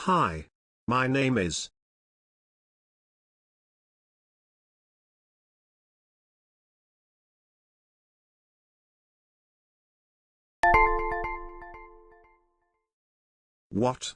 Hi. My name is. What?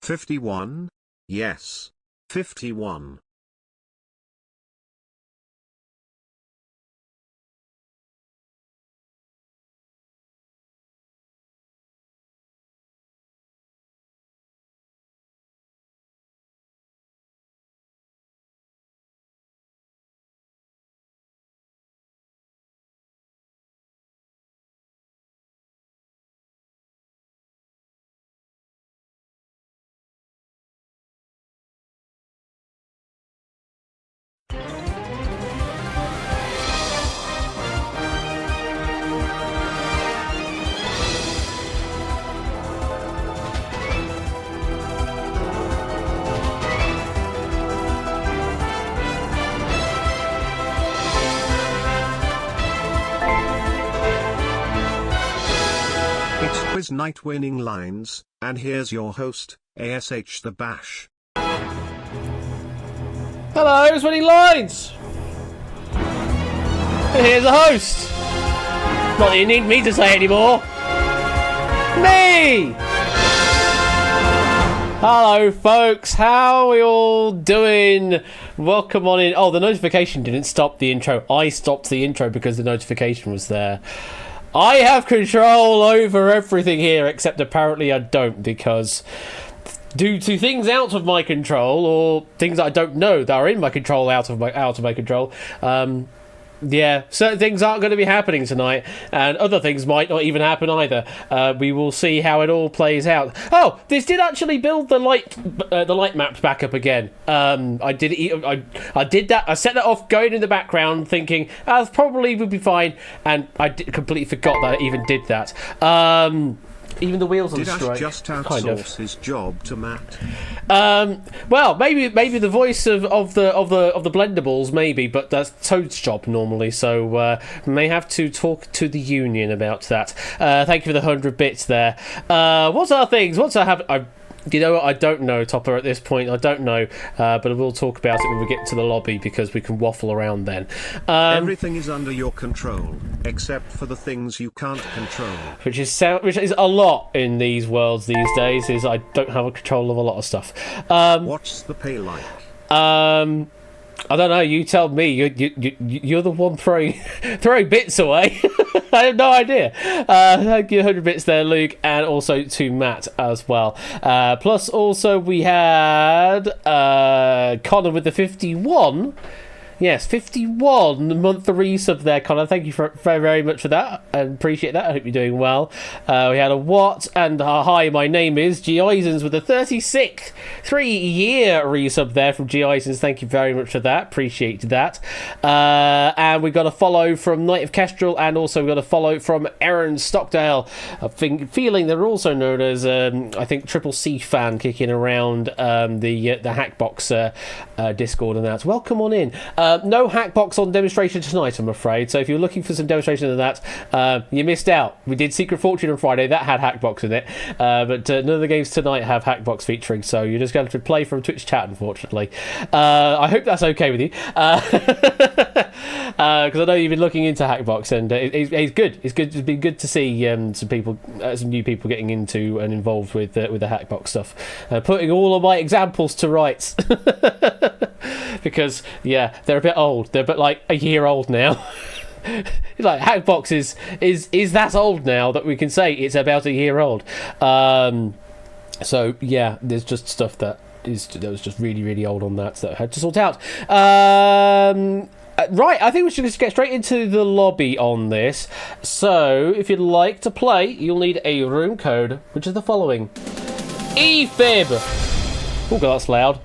51? Yes. 51. It's quiz night winning lines, and here's your host, ASH the Bash. Hello, it's Winning Lines! And here's the host! Not that you need me to say anymore. Me! Hello folks, how are we all doing? Welcome on in. Oh, the notification didn't stop the intro. I stopped the intro because the notification was there. I have control over everything here, except apparently I don't, because due to things out of my control, or things that I don't know that are in my control out of my control, certain things aren't going to be happening tonight, and other things might not even happen either. We will see how it all plays out. Oh, this did actually build the light maps back up again. I did that. I set that off going in the background, thinking probably would be fine, and I completely forgot that I even did that. Even the wheels on the strike. Did Ash just outsource his job to Matt? Well, maybe the voice of the blendables, maybe, but that's Toad's job normally. So may have to talk to the union about that. Thank you for the 100 bits there. What's our things? What's our habit? You know what? I don't know, Topper, at this point. I don't know, but we'll talk about it when we get to the lobby, because we can waffle around then. Everything is under your control, except for the things you can't control. Which is a lot in these worlds these days, is I don't have a control of a lot of stuff. What's the pay like? I don't know. You tell me. You're the one throwing bits away. I have no idea. Thank you, 100 bits there, Luke, and also to Matt as well. Plus, also we had Connor with the 51. Yes, 51 month resub there, Connor. Thank you very, very much for that. I appreciate that. I hope you're doing well. We had a what and hi, my name is G. Eisens with a 36 3-year resub there from G. Eisens. Thank you very much for that. Appreciate that. And we got a follow from Knight of Kestrel, and also we got a follow from Aaron Stockdale. Feeling they're also known as I think Triple C fan, kicking around the Hackbox Discord and that. Welcome on in. No Hackbox on demonstration tonight, I'm afraid. So if you're looking for some demonstration of that, you missed out. We did Secret Fortune on Friday. That had Hackbox in it. But none of the games tonight have Hackbox featuring. So you're just going to play from Twitch chat, unfortunately. I hope that's okay with you. Because I know you've been looking into Hackbox, and it's good. It's good. It's been good to see some new people getting into and involved with the Hackbox stuff. Putting all of my examples to rights. Because, yeah, they're a bit old. They're but like a year old now. Like, Hackbox is that old now that we can say it's about a year old. So, yeah, there's just stuff that was just really, really old on that I had to sort out. Right, I think we should just get straight into the lobby on this. So, if you'd like to play, you'll need a room code, which is the following. EFIB! Oh, God, that's loud.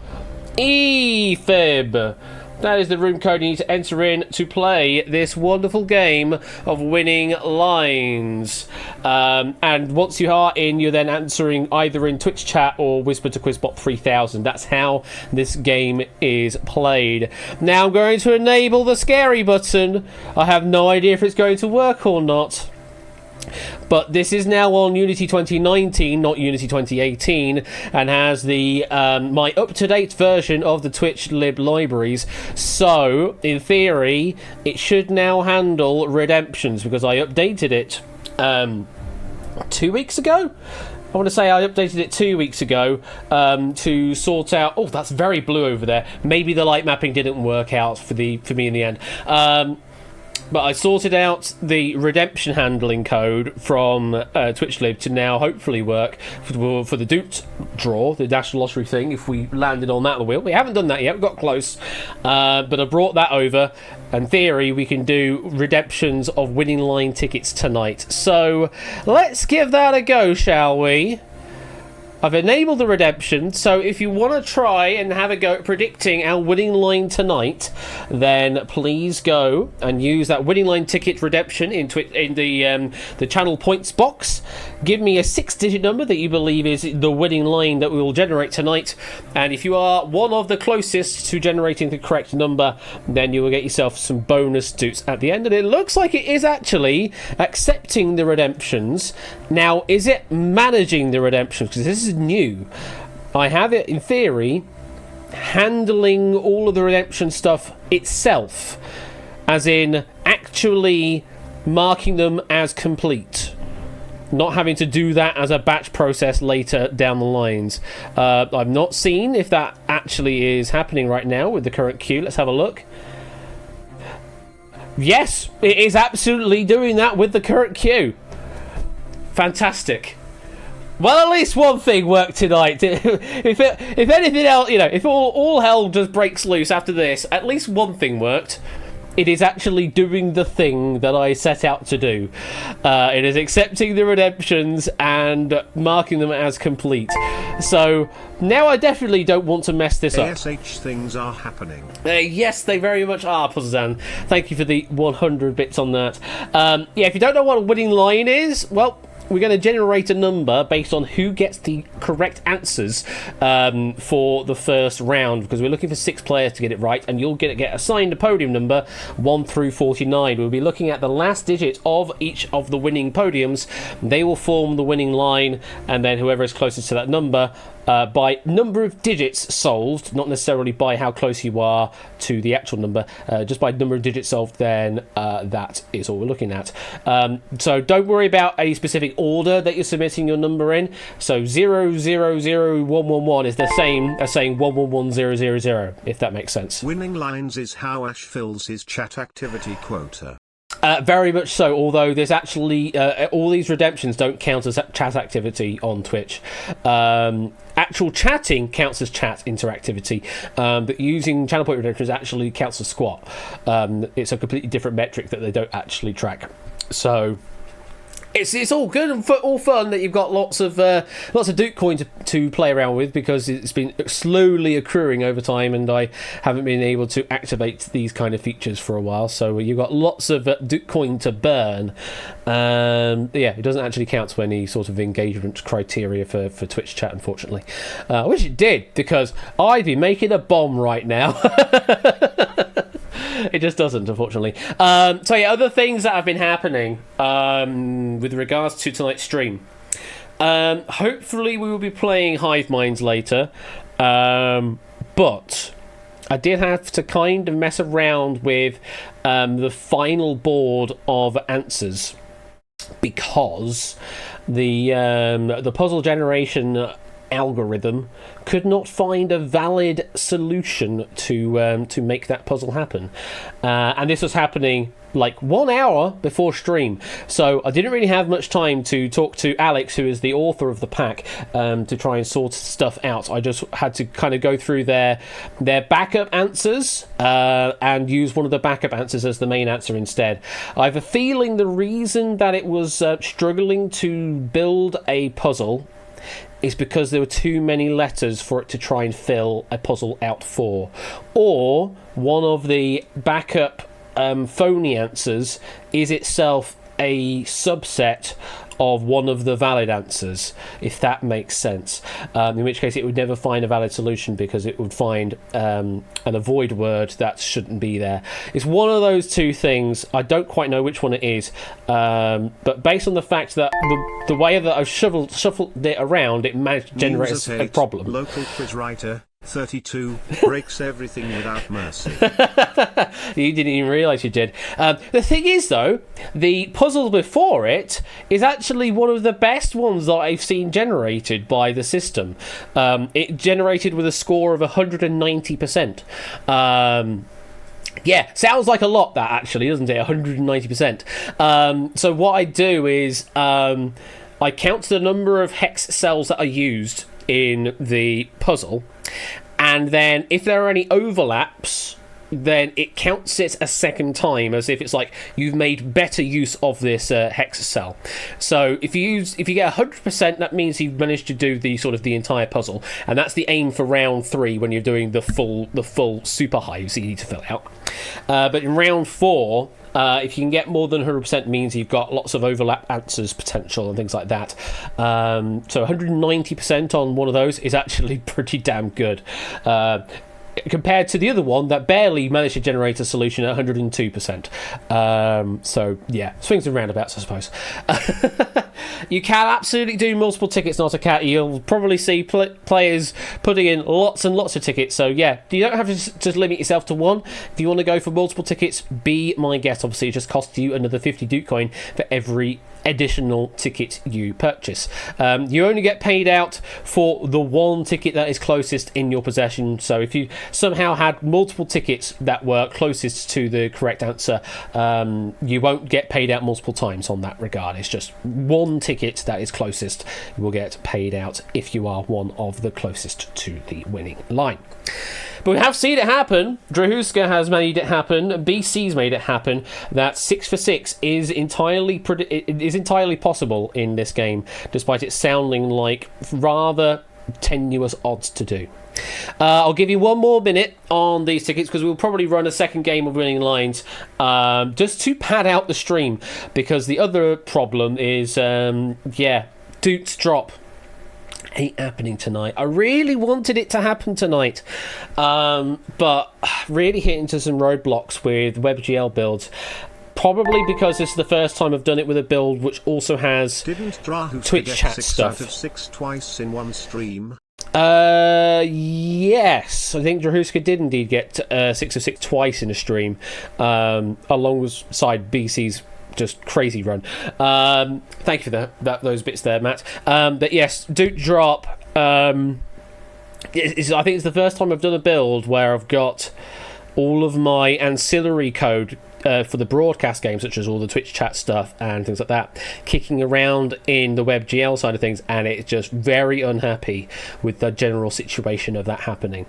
EFIB. That is the room code you need to enter in to play this wonderful game of Winning Lines. And once you are in, you're then answering either in Twitch chat or Whisper to Quizbot 3000. That's how this game is played. Now I'm going to enable the scary button. I have no idea if it's going to work or not. But this is now on Unity 2019, not Unity 2018, and has the my up-to-date version of the Twitch lib libraries. So, in theory, it should now handle redemptions, because I updated it 2 weeks ago. I want to say I updated it 2 weeks ago to sort out. Oh, that's very blue over there. Maybe the light mapping didn't work out for me in the end. But I sorted out the redemption handling code from TwitchLib to now hopefully work for the Doot draw, the National Lottery thing, if we landed on that the wheel. We haven't done that yet, we got close. But I brought that over. In theory, we can do redemptions of winning line tickets tonight. So let's give that a go, shall we? I've enabled the redemption, so if you want to try and have a go at predicting our winning line tonight, then please go and use that winning line ticket redemption in the channel points box. Give me a 6-digit number that you believe is the winning line that we will generate tonight, and if you are one of the closest to generating the correct number, then you will get yourself some bonus doots at the end. And it looks like it is actually accepting the redemptions. Now, is it managing the redemptions? Because this is new. I have it in theory handling all of the redemption stuff itself, as in actually marking them as complete, not having to do that as a batch process later down the lines. I've not seen if that actually is happening right now with the current queue. Let's have a look. Yes, it is absolutely doing that with the current queue. Fantastic. Well, at least one thing worked tonight. If anything else, if all hell just breaks loose after this, at least one thing worked. It is actually doing the thing that I set out to do. It is accepting the redemptions and marking them as complete. So now I definitely don't want to mess this up. ASH things are happening. Yes, they very much are, Puzzazan. Thank you for the 100 bits on that. If you don't know what a winning line is, well, we're going to generate a number based on who gets the correct answers for the first round, because we're looking for 6 players to get it right, and you'll get assigned a podium number 1 through 49. We'll be looking at the last digit of each of the winning podiums. They will form the winning line, and then whoever is closest to that number by number of digits solved, not necessarily by how close you are to the actual number, just by number of digits solved, then that is all we're looking at. So don't worry about a specific order that you're submitting your number in. So 000111 is the same as saying 111000, if that makes sense. Winning lines is how Ash fills his chat activity quota. Very much so, although there's actually all these redemptions don't count as chat activity on Twitch. Actual chatting counts as chat interactivity, but using channel point redemptions actually counts as squat. It's a completely different metric that they don't actually track. So it's all good and all fun that you've got lots of Duke coin to play around with, because it's been slowly accruing over time, and I haven't been able to activate these kind of features for a while. So you've got lots of Duke coin to burn. It doesn't actually count to any sort of engagement criteria for Twitch chat, unfortunately. I wish it did, because I'd be making a bomb right now. It just doesn't, unfortunately. Other things that have been happening with regards to tonight's stream. Hopefully we will be playing Hive Minds later, but I did have to kind of mess around with the final board of answers, because the puzzle generation algorithm could not find a valid solution to make that puzzle happen, and this was happening like 1 hour before stream, so I didn't really have much time to talk to Alex, who is the author of the pack, to try and sort stuff out. I just had to kind of go through their backup answers and use one of the backup answers as the main answer instead. I have a feeling the reason that it was struggling to build a puzzle is because there were too many letters for it to try and fill a puzzle out for, or one of the backup phony answers is itself a subset of one of the valid answers, if that makes sense, in which case it would never find a valid solution, because it would find an avoid word that shouldn't be there. It's one of those two things. I don't quite know which one it is, but based on the fact that the way that I've shuffled it around, it managed to generate a problem. Local quiz writer, 32 breaks everything without mercy. You didn't even realise you did. The thing is, though, the puzzle before it is actually one of the best ones that I've seen generated by the system. It generated with a score of 190%. Yeah, sounds like a lot, that, actually, doesn't it? 190%. So what I do is I count the number of hex cells that are used in the puzzle, and then if there are any overlaps, then it counts it a second time, as if it's like you've made better use of this hex cell. So if you get 100%, that means you've managed to do the entire puzzle, and that's the aim for round 3 when you're doing the full super hives that you need to fill out. But in round 4, if you can get more than 100%, means you've got lots of overlap answers potential and things like that. So 190% on one of those is actually pretty damn good. Compared to the other one that barely managed to generate a solution at 102%. So, yeah, swings and roundabouts, I suppose. You can absolutely do multiple tickets, not a cat. You'll probably see players putting in lots and lots of tickets. So, yeah, you don't have to just limit yourself to one. If you want to go for multiple tickets, be my guest. Obviously, it just costs you another 50 Duke coin for every additional ticket you purchase. You only get paid out for the one ticket that is closest in your possession. So if you somehow had multiple tickets that were closest to the correct answer, you won't get paid out multiple times on that regard. It's just one ticket that is closest you will get paid out if you are one of the closest to the winning line. But we have seen it happen. Drahuska has made it happen. BC's made it happen. That 6 for 6 is entirely possible in this game, despite it sounding like rather tenuous odds to do. I'll give you one more minute on these tickets, because we'll probably run a second game of winning lines just to pad out the stream, because the other problem is Duke's drop ain't happening tonight. I really wanted it to happen tonight, but really hit into some roadblocks with WebGL builds. Probably because this is the first time I've done it with a build which also has Twitch chat 6 stuff. Out of 6 twice in one stream? Yes, I think Drahuska did indeed get 6 of 6 twice in a stream, alongside BC's just crazy run. Thank you for those bits there, Matt. But yes, Duke drop. I think it's the first time I've done a build where I've got all of my ancillary code for the broadcast games, such as all the Twitch chat stuff and things like that, kicking around in the WebGL side of things, and it's just very unhappy with the general situation of that happening.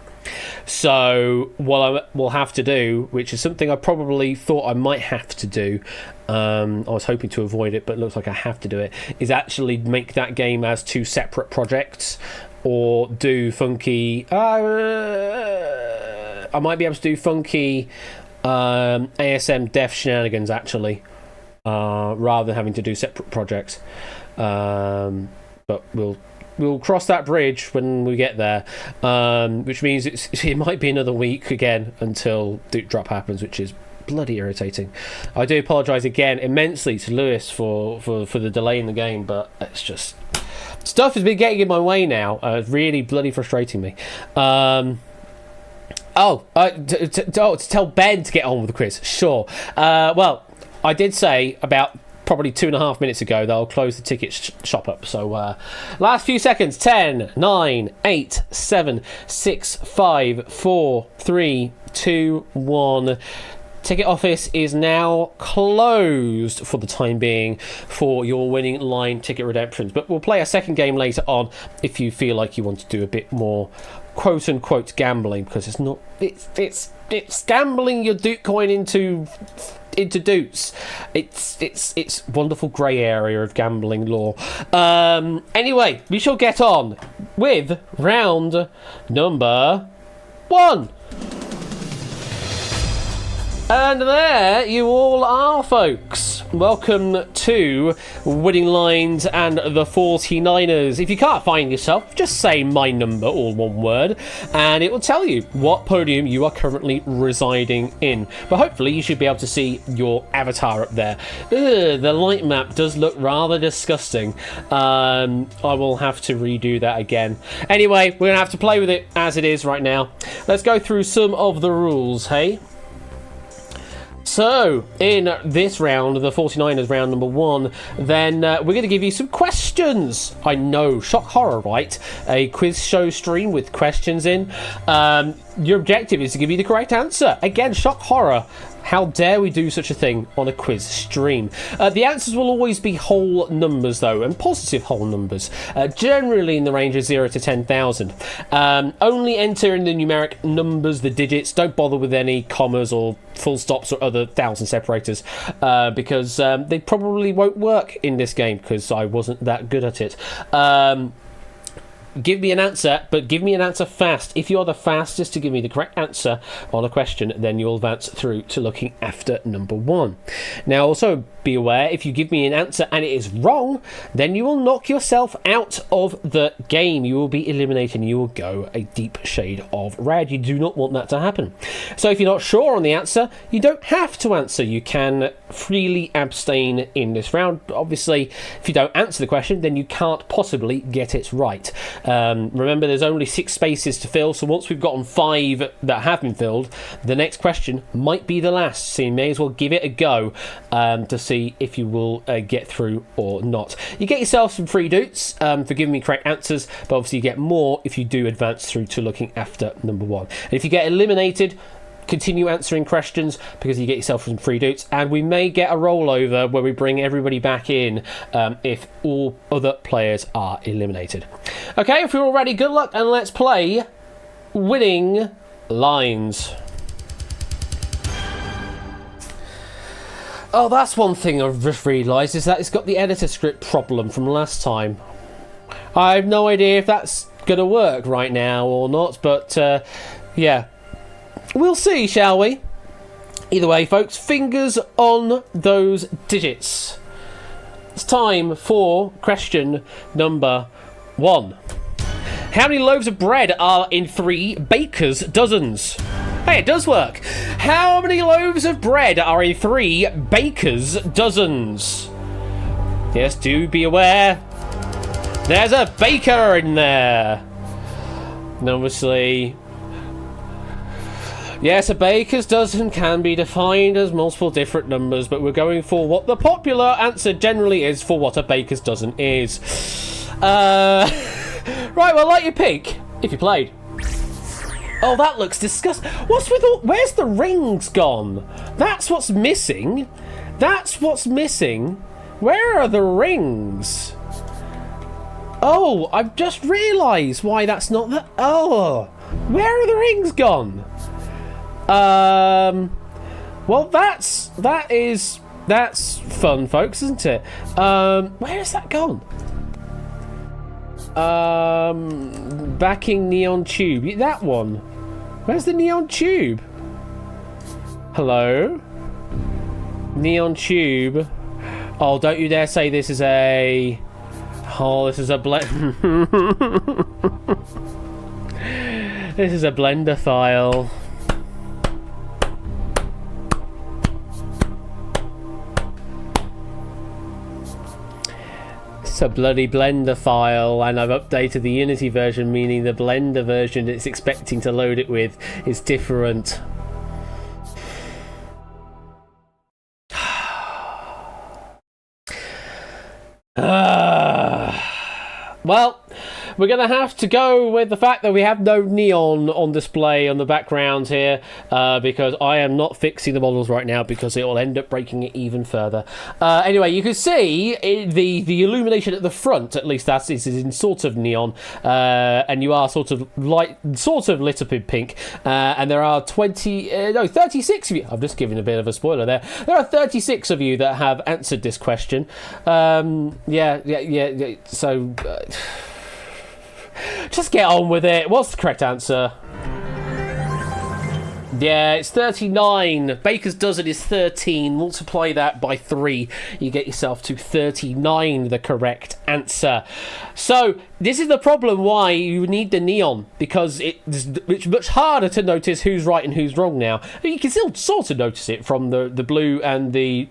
So what I will have to do, which is something I probably thought I might have to do, I was hoping to avoid it, but it looks like I have to do it, is actually make that game as 2 separate projects, or do funky... I might be able to do funky ASM Def shenanigans, actually, rather than having to do separate projects. But we'll cross that bridge when we get there, which means it might be another week again until Duke drop happens, which is bloody irritating. I do apologise again immensely to Lewis for the delay in the game, but it's just stuff has been getting in my way now. It's really bloody frustrating me. To tell Ben to get on with the quiz. Sure. Well, I did say about probably 2.5 minutes ago that I'll close the ticket shop up. So last few seconds. 10, 9, 8, 7, 6, 5, 4, 3, 2, 1. Ticket office is now closed for the time being for your winning line ticket redemptions. But we'll play a second game later on if you feel like you want to do a bit more quote unquote gambling, because it's gambling your Duke coin into Dukes. It's wonderful grey area of gambling law. Anyway, we shall get on with round number 1. And there you all are, folks. Welcome to Winning Lines and the 49ers. If you can't find yourself, just say my number, all one word, and it will tell you what podium you are currently residing in. But hopefully you should be able to see your avatar up there. The light map does look rather disgusting. I will have to redo that again. Anyway, we're going to have to play with it as it is right now. Let's go through some of the rules, hey? So, in this round, the 49ers round number 1, then we're going to give you some questions. I know, shock horror, right? A quiz show stream with questions in. Your objective is to give you the correct answer. Again, shock horror. How dare we do such a thing on a quiz stream? The answers will always be whole numbers, though, and positive whole numbers, generally in the range of 0 to 10,000. Only enter in the numeric numbers, the digits. Don't bother with any commas or full stops or other thousand separators, because they probably won't work in this game, because I wasn't that good at it. Give me an answer, but give me an answer fast. If you're the fastest to give me the correct answer on a question, then you'll advance through to looking after number 1. Now, also be aware, if you give me an answer and it is wrong, then you will knock yourself out of the game. You will be eliminated and you will go a deep shade of red. You do not want that to happen. So if you're not sure on the answer, you don't have to answer. You can freely abstain in this round. Obviously, if you don't answer the question, then you can't possibly get it right. Remember, there's only 6 spaces to fill, so once we've gotten 5 that have been filled, the next question might be the last, so you may as well give it a go to see if you will get through or not. You get yourself some free doots for giving me correct answers, but obviously you get more if you do advance through to looking after number 1. And if you get eliminated, continue answering questions because you get yourself some free doots, and we may get a rollover where we bring everybody back in if all other players are eliminated. Okay, if you're all ready, good luck, and let's play Winning Lines. Oh, that's one thing I've just realised, is that it's got the editor script problem from last time. I have no idea if that's going to work right now or not, but yeah. We'll see, shall we? Either way, folks, fingers on those digits. It's time for question number 1. How many loaves of bread are in 3 baker's dozens? Hey, it does work. How many loaves of bread are in 3 baker's dozens? Yes, do be aware. There's a baker in there. And obviously, yes, a baker's dozen can be defined as multiple different numbers, but we're going for what the popular answer generally is for what a baker's dozen is. Right, well, let you pick, if you played. Oh, that looks disgusting. What's with all... Where's the rings gone? That's what's missing. That's what's missing. Where are the rings? Oh, I've just realised why that's not the... Oh, where are the rings gone? Well, that's fun, folks, isn't it? Where is that gone? Backing neon tube. That one. Where's the neon tube? Hello? Neon tube. Oh, don't you dare say this is a... Oh, this is a blend... This is a blender file. It's a bloody blender file, and I've updated the Unity version, meaning the blender version it's expecting to load it with is different. Well, we're going to have to go with the fact that we have no neon on display on the background here, because I am not fixing the models right now because it will end up breaking it even further. Anyway, you can see the illumination at the front, at least that is in sort of neon, and you are sort of lit up in pink, and there are 36 of you. I've just given a bit of a spoiler there. There are 36 of you that have answered this question. Yeah. So... just get on with it. What's the correct answer? Yeah, it's 39. Baker's dozen is 13. Multiply that by 3. You get yourself to 39, the correct answer. So, this is the problem why you need the neon, because it's much harder to notice who's right and who's wrong now. You can still sort of notice it from the blue and the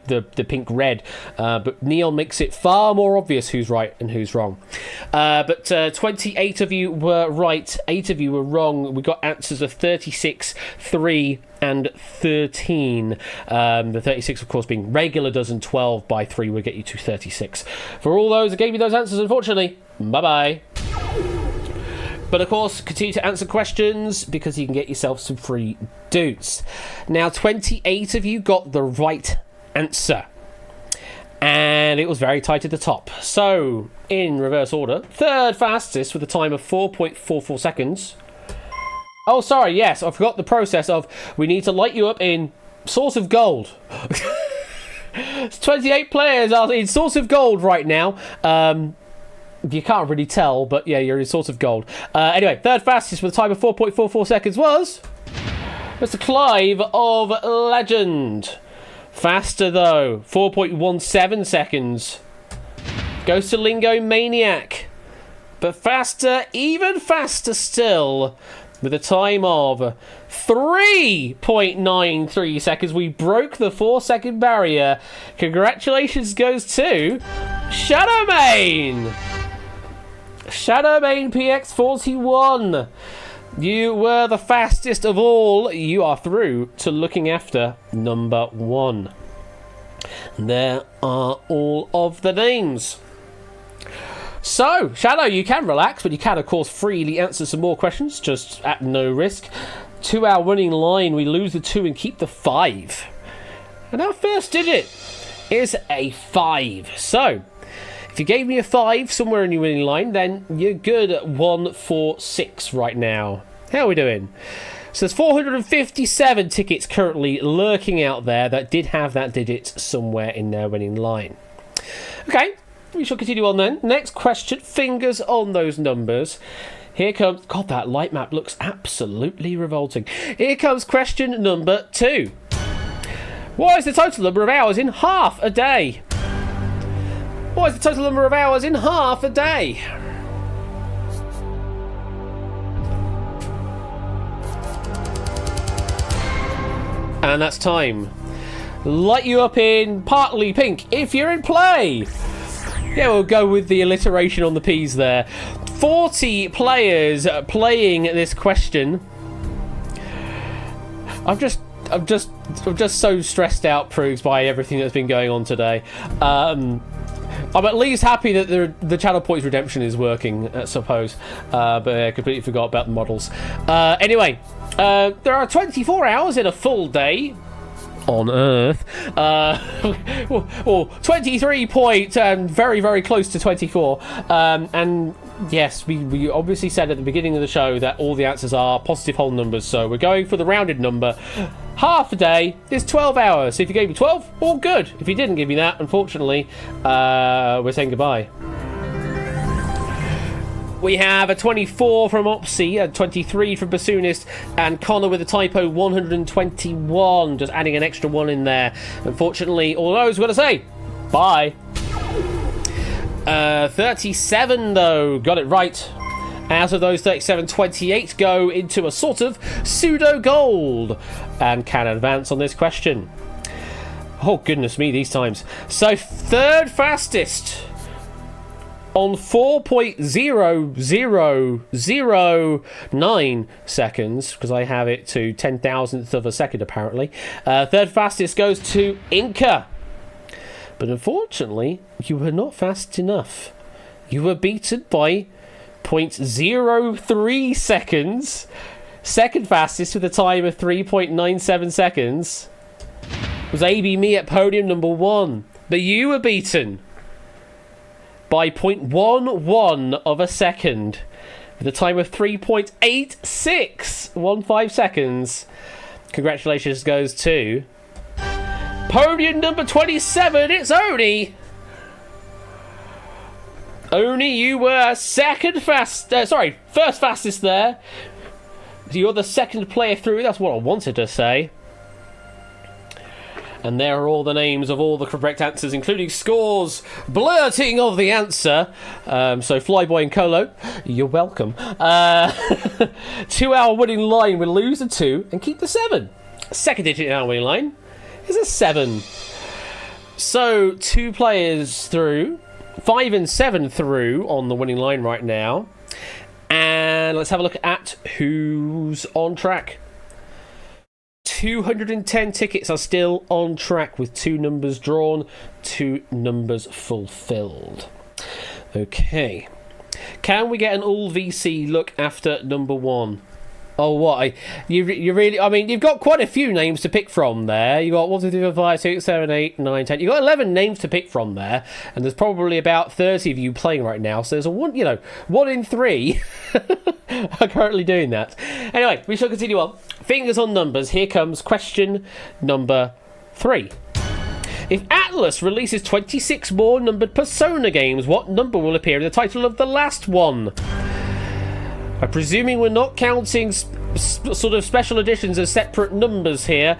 pink-red, but neon makes it far more obvious who's right and who's wrong. But 28 of you were right, 8 of you were wrong. We got answers of 36, 3, and 13. The 36, of course, being regular dozen. 12 by 3 will get you to 36. For all those that gave you those answers, unfortunately, bye-bye. But, of course, continue to answer questions because you can get yourself some free dudes. Now, 28 of you got the right answer. And it was very tight at the top. So, in reverse order, third fastest with a time of 4.44 seconds. Oh, sorry, yes, I forgot the process of we need to light you up in Source of Gold. 28 players are in Source of Gold right now. You can't really tell, but yeah, you're in Source of Gold. Anyway, third fastest with a time of 4.44 seconds was Mr. Clive of Legend. Faster, though, 4.17 seconds. Goes to Lingo Maniac. But faster, even faster still, with a time of 3.93 seconds. We broke the 4-second barrier. Congratulations goes to Shadowmane. Shadowmane PX41. You were the fastest of all. You are through to looking after number 1. There are all of the names. So, Shadow, you can relax, but you can, of course, freely answer some more questions, just at no risk. 2-hour running line, we lose the 2 and keep the 5. And our first digit is a 5. So, if you gave me a 5 somewhere in your winning line, then you're good at 146 right now. How are we doing? So there's 457 tickets currently lurking out there that did have that digit somewhere in their winning line. Okay. We shall continue on then. Next question. Fingers on those numbers. Here comes... God, that light map looks absolutely revolting. Here comes question number 2. What is the total number of hours in half a day? What is the total number of hours in half a day? And that's time. Light you up in partly pink if you're in play. Yeah, we'll go with the alliteration on the P's there. 40 players playing this question. I'm just so stressed out, Prugs, by everything that's been going on today. I'm at least happy that the Channel Points redemption is working, I suppose. But I completely forgot about the models. Anyway, there are 24 hours in a full day on Earth, or 23 point, very, very close to 24. And yes, we obviously said at the beginning of the show that all the answers are positive whole numbers, so we're going for the rounded number. Half a day is 12 hours. So if you gave me 12, all good. If you didn't give me that, unfortunately, we're saying goodbye. We have a 24 from Opsy, a 23 from Bassoonist, and Connor with a typo 121, just adding an extra 1 in there. Unfortunately, all those we're going to say bye. 37, though, got it right. Out of those 37, 28 go into a sort of pseudo gold and can advance on this question. Oh, goodness me, these times. So, third fastest on 4.0009 seconds, because I have it to 10,000th of a second, apparently. Third fastest goes to Inca. But unfortunately, you were not fast enough. You were beaten by 0.03 seconds. Second fastest with a time of 3.97 seconds was AB Me at podium number 1. But you were beaten by 0.11 of a second with a time of 3.8615 seconds. Congratulations goes to podium number 27. It's Oni. Oni, you were first fastest there You're the second player through. That's what I wanted to say. And there are all the names of all the correct answers, including scores, blurting of the answer. So Flyboy and Colo, you're welcome. 2 hour winning line will lose a 2 and keep the 7. Second digit in our winning line is a 7. So 2 players through, 5 and 7 through on the winning line right now. And let's have a look at who's on track. 210 tickets are still on track with 2 numbers drawn, 2 numbers fulfilled. Okay. Can we get an all VC look after number 1? Oh, what? You really... I mean, you've got quite a few names to pick from there. You've got 1, 2, 3, 4, 5, 6, 7, 8, 9, 10. You've got 11 names to pick from there. And there's probably about 30 of you playing right now. So there's a 1 in 3 are currently doing that. Anyway, we shall continue on. Fingers on numbers. Here comes question number 3. If Atlas releases 26 more numbered Persona games, what number will appear in the title of the last one? I'm presuming we're not counting sort of special editions as separate numbers here.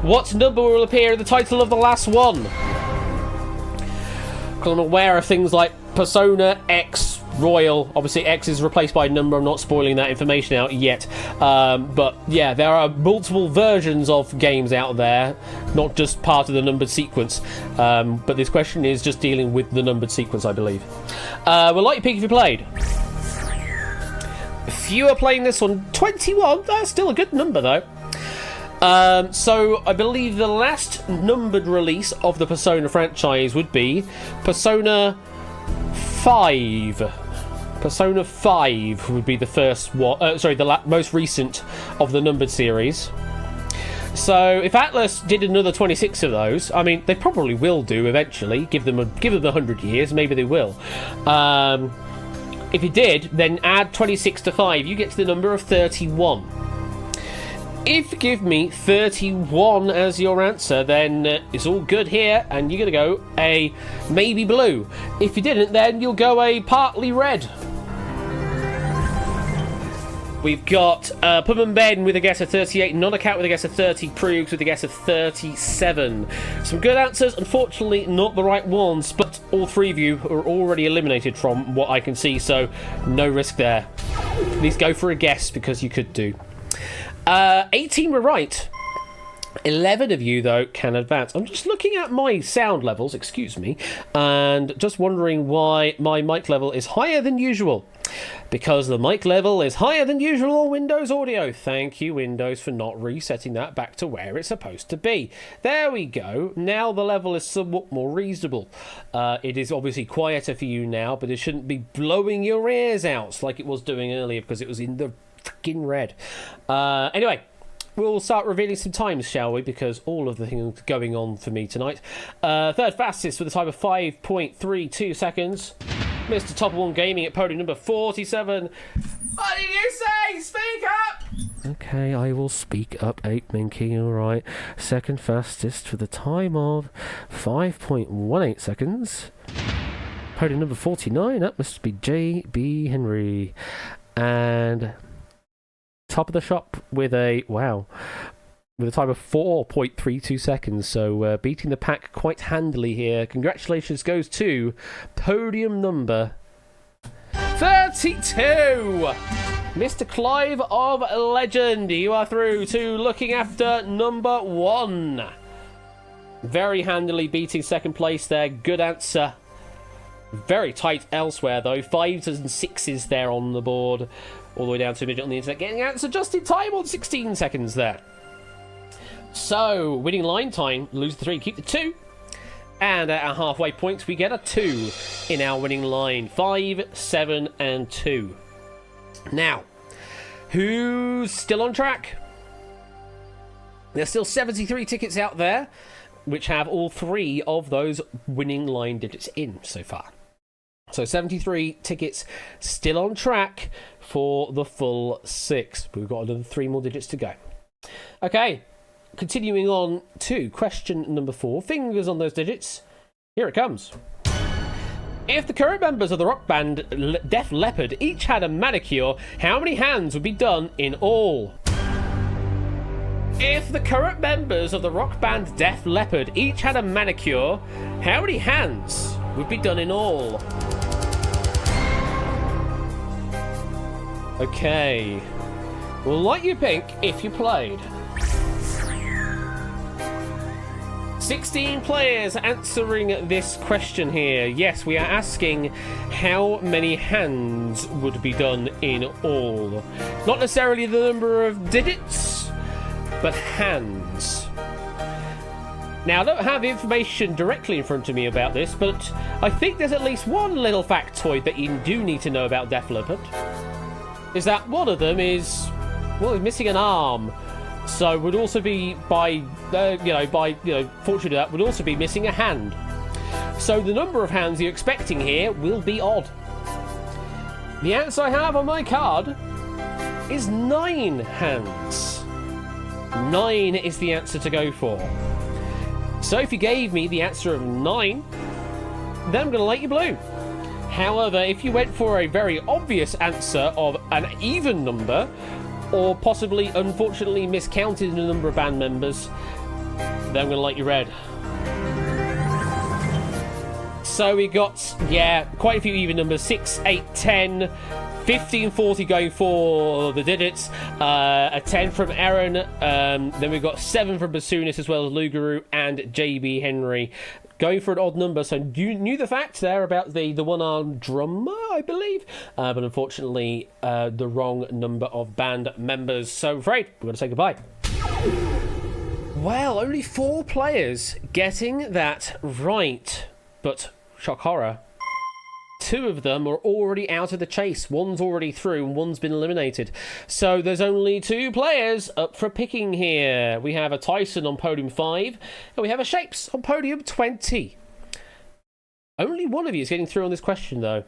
What number will appear in the title of the last one? Because I'm aware of things like Persona X Royal. Obviously, X is replaced by a number. I'm not spoiling that information out yet. But yeah, there are multiple versions of games out there, not just part of the numbered sequence. But this question is just dealing with the numbered sequence, I believe. We'll let you pick if you played. Few are playing this one. 21. That's still a good number, though. So I believe the last numbered release of the Persona franchise would be Persona 5. Persona 5 would be the first one. The most recent of the numbered series. So if Atlas did another 26 of those, I mean, they probably will do eventually. Give them 100 years, maybe they will. If you did, then add 26 to 5, you get to the number of 31. If you give me 31 as your answer, then it's all good here, and you're going to go a maybe blue. If you didn't, then you'll go a partly red. We've got Pum and Ben with a guess of 38, Not a Cat with a guess of 30, Proogs with a guess of 37. Some good answers, unfortunately not the right ones, but all 3 of you are already eliminated from what I can see, so no risk there. At least go for a guess, because you could do. 18 were right. 11 of you, though, can advance. I'm just looking at my sound levels, excuse me, and just wondering why my mic level is higher than usual. Because the mic level is higher than usual on Windows Audio. Thank you, Windows, for not resetting that back to where it's supposed to be. There we go. Now the level is somewhat more reasonable. It is obviously quieter for you now, but it shouldn't be blowing your ears out like it was doing earlier because it was in the fucking red. Anyway, we'll start revealing some times, shall we? Because all of the things going on for me tonight. Third fastest with a time of 5.32 seconds. Mr. Top 1 Gaming at podium number 47. What did you say? Speak up! Okay, I will speak up, 8 Minky, alright. Second fastest with a time of 5.18 seconds. Podium number 49, that must be J.B. Henry. And top of the shop with a, with a time of 4.32 seconds, so beating the pack quite handily here. Congratulations goes to podium number 32! Mr. Clive of Legend, you are through to looking after number 1. Very handily beating second place there, good answer. Very tight elsewhere though, 5s and 6s there on the board. All the way down to a midget on the internet, getting answer just in time on 16 seconds there. So, winning line time, lose the 3, keep the 2. And at our halfway points, we get a 2 in our winning line. 5, 7, and 2. Now, who's still on track? There's still 73 tickets out there, which have all 3 of those winning line digits in so far. So 73 tickets still on track for the full 6. But we've got another 3 more digits to go. Okay. Continuing on to question number 4. Fingers on those digits. Here it comes. If the current members of the rock band Def Leppard each had a manicure, how many hands would be done in all? If the current members of the rock band Def Leppard each had a manicure, how many hands would be done in all? Okay. We'll light you pink if you played. 16 players answering this question here. Yes, we are asking how many hands would be done in all. Not necessarily the number of digits, but hands. Now, I don't have information directly in front of me about this, but I think there's at least one little factoid that you do need to know about Def Leppard. Is that one of them is, well, he's missing an arm. So would also be fortunate that would also be missing a hand. So the number of hands you're expecting here will be odd. The answer I have on my card is 9 hands. 9 is the answer to go for. So if you gave me the answer of 9, then I'm going to light you blue. However, if you went for a very obvious answer of an even number, or possibly, unfortunately, miscounted the number of band members, then I'm going to light you red. So we got, quite a few even numbers. 6, 8, 10, 15, 40 going for the digits. A 10 from Aaron. Then we've got 7 from Bassoonist, as well as Lugaroo and JB Henry. Going for an odd number, so you knew the fact there about the one-armed drummer, I believe, but unfortunately the wrong number of band members. So I'm afraid we're going to say goodbye. Well, only 4 players getting that right, but shock horror, 2 of them are already out of the chase. One's already through and one's been eliminated. So there's only 2 players up for picking here. We have a Tyson on podium 5 and we have a Shapes on podium 20. Only one of you is getting through on this question, though.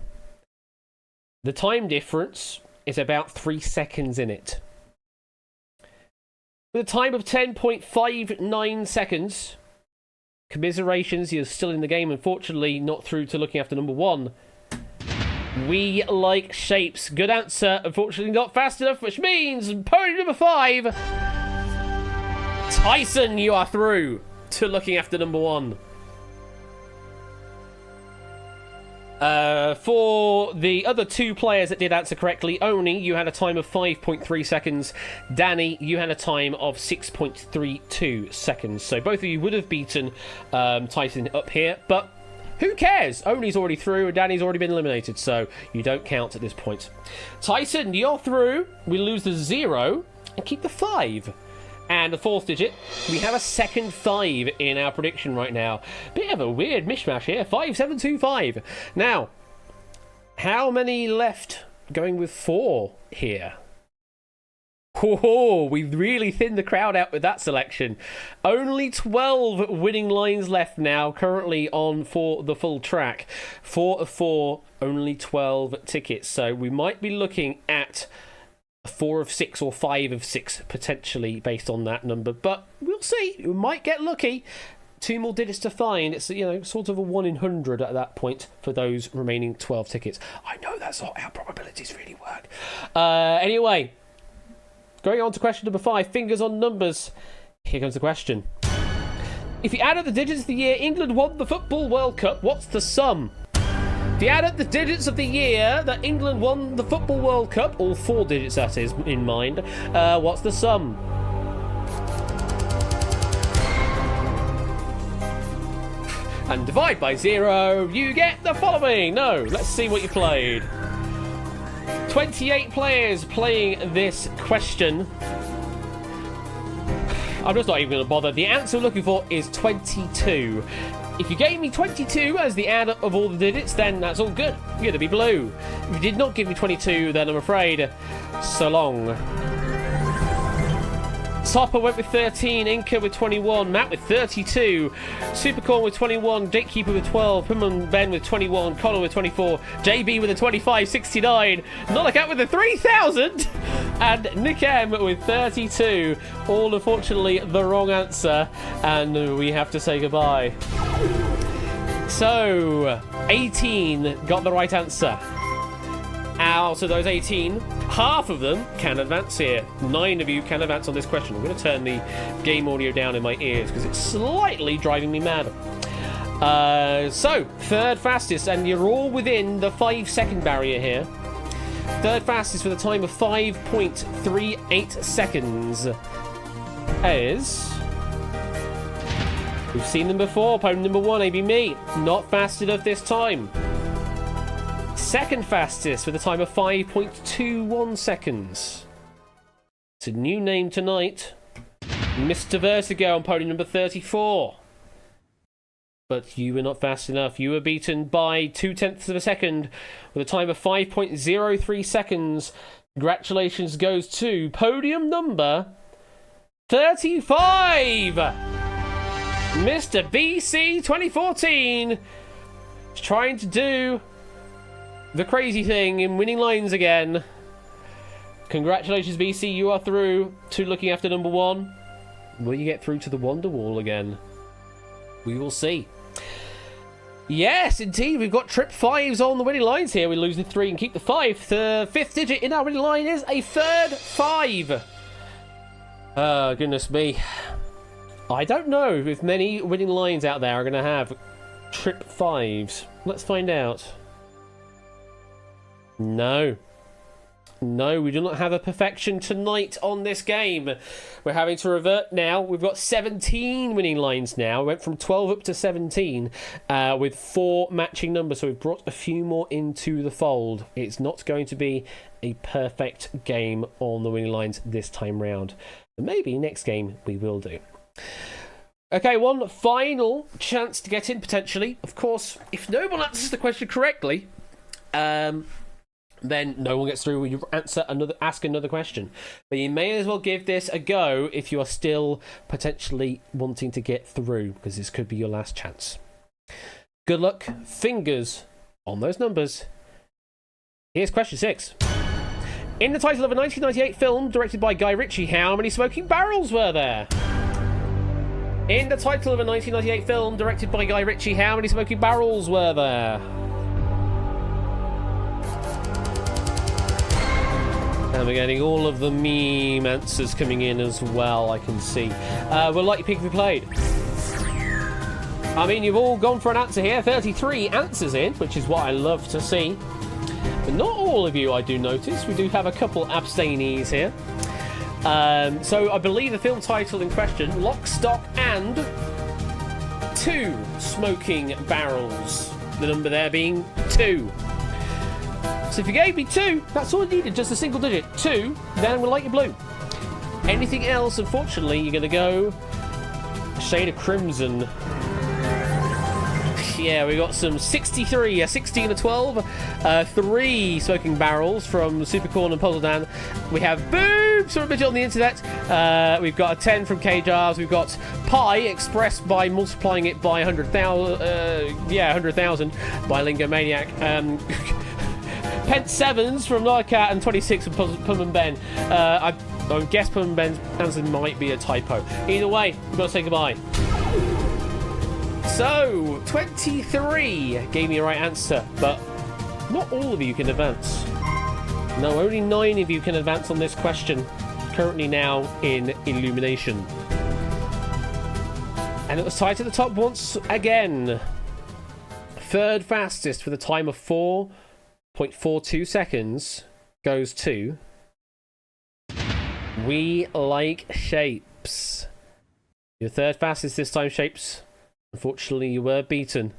The time difference is about 3 seconds in it. With a time of 10.59 seconds, commiserations, you're still in the game. Unfortunately, not through to looking after number 1. We like Shapes. Good answer. Unfortunately, not fast enough, which means podium number 5. Tyson, you are through to looking after number 1. For the other 2 players that did answer correctly, Oni, you had a time of 5.3 seconds. Danny, you had a time of 6.32 seconds. So both of you would have beaten Tyson up here, but who cares? Oni's already through and Danny's already been eliminated, so you don't count at this point. Tyson, you're through. We lose the 0 and keep the 5. And the 4th digit, we have a second 5 in our prediction right now. Bit of a weird mishmash here. 5725. Now, how many left going with 4 here? Oh, we really thinned the crowd out with that selection. Only 12 winning lines left now, currently on for the full track. 4 of 4, only 12 tickets. So we might be looking at 4 of 6 or 5 of 6 potentially based on that number, but we'll see. We might get lucky. 2 more digits to find. It's, sort of a 1 in 100 at that point for those remaining 12 tickets. I know that's not how probabilities really work. Anyway, going on to question number 5. Fingers on numbers. Here comes the question. If you add up the digits of the year England won the Football World Cup, what's the sum? If you add up the digits of the year that England won the Football World Cup, all 4 digits that is in mind, what's the sum? And divide by 0, you get the following. No, let's see what you played. 28 players playing this question. I'm just not even going to bother. The answer we're looking for is 22. If you gave me 22 as the add up of all the digits, then that's all good. You're going to be blue. If you did not give me 22, then I'm afraid, so long. Topper went with 13, Inca with 21, Matt with 32, Supercorn with 21, Gatekeeper with 12, Pimman Ben with 21, Connor with 24, JB with a 25.69, Nolacat with a 3,000, and Nick M with 32. All unfortunately the wrong answer, and we have to say goodbye. So, 18 got the right answer. Out of those 18, half of them can advance here. 9 of you can advance on this question. I'm going to turn the game audio down in my ears because it's slightly driving me mad. So, third fastest, and you're all within the 5-second barrier here. Third fastest with a time of 5.38 seconds is... We've seen them before. Opponent number 1, AB Me. Not fast enough this time. Second fastest with a time of 5.21 seconds. It's a new name tonight. Mr. Vertigo on podium number 34. But you were not fast enough. You were beaten by 0.2 of a second with a time of 5.03 seconds. Congratulations goes to podium number 35. Mr. BC 2014 is trying to do the crazy thing in winning lines again. Congratulations, BC. You are through to looking after number 1. Will you get through to the Wonder Wall again? We will see. Yes, indeed. We've got trip 5s on the winning lines here. We lose the 3 and keep the 5. The 5th digit in our winning line is a third 5. Oh, goodness me. I don't know if many winning lines out there are going to have trip 5s. Let's find out. No. No, we do not have a perfection tonight on this game. We're having to revert now. We've got 17 winning lines now. We went from 12 up to 17 with 4 matching numbers. So we've brought a few more into the fold. It's not going to be a perfect game on the winning lines this time round. But maybe next game we will do. Okay, one final chance to get in, potentially. Of course, if no one answers the question correctly, then no one gets through when you ask another question. But you may as well give this a go if you are still potentially wanting to get through, because this could be your last chance. Good luck, fingers on those numbers. Here's question 6. In the title of a 1998 film directed by Guy Ritchie, how many smoking barrels were there? In the title of a 1998 film directed by Guy Ritchie, how many smoking barrels were there? And we're getting all of the meme answers coming in as well, I can see. We'll let you pick if you played. I mean, you've all gone for an answer here. 33 answers in, which is what I love to see. But not all of you, I do notice. We do have a couple abstainees here. So I believe the film title in question, Lock, Stock and 2 Smoking Barrels. The number there being 2. So if you gave me 2, that's all I needed, just a single digit. 2, then we'll light you blue. Anything else, unfortunately, you're going to go a shade of crimson. Yeah, we got some 63, a 16, a 12, 3 smoking barrels from Supercorn and Puzzle Dan. We have boobs from a midget on the internet. We've got a 10 from K-Jars. We've got pi expressed by multiplying it by 100,000. 100,000 by Lingomaniac. Pence 7s from Nightcat and 26 from Pum and Ben. I guess Pum and Ben's answer might be a typo. Either way, we've got to say goodbye. So, 23 gave me a right answer, but not all of you can advance. No, only 9 of you can advance on this question, currently now in Illumination. And it was tied to the top once again. Third fastest with a time of 4.42 seconds goes to We Like Shapes. Your third fastest this time, Shapes. Unfortunately, you were beaten.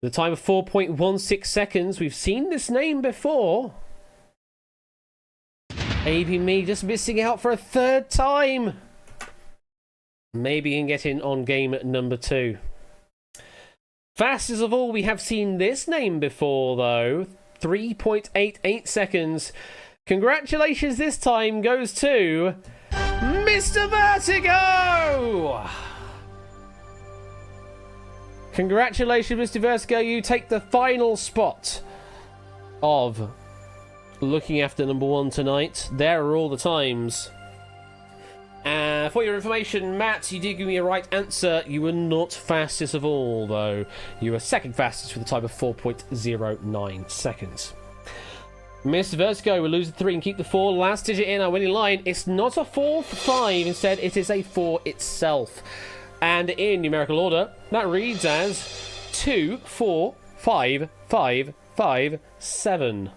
The time of 4.16 seconds. We've seen this name before. Maybe me just missing out for a third time. Maybe you can get in on game number 2. Fastest of all, we have seen this name before, though. 3.88 seconds. Congratulations this time goes to Mr. Vertigo! Congratulations, Mr. Vertigo. You take the final spot of looking after number 1 tonight. There are all the times. For your information, Matt, you did give me a right answer. You were not fastest of all, though. You were second fastest with a time of 4.09 seconds. Mr. Vertigo will lose the 3 and keep the 4. Last digit in our winning line. It's not a 4 for 5. Instead, it is a 4 itself. And in numerical order, that reads as 2, 4, 5, 5, 5, 7.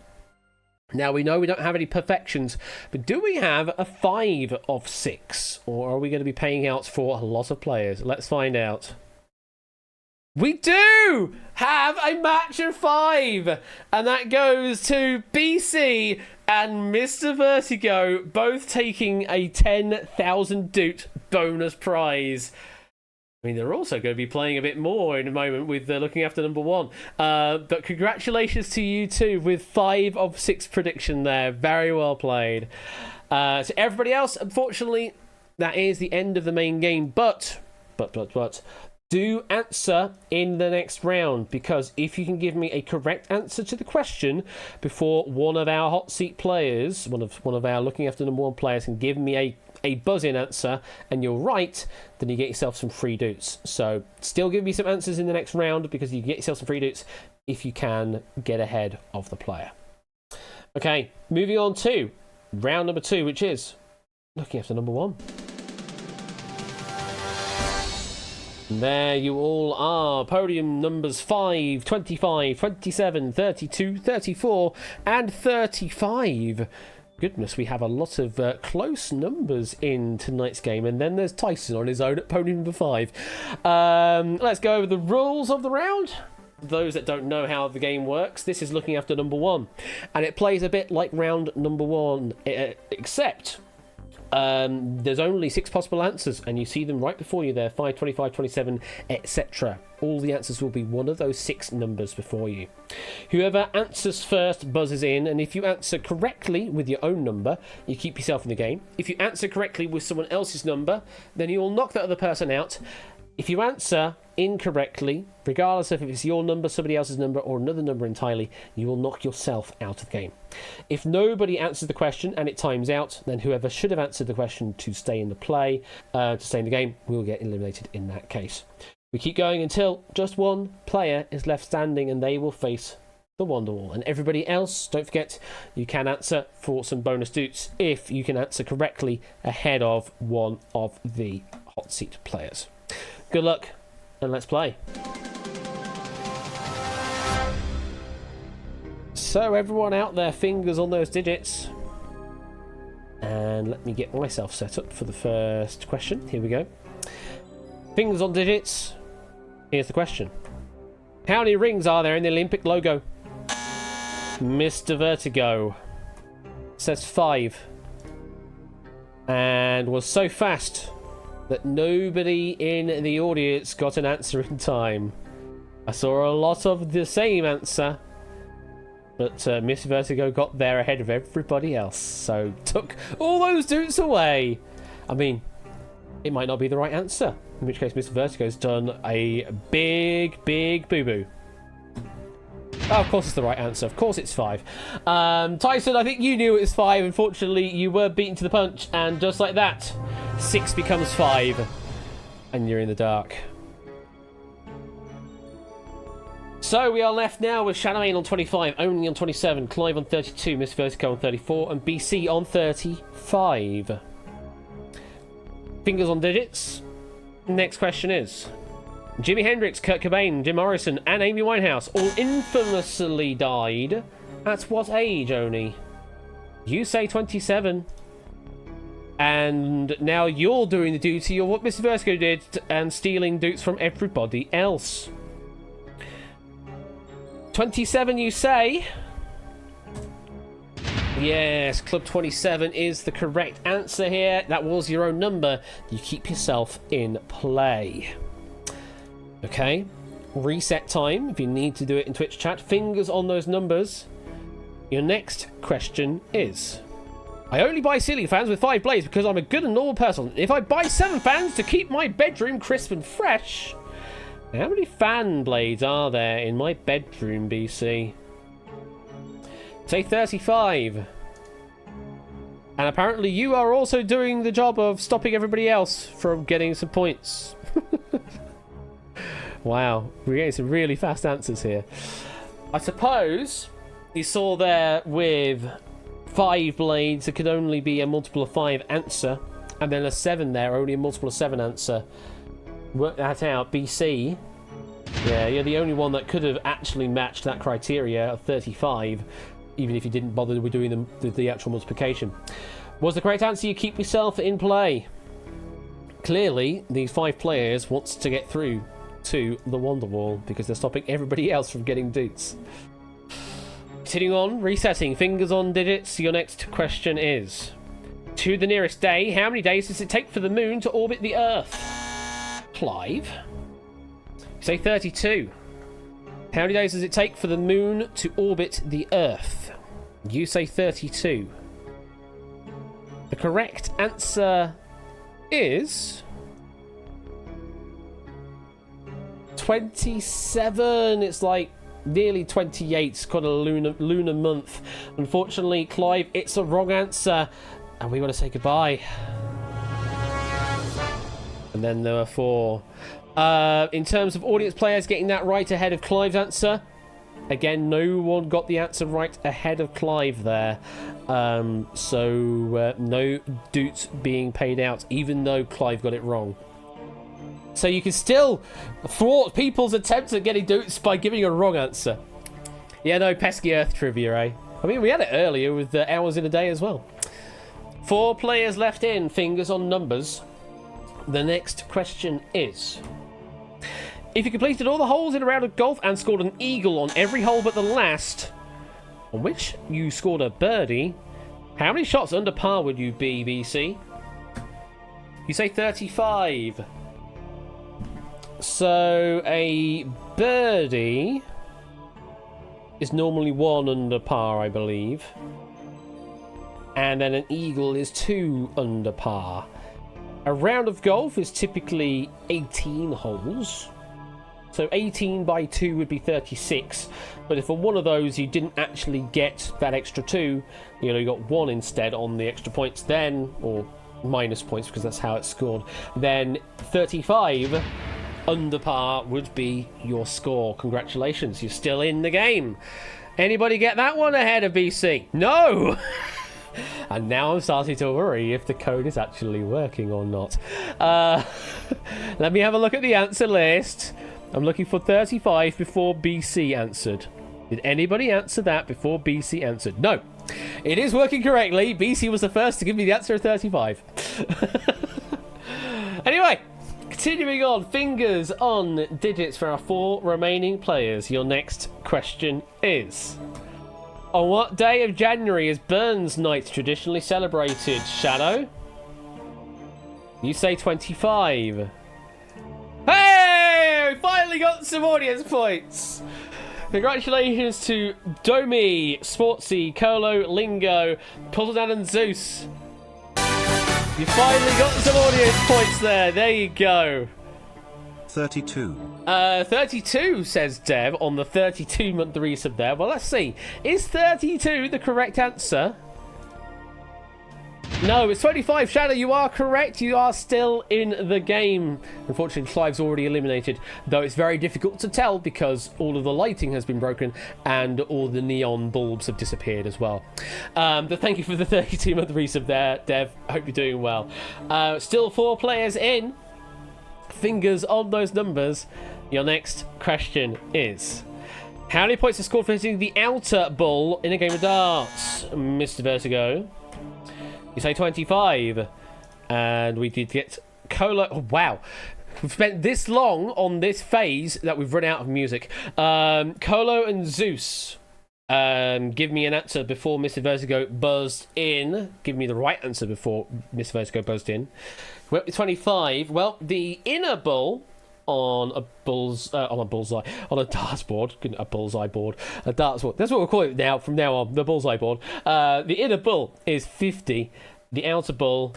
Now, we know we don't have any perfections, but do we have a 5 of 6? Or are we going to be paying out for a lot of players? Let's find out. We do have a match of 5! And that goes to BC and Mr. Vertigo, both taking a 10,000 doot bonus prize. I mean, they're also going to be playing a bit more in a moment with looking after number 1. But congratulations to you two with 5 of 6 prediction there. Very well played. So everybody else, unfortunately, that is the end of the main game. But, do answer in the next round, because if you can give me a correct answer to the question before one of our hot seat players, one of our looking after number 1 players, can give me a buzz-in answer, and you're right, then you get yourself some free doots. So still give me some answers in the next round, because you get yourself some free doots if you can get ahead of the player. Okay, moving on to round number 2, which is looking after number 1. And there you all are. Podium numbers 5, 25, 27, 32, 34, and 35. Goodness, we have a lot of close numbers in tonight's game. And then there's Tyson on his own at podium number 5. Let's go over the rules of the round. Those that don't know how the game works, this is looking after number 1. And it plays a bit like round number 1, except there's only 6 possible answers, and you see them right before you there, 5, 25, 27, etc. All the answers will be one of those 6 numbers before you. Whoever answers first buzzes in, and if you answer correctly with your own number, you keep yourself in the game. If you answer correctly with someone else's number, then you will knock that other person out. If you answer incorrectly, regardless of if it's your number, somebody else's number, or another number entirely, you will knock yourself out of the game. If nobody answers the question and it times out, then whoever should have answered the question to stay in the play, to stay in the game, will get eliminated in that case. We keep going until just one player is left standing, and they will face the Wonderwall. And everybody else, don't forget, you can answer for some bonus doots if you can answer correctly ahead of one of the hot seat players. Good luck, and let's play. So everyone out there, fingers on those digits. And let me get myself set up for the first question. Here we go. Fingers on digits. Here's the question. How many rings are there in the Olympic logo? Mr. Vertigo says 5. And was so fast that nobody in the audience got an answer in time. I saw a lot of the same answer, but Miss Vertigo got there ahead of everybody else, so took all those doots away. I mean, it might not be the right answer, in which case Miss Vertigo's done a big boo-boo. Oh, of course it's the right answer. Of course it's 5. Tyson, I think you knew it was 5. Unfortunately, you were beaten to the punch, and just like that, 6 becomes 5, and you're in the dark. So we are left now with Shadowmane on 25, Only on 27, Clive on 32, Miss Vertigo on 34, and BC on 35. Fingers on digits. Next question is... Jimi Hendrix, Kurt Cobain, Jim Morrison, and Amy Winehouse all infamously died. At what age, Oni? You say 27. And now you're doing the duty of what Mr. Vertigo did and stealing doots from everybody else. 27, you say? Yes, Club 27 is the correct answer here. That was your own number. You keep yourself in play. Okay, reset time if you need to do it in Twitch chat. Fingers on those numbers. Your next question is... I only buy ceiling fans with 5 blades because I'm a good and normal person. If I buy 7 fans to keep my bedroom crisp and fresh... How many fan blades are there in my bedroom, BC? Say 35. And apparently you are also doing the job of stopping everybody else from getting some points. Wow, we're getting some really fast answers here. I suppose you saw there with 5 blades, it could only be a multiple of 5 answer, and then a 7 there, only a multiple of 7 answer. Work that out, BC. Yeah, you're the only one that could have actually matched that criteria of 35, even if you didn't bother with doing the actual multiplication. Was the correct answer you keep yourself in play? Clearly, these 5 players wants to get through to the Wonder Wall because they're stopping everybody else from getting doots. Continuing on, resetting, fingers on digits. Your next question is, to the nearest day, how many days does it take for the moon to orbit the Earth? Clive? You say 32. How many days does it take for the moon to orbit the Earth? You say 32. The correct answer is 27. It's like nearly 28. It's got a lunar month. Unfortunately, Clive, it's a wrong answer, and we want to say goodbye. And then there were 4. In terms of audience players getting that right ahead of Clive's answer, again, no one got the answer right ahead of Clive there. So no doots being paid out, even though Clive got it wrong. So you can still thwart people's attempts at getting doots by giving a wrong answer. Yeah, no, pesky Earth trivia, eh? I mean, we had it earlier with hours in a day as well. 4 players left in, fingers on numbers. The next question is, if you completed all the holes in a round of golf and scored an eagle on every hole but the last, on which you scored a birdie, how many shots under par would you be, BC? You say 35. So a birdie is normally 1 under par, I believe. And then an eagle is 2 under par. A round of golf is typically 18 holes. So 18 by 2 would be 36. But if on one of those you didn't actually get that extra 2, you got 1 instead on the extra points, then, or minus points because that's how it's scored, then 35 under par would be your score. Congratulations, you're still in the game. Anybody get that one ahead of BC? No! And now I'm starting to worry if the code is actually working or not. Let me have a look at the answer list. I'm looking for 35 before BC answered. Did anybody answer that before BC answered? No. It is working correctly. BC was the first to give me the answer of 35. Anyway, continuing on. Fingers on digits for our 4 remaining players. Your next question is, on what day of January is Burns Night traditionally celebrated? Shadow? You say 25. Hey! We finally got some audience points! Congratulations to Domi, Sportsy, Colo, Lingo, Puzzledan and Zeus. You finally got some audience points there. There you go. 32. 32, says Dev, on the 32-month resub there. Well, let's see. Is 32 the correct answer? No, it's 25. Shadow, you are correct. You are still in the game. Unfortunately, Clive's already eliminated, though it's very difficult to tell because all of the lighting has been broken and all the neon bulbs have disappeared as well. But thank you for the 32-month resub there, Dev. I hope you're doing well. Still 4 players in. Fingers on those numbers. Your next question is, how many points are scored for hitting the outer ball in a game of darts, Mr. Vertigo? You say 25. And we did get Colo. Oh, wow. We've spent this long on this phase that we've run out of music. Colo and Zeus. Give me an answer before Mr. Vertigo buzzed in. Give me the right answer before Mr. Vertigo buzzed in. Well, 25. Well, the inner bull on a darts board, a bullseye board, a darts board. That's what we'll call it now. From now on, the bullseye board. The inner bull is 50. The outer bull,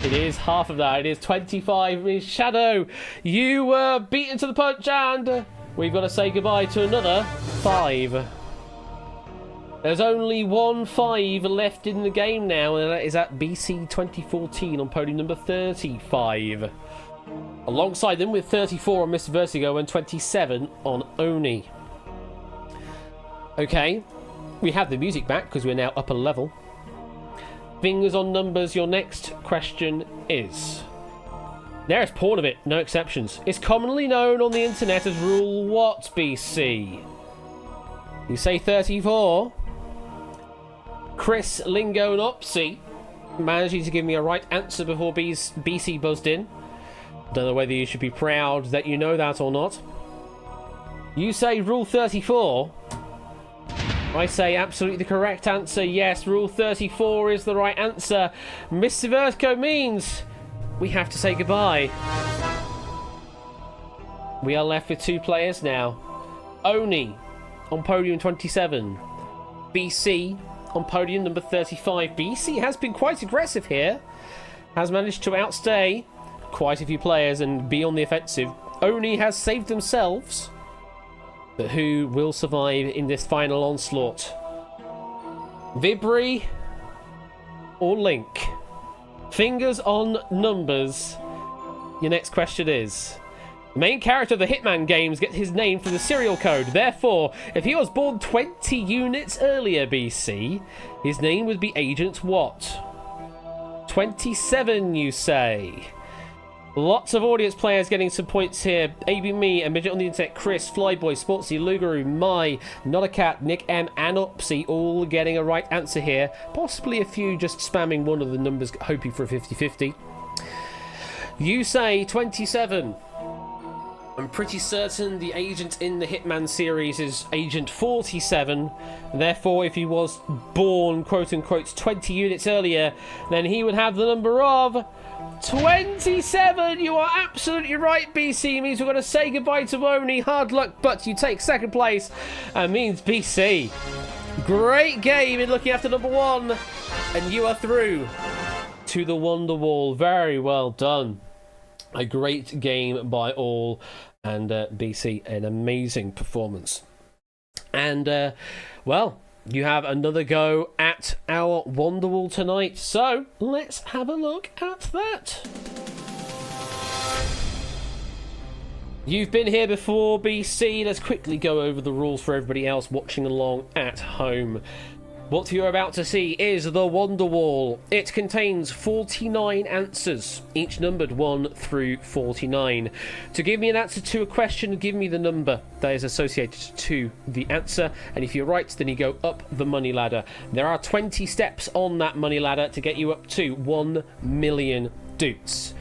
it is half of that. It is 25. Miss Shadow, you were beaten to the punch, and we've got to say goodbye to another 5. There's only 1-5 left in the game now, and that is at BC 2014 on podium number 35. Alongside them with 34 on Mr. Vertigo and 27 on Oni. Okay, we have the music back because we're now upper level. Fingers on numbers, your next question is... There's porn of it, no exceptions. It's commonly known on the internet as Rule what, BC? You say 34. Chris, Lingo and Opsy managing to give me a right answer before BC buzzed in. Don't know whether you should be proud that you know that or not. You say Rule 34. I say absolutely the correct answer. Yes, Rule 34 is the right answer. Mr. Vertigo means we have to say goodbye. We are left with 2 players now. Oni on podium 27. BC on podium number 35. BC has been quite aggressive here. Has managed to outstay quite a few players and be on the offensive. Oni has saved themselves. But who will survive in this final onslaught? Vibri or Link? Fingers on numbers. Your next question is... The main character of the Hitman games gets his name from the serial code. Therefore, if he was born 20 units earlier BC, his name would be Agent what? 27, you say? Lots of audience players getting some points here. AB Me, A Midget on the Internet, Chris, Flyboy, Sportsy, Lugaroo, Mai, Not a Cat, Nick M, and Opsy all getting a right answer here. Possibly a few just spamming one of the numbers, hoping for a 50-50. You say 27. I'm pretty certain the agent in the Hitman series is Agent 47. Therefore, if he was born, quote-unquote, 20 units earlier, then he would have the number of 27. You are absolutely right, BC. Means we're going to say goodbye to Oni. Hard luck, but you take second place. And means BC. Great game in looking after number 1. And you are through to the Wonder Wall. Very well done. A great game by all, and BC, an amazing performance. And, well, you have another go at our Wonderwall tonight, so let's have a look at that. You've been here before, BC. Let's quickly go over the rules for everybody else watching along at home. What you're about to see is the Wonderwall. It contains 49 answers, each numbered 1 through 49. To give me an answer to a question, give me the number that is associated to the answer, and if you're right, then you go up the money ladder. There are 20 steps on that money ladder to get you up to 1 million doots.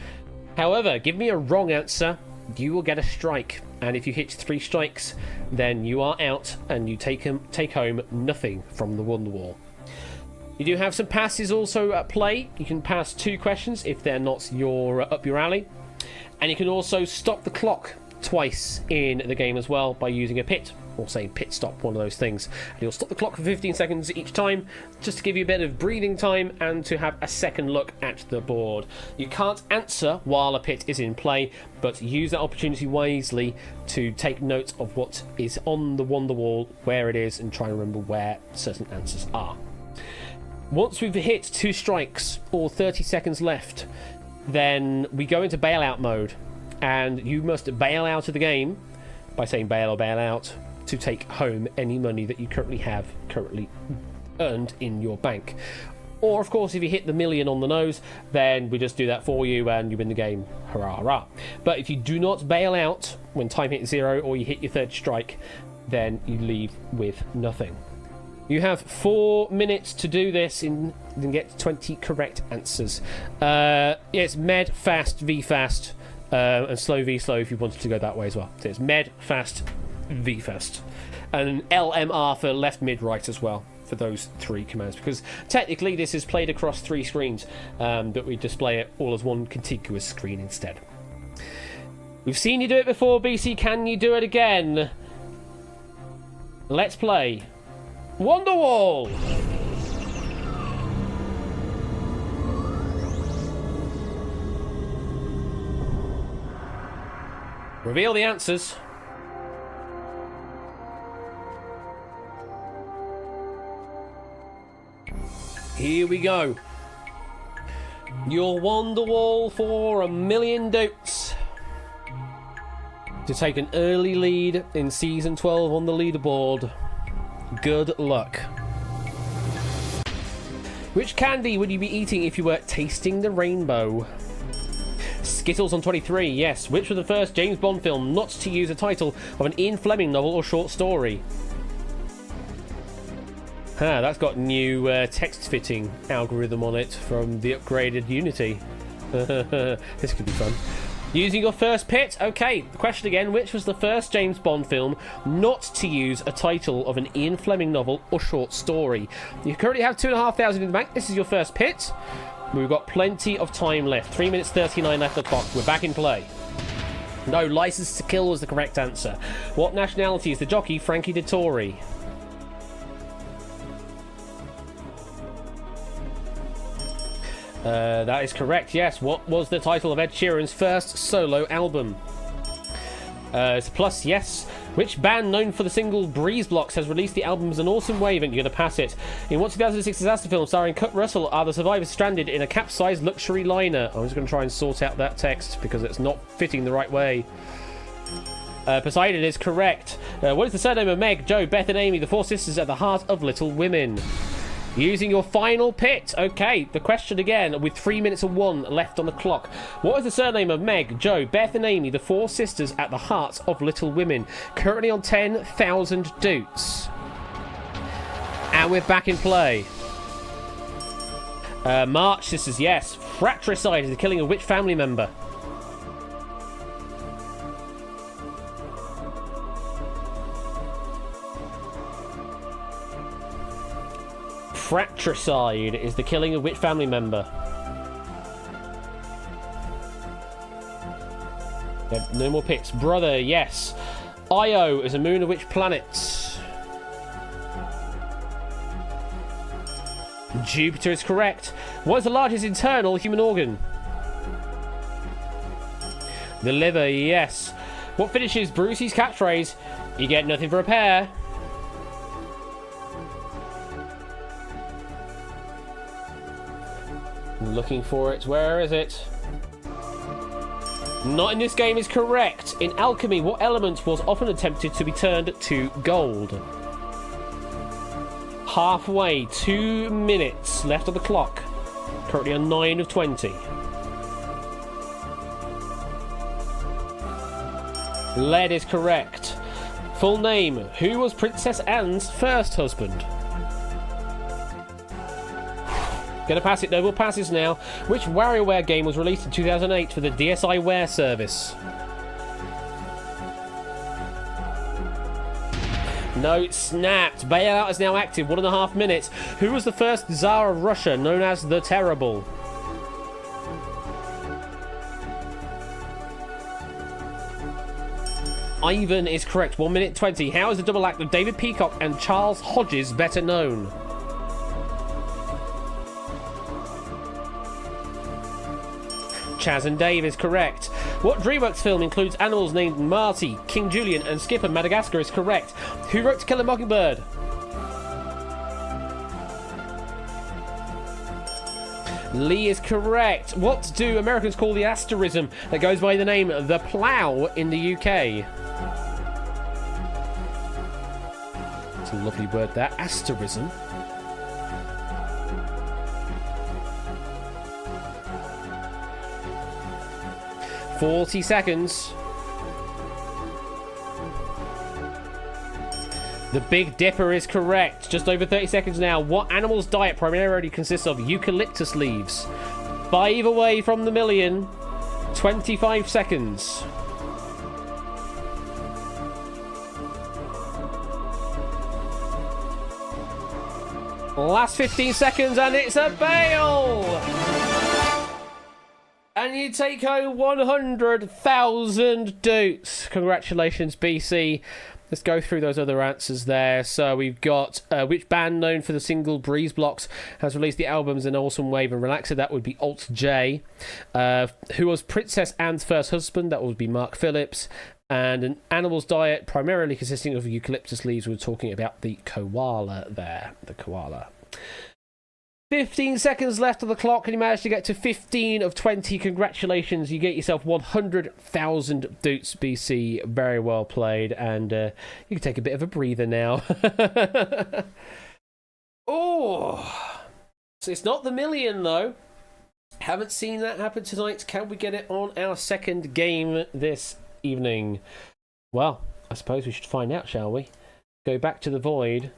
However, give me a wrong answer, you will get a strike, and if you hit 3 strikes, then you are out and you take home nothing from the Wonderwall. You do have some passes also at play. You can pass 2 questions if they're not up your alley, and you can also stop the clock twice in the game as well by using a pit, or saying pit stop, one of those things. And you'll stop the clock for 15 seconds each time, just to give you a bit of breathing time and to have a second look at the board. You can't answer while a pit is in play, but use that opportunity wisely to take note of what is on the Wonderwall, where it is, and try and remember where certain answers are. Once we've hit 2 strikes or 30 seconds left, then we go into bailout mode, and you must bail out of the game by saying bail or bail out to take home any money that you currently earned in your bank. Or, of course, if you hit the million on the nose, then we just do that for you and you win the game. Hurrah, hurrah. But if you do not bail out when time hits 0 or you hit your 3rd strike, then you leave with nothing. You have 4 minutes to do this and get 20 correct answers. It's med, fast, v fast, and slow v slow if you wanted to go that way as well. So it's med, fast, v fast, and LMR for left, mid, right as well for those 3 commands, because technically this is played across 3 screens, but we display it all as one contiguous screen instead. We've seen you do it before, BC. Can you do it again? Let's play Wonderwall. Reveal the answers. Here we go. Your Wonderwall for 1,000,000 dots to take an early lead in Season 12 on the leaderboard. Good luck. Which candy would you be eating if you were tasting the rainbow? Skittles on 23, yes. Which was the first James Bond film not to use a title of an Ian Fleming novel or short story? That's got new text-fitting algorithm on it from the upgraded Unity. This could be fun. Using your first pit? Okay, the question again. Which was the first James Bond film not to use a title of an Ian Fleming novel or short story? You currently have 2,500 in the bank. This is your first pit. We've got plenty of time left. 3 minutes 39 left on the clock. We're back in play. No, License to Kill was the correct answer. What nationality is the jockey Frankie Dettori? That is correct, yes. What was the title of Ed Sheeran's first solo album? It's a plus, yes. Which band known for the single Breeze Blocks has released the album as an Awesome Wave? And you're going to pass it. In what 2006 disaster film starring Kurt Russell are the survivors stranded in a capsized luxury liner? I'm just going to try and sort out that text because it's not fitting the right way. Poseidon is correct. What is the surname of Meg, Jo, Beth and Amy, the four sisters at the heart of Little Women? Using your final pit. Okay, the question again with 3 minutes and 1 left on the clock. What is the surname of Meg, Jo, Beth and Amy, the four sisters at the heart of Little Women? Currently on 10,000 doots. And we're back in play. March sisters, yes. Fratricide is the killing of which family member? Fratricide is the killing of which family member? No more pits. Brother, yes. Io is a moon of which planet? Jupiter is correct. What is the largest internal human organ? The liver, yes. What finishes Brucey's catchphrase? You get nothing for a pair. Looking for it. Where is it? Not in this game is correct. In alchemy, what element was often attempted to be turned to gold? Halfway. 2 minutes left on the clock. Currently on 9 of 20. Lead is correct. Full name. Who was Princess Anne's first husband? Gonna pass it, Noble passes now. Which WarioWare game was released in 2008 for the DSiWare service? No, it snapped. Bailout is now active. 1.5 minutes. Who was the first Tsar of Russia, known as the Terrible? Ivan is correct. 1 minute 20. How is the double act of David Peacock and Charles Hodges better known? Chaz and Dave is correct. What DreamWorks film includes animals named Marty, King Julian, and Skipper Madagascar is correct. Who wrote To Kill a Mockingbird? Lee is correct. What do Americans call the asterism that goes by the name The Plough in the UK? It's a lovely word, that asterism. $40 seconds. The Big Dipper is correct. Just over 30 seconds now. What animal's diet primarily consists of eucalyptus leaves? 5 away from the million. 25 seconds. Last 15 seconds and it's a bail! And you take home 100,000 doots. Congratulations, BC. Let's go through those other answers there. So we've got which band known for the single Breeze Blocks has released the albums An Awesome Wave and Relaxer? That would be Alt J. Who was Princess Anne's first husband? That would be Mark Phillips. And an animal's diet primarily consisting of eucalyptus leaves. We're talking about the koala there. The koala. 15 seconds left on the clock, and you managed to get to 15 of 20. Congratulations, you get yourself 100,000 Doots BC. Very well played, and you can take a bit of a breather now. Oh, so it's not the million, though. Haven't seen that happen tonight. Can we get it on our second game this evening? Well, I suppose we should find out, shall we? Go back to the void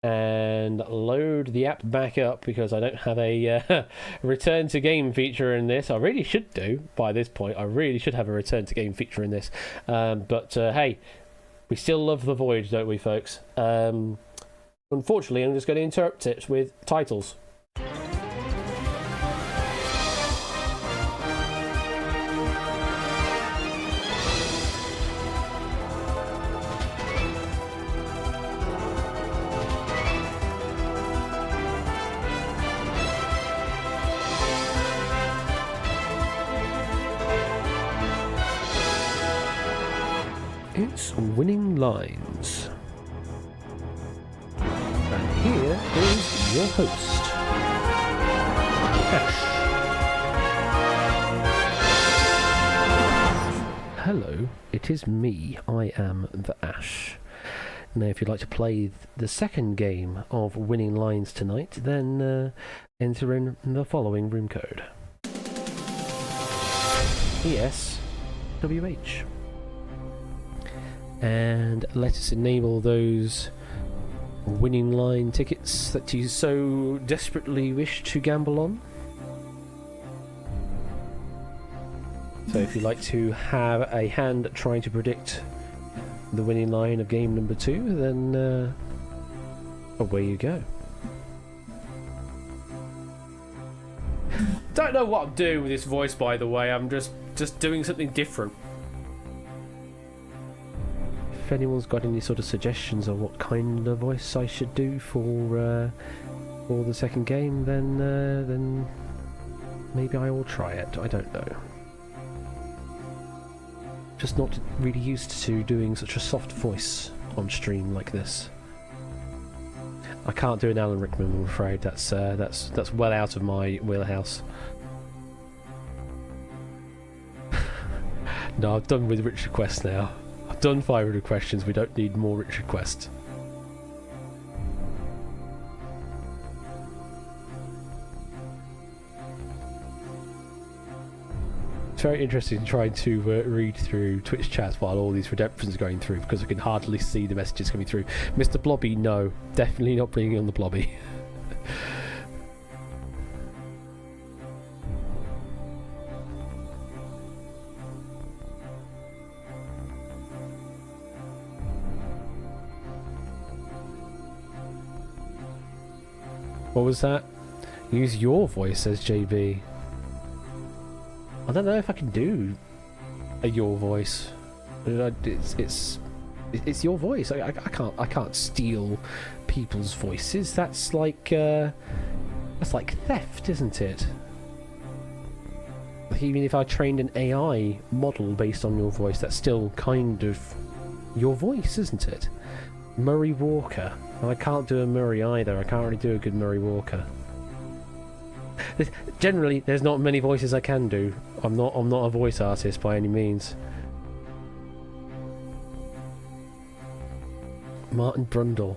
and load the app back up, because I don't have a return to game feature in this. I really should do by this point. I really should have a return to game feature in this. But hey, we still love the void, don't we, folks? Unfortunately, I'm just going to interrupt it with titles. It's Winning Lines. And here is your host, Ash. Hello, it is me. I am the Ash. Now, if you'd like to play the second game of Winning Lines tonight, then enter in the following room code. ESWH. And let us enable those winning line tickets that you so desperately wish to gamble on. So if you'd like to have a hand trying to predict the winning line of game number 2, then away you go. Don't know what I'm doing with this voice, by the way. I'm just doing something different. If anyone's got any sort of suggestions on what kind of voice I should do for the second game, then maybe I will try it. I don't know. Just not really used to doing such a soft voice on stream like this. I can't do an Alan Rickman, I'm afraid. That's well out of my wheelhouse. No, I'm done with Richard Quest now. I've done 500 questions, we don't need more Richard Quest. It's very interesting trying to read through Twitch chats while all these redemptions are going through, because I can hardly see the messages coming through. Mr. Blobby, no. Definitely not bringing on the Blobby. What was that? Use your voice, says JB. I don't know if I can do a your voice. It's your voice. I can't steal people's voices. That's like theft, isn't it? Even if I trained an AI model based on your voice, that's still kind of your voice, isn't it? Murray Walker. I can't do a Murray either. I can't really do a good Murray Walker. Generally, there's not many voices I can do. I'm not a voice artist by any means. Martin Brundle.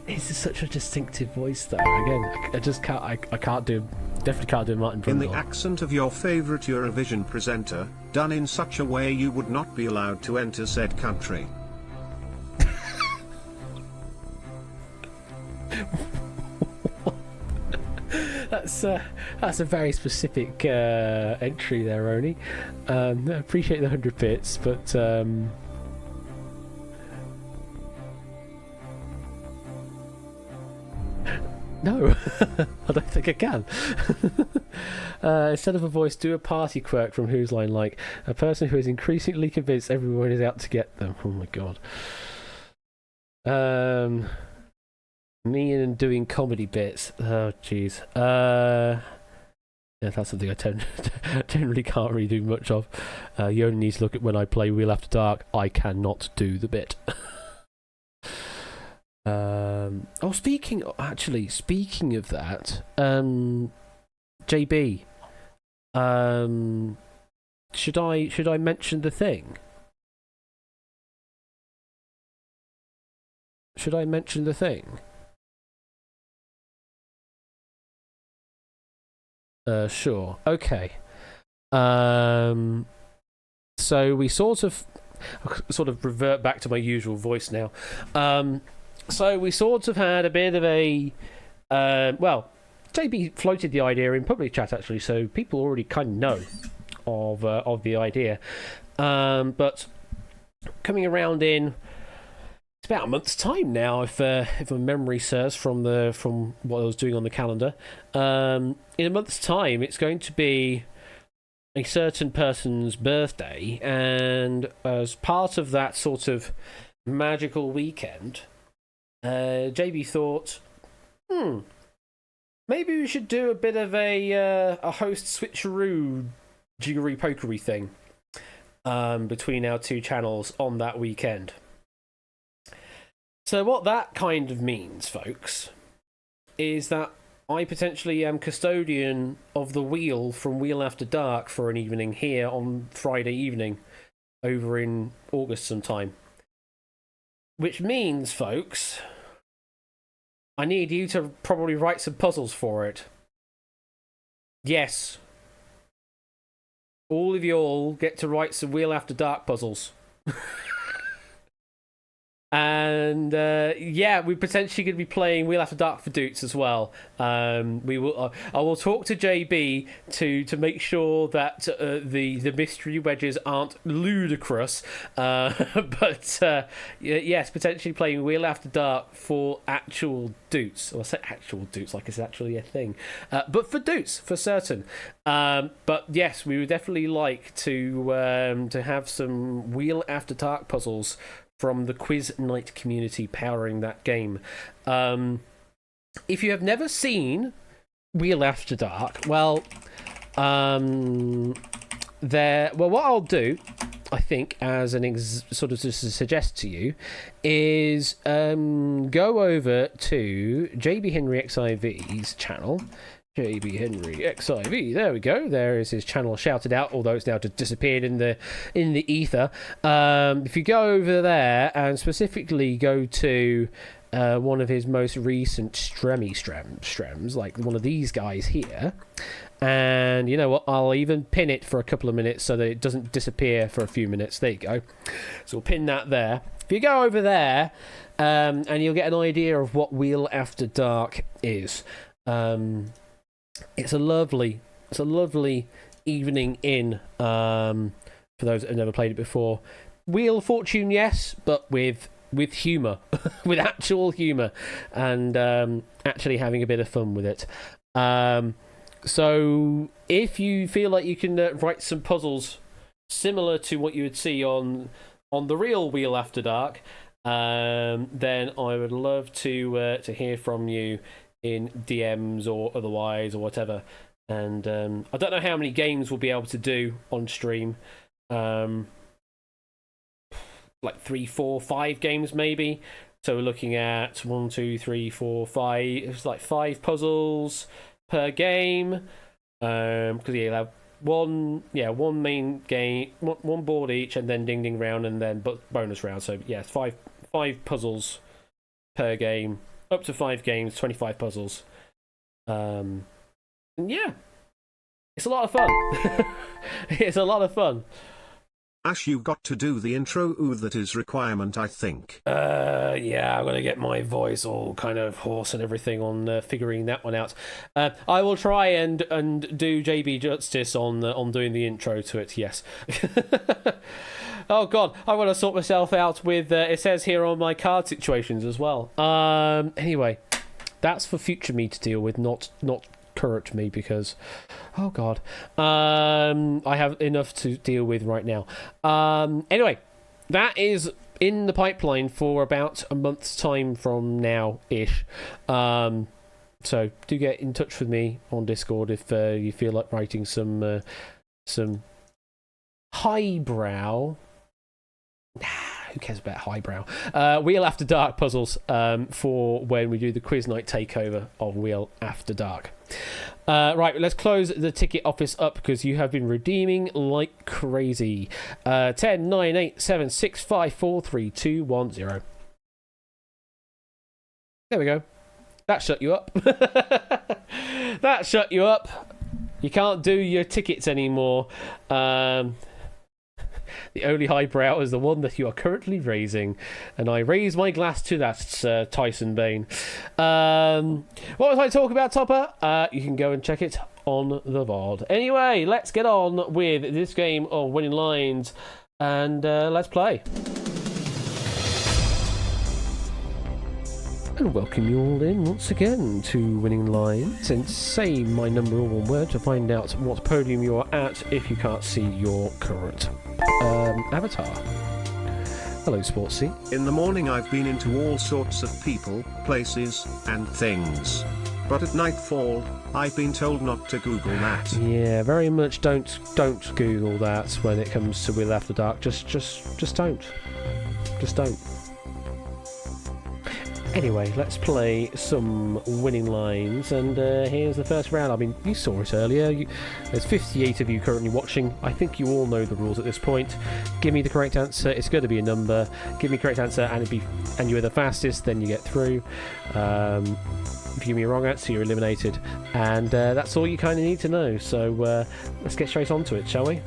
It's such a distinctive voice, though. Again, I just can't. I can't do. Definitely can't do Martin Brundle. In the accent of your favourite Eurovision presenter, done in such a way you would not be allowed to enter said country. That's a very specific entry there, Oni. I appreciate the 100 bits, but no, I don't think I can. Instead of a voice, do a party quirk from Whose Line Like. A person who is increasingly convinced everyone is out to get them. Oh my god. Me and doing comedy bits. Oh jeez. Yeah, that's something I generally can't really do much of. You only need to look at when I play Wheel After Dark. I cannot do the bit. Speaking of that, JB, should I mention the thing? Should I mention the thing? Sure. Okay. So we sort of revert back to my usual voice now. So we sort of had a bit of a JB floated the idea in public chat actually, so people already kind of know of the idea. But coming around in it's about a month's time now, if my memory serves from what I was doing on the calendar. In a month's time, it's going to be a certain person's birthday, and as part of that sort of magical weekend, JB thought, maybe we should do a bit of a host switcheroo jiggery pokery thing between our two channels on that weekend. So what that kind of means, folks, is that I potentially am custodian of the wheel from Wheel After Dark for an evening here on Friday evening over in August sometime. Which means, folks, I need you to probably write some puzzles for it. Yes. All of you all get to write some Wheel After Dark puzzles. And we potentially going to be playing Wheel After Dark for Doots as well. I will talk to JB to make sure that the mystery wedges aren't ludicrous. Yes, potentially playing Wheel After Dark for actual Doots. Well, I say actual Doots like it's actually a thing, but for Doots for certain. But yes, we would definitely like to have some Wheel After Dark puzzles from the Quiz Night community powering that game. If you have never seen Wheel After Dark, what I'll do, I think, as an sort of just to suggest to you, is go over to JB Henry XIV's channel. JB Henry XIV. There we go. There is his channel shouted out, although it's now just disappeared in the ether. If you go over there and specifically go to one of his most recent strems, like one of these guys here, and you know what? I'll even pin it for a couple of minutes so that it doesn't disappear for a few minutes. There you go. So we'll pin that there. If you go over there, and you'll get an idea of what Wheel After Dark is. It's a lovely evening in for those that have never played it before. Wheel of Fortune, yes, but with humour, with actual humour, and actually having a bit of fun with it. So if you feel like you can write some puzzles similar to what you would see on the real Wheel After Dark, then I would love to hear from you in DMs or otherwise or whatever. And I don't know how many games we'll be able to do on stream. Like 3, 4, 5 games maybe. So we're looking at 1, 2, 3, 4, 5. It's like 5 puzzles per game. Because you'll have one main game, one board each, and then ding ding round, and then bonus round. So yeah, 5 puzzles per game. Up to 5 games, 25 puzzles. And yeah, it's a lot of fun. It's a lot of fun. Ash, you've got to do the intro. Ooh, that is requirement, I think. Yeah, I'm gonna get my voice all kind of hoarse and everything on figuring that one out. I will try and do JB justice on doing the intro to it. Yes. Oh God, I want to sort myself out with. It says here on my card situations as well. Anyway, that's for future me to deal with, not current me, because oh God, I have enough to deal with right now. Anyway, that is in the pipeline for about a month's time from now ish. So do get in touch with me on Discord if you feel like writing some highbrow. Who cares about highbrow? Wheel After Dark puzzles for when we do the quiz night takeover of Wheel After Dark. Right, let's close the ticket office up because you have been redeeming like crazy. 10, 9, 8, 7, 6, 5, 4, 3, 2, 1, 0. There we go. That shut you up. That shut you up. You can't do your tickets anymore. The only highbrow is the one that you are currently raising. And I raise my glass to that, Tyson Bane. What was I talking about, Topper? You can go and check it on the VOD. Anyway, let's get on with this game of Winning Lines. And let's play. And welcome you all in once again to Winning Lines, and say my number or one word to find out what podium you are at if you can't see your current avatar. Hello, Sportsy. In the morning I've been into all sorts of people, places, and things. But at nightfall, I've been told not to Google that. Yeah, very much don't Google that when it comes to Wheel After Dark. Just don't. Just don't. Anyway, let's play some Winning Lines, and here's the first round. I mean, you saw it earlier. There's 58 of you currently watching. I think you all know the rules at this point. Give me the correct answer. It's going to be a number. Give me the correct answer, and you're the fastest, then you get through. If you give me a wrong answer, you're eliminated. And that's all you kind of need to know. So let's get straight on to it, shall we?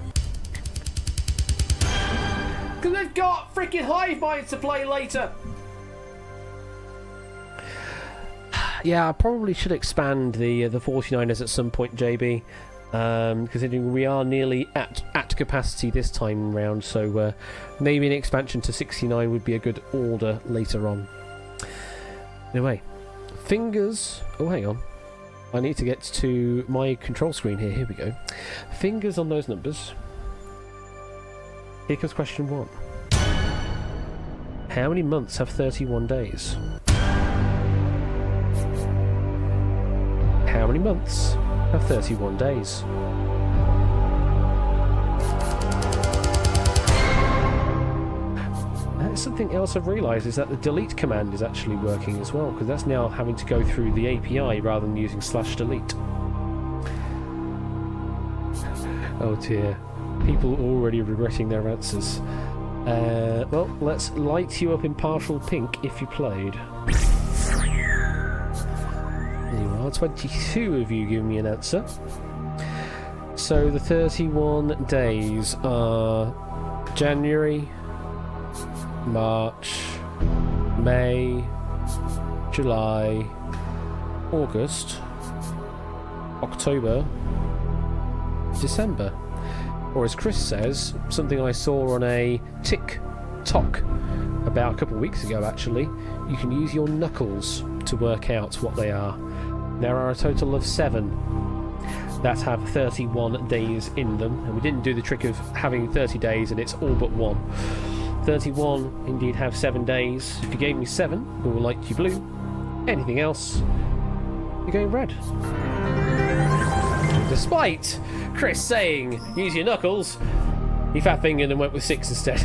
Because they've got freaking hive minds to play later. Yeah, I probably should expand the 49ers at some point, JB, considering we are nearly at capacity this time round, so maybe an expansion to 69 would be a good order later on. Anyway, fingers... Oh, hang on. I need to get to my control screen here. Here we go. Fingers on those numbers. Here comes question 1. How many months have 31 days? How many months have 31 days? That's something else I've realised, is that the delete command is actually working as well, because that's now having to go through the API rather than using /delete. Oh dear. People already regretting their answers. Well, let's light you up in partial pink if you played. 22 of you give me an answer. So the 31 days are January, March, May, July, August, October, December. Or as Chris says, something I saw on a TikTok about a couple of weeks ago actually, you can use your knuckles to work out what they are. There are a total of 7 that have 31 days in them, and we didn't do the trick of having 30 days and it's all but 1. 31 indeed have 7 days. If you gave me 7, we will light you blue. Anything else, you're going red. Despite Chris saying, use your knuckles, he fat fingered and went with 6 instead.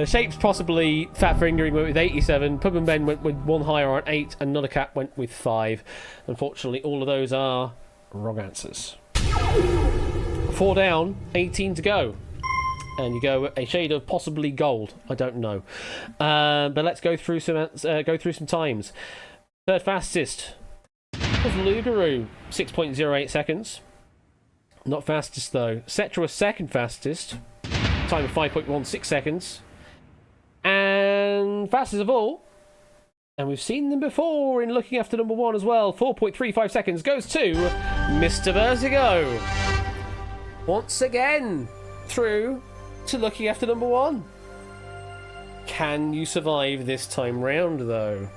Shapes possibly fat fingering went with 87. Pub and Ben went with 1 higher on 8, and Not a Cat went with 5. Unfortunately, all of those are wrong answers. 4 down, 18 to go, and you go a shade of possibly gold. I don't know, but let's go through some times. Third fastest was Lugaroo, 6.08 seconds. Not fastest though. Cetra was second fastest, time of 5.16 seconds. And fastest of all, and we've seen them before in looking after number 1 as well, 4.35 seconds goes to Mr. Vertigo. Once again, through to looking after number 1. Can you survive this time round though?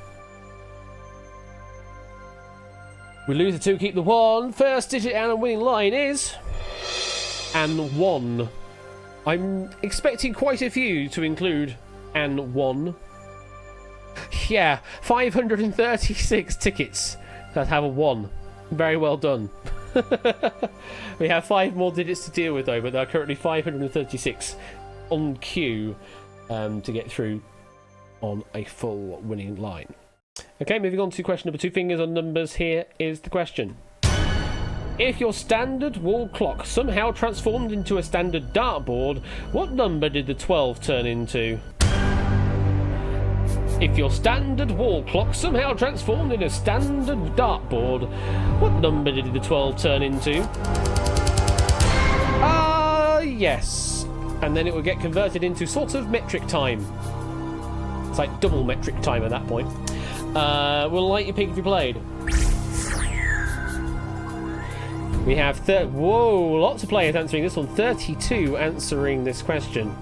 We lose the 2, keep the 1. First digit and a winning line is... and 1. I'm expecting quite a few to include and 1. Yeah, 536 tickets that have a 1. Very well done. We have 5 more digits to deal with though, but there are currently 536 on cue to get through on a full winning line. Okay, moving on to question number 2. Fingers on numbers. Here is the question. If your standard wall clock somehow transformed into a standard dartboard, what number did the 12 turn into? If your standard wall clock somehow transformed into a standard dartboard, what number did the 12 turn into? Yes. And then it would get converted into sort of metric time. It's like double metric time at that point. We'll light your pig if you played. We have lots of players answering this one. 32 answering this question.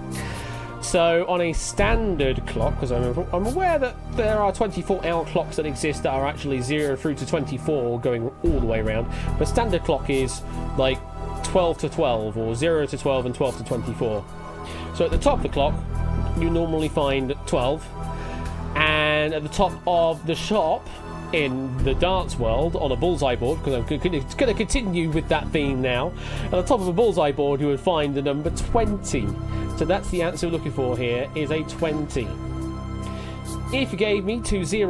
So on a standard clock, because I'm aware that there are 24-hour clocks that exist that are actually 0 through to 24 going all the way around. But standard clock is like 12 to 12 or 0 to 12 and 12 to 24. So at the top of the clock, you normally find 12. And at the top of the shop in the darts world on a bullseye board, because I'm going to continue with that theme now, at the top of a bullseye board you would find the number 20. So that's the answer we're looking for here, is a 20. If you gave me 20,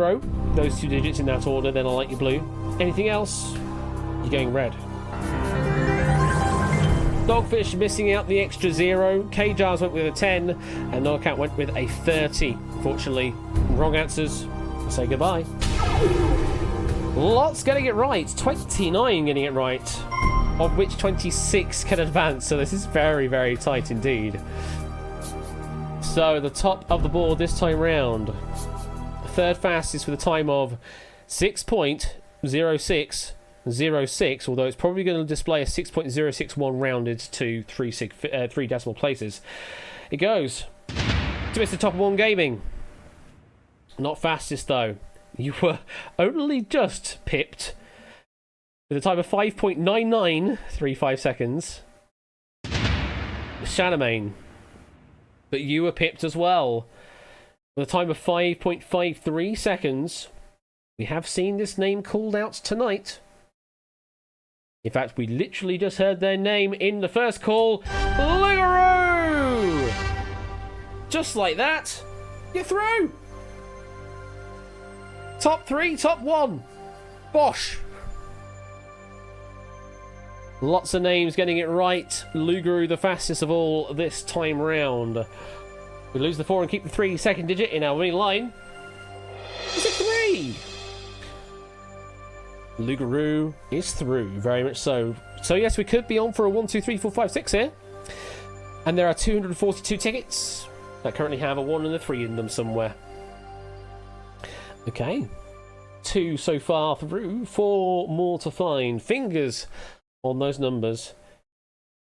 those 2 digits in that order, then I'll light you blue. Anything else, you're going red. Dogfish missing out the extra 0. K-Jars went with a 10, and Knockout went with a 30. Unfortunately, wrong answers. Say goodbye. Lots getting it right. 29 getting it right, of which 26 can advance. So this is very, very tight indeed. So the top of the board this time round. Third fastest with a time of 6.0606, although it's probably going to display a 6.061 rounded to 3 decimal places. It goes to Mr. Top 1 Gaming. Not fastest though. You were only just pipped with a time of 5.9935 seconds. Shadowmane. But you were pipped as well with a time of 5.53 seconds. We have seen this name called out tonight. In fact, we literally just heard their name in the first call. Lugaroo! Just like that, you're through. Top 3, top 1. Bosh. Lots of names getting it right. Lugaroo the fastest of all this time round. We lose the 4 and keep the 3 second digit in our winning line. It's a 3. Lugaroo is through, very much so. So yes, we could be on for a 1, 2, 3, 4, 5, 6 here. And there are 242 tickets that currently have a 1 and a 3 in them somewhere. Okay. 2 so far through, 4 more to find. Fingers on those numbers.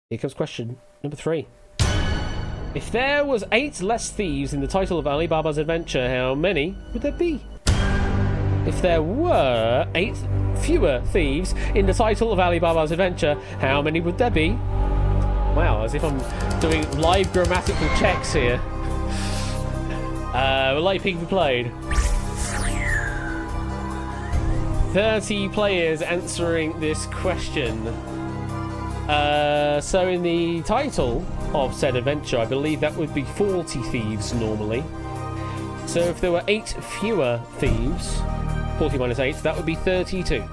Here comes question number 3. If there was 8 less thieves in the title of Alibaba's adventure, how many would there be? If there were 8 fewer thieves in the title of Alibaba's adventure, how many would there be? Wow, as if I'm doing live grammatical checks here. Light pink for played. 30 players answering this question. So in the title of said adventure, I believe that would be 40 thieves normally. So if there were 8 fewer thieves, 40 minus 8, that would be 32.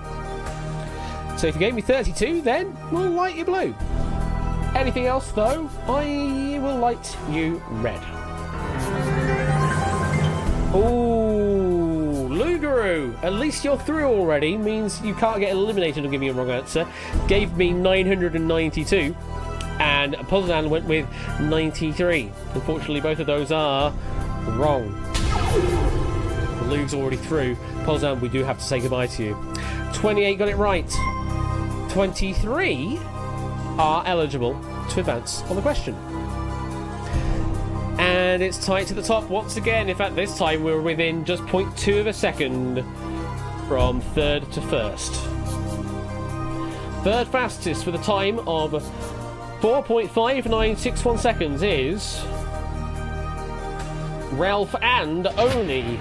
So if you gave me 32, then we'll light you blue. Anything else, though, I will light you red. Ooh, Lugaroo! At least you're through already, means you can't get eliminated on giving a wrong answer. Gave me 992, and Puzzleland went with 93. Unfortunately, both of those are wrong. Luke's already through. Puzzleland, we do have to say goodbye to you. 28 got it right. 23 are eligible to advance on the question. And it's tight to the top once again. In fact, this time we're within just 0.2 of a second from third to first. Third fastest with a time of 4.5961 seconds is Ralph and Oni.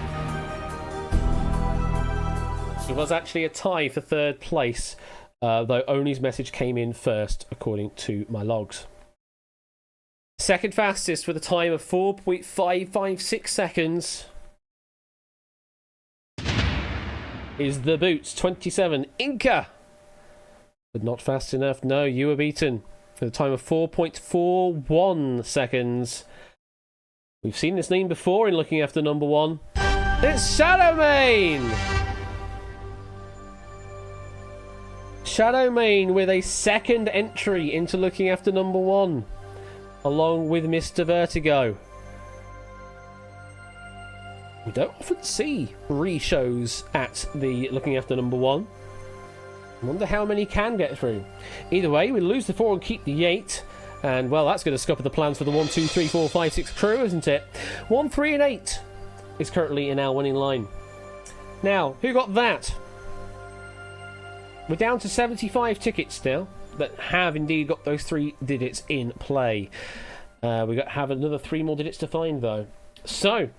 It was actually a tie for third place, though Oni's message came in first, according to my logs. Second fastest with a time of 4.556 seconds is the Boots 27 Inca. But not fast enough. No, you were beaten for the time of 4.41 seconds. We've seen this name before in looking after number one. It's Shadowmane! Shadowmane with a second entry into looking after number one, along with Mr. Vertigo. We don't often see re-shows at the looking after number one. I wonder how many can get through. Either way, we lose the 4 and keep the 8. And, well, that's going to scupper the plans for the 1, 2, 3, 4, 5, 6 crew, isn't it? 1, 3, and 8 is currently in our winning line. Now, who got that? We're down to 75 tickets now that have indeed got those 3 digits in play. Have another 3 more digits to find, though. So,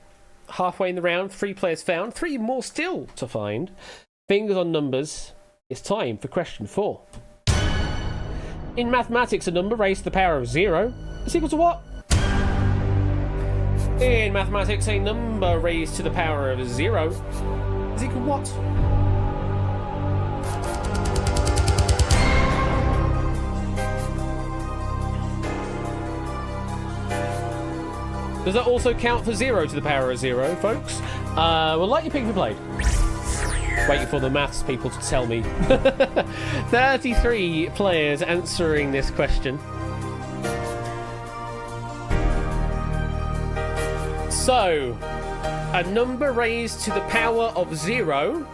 halfway in the round, 3 players found, 3 more still to find. Fingers on numbers. It's time for question 4. In mathematics, a number raised to the power of 0 is equal to what? In mathematics, a number raised to the power of 0 is equal to what? Does that also count for 0 to the power of 0, folks? We'll let you pick the blade. Waiting for the maths people to tell me. 33 players answering this question. So, a number raised to the power of 0.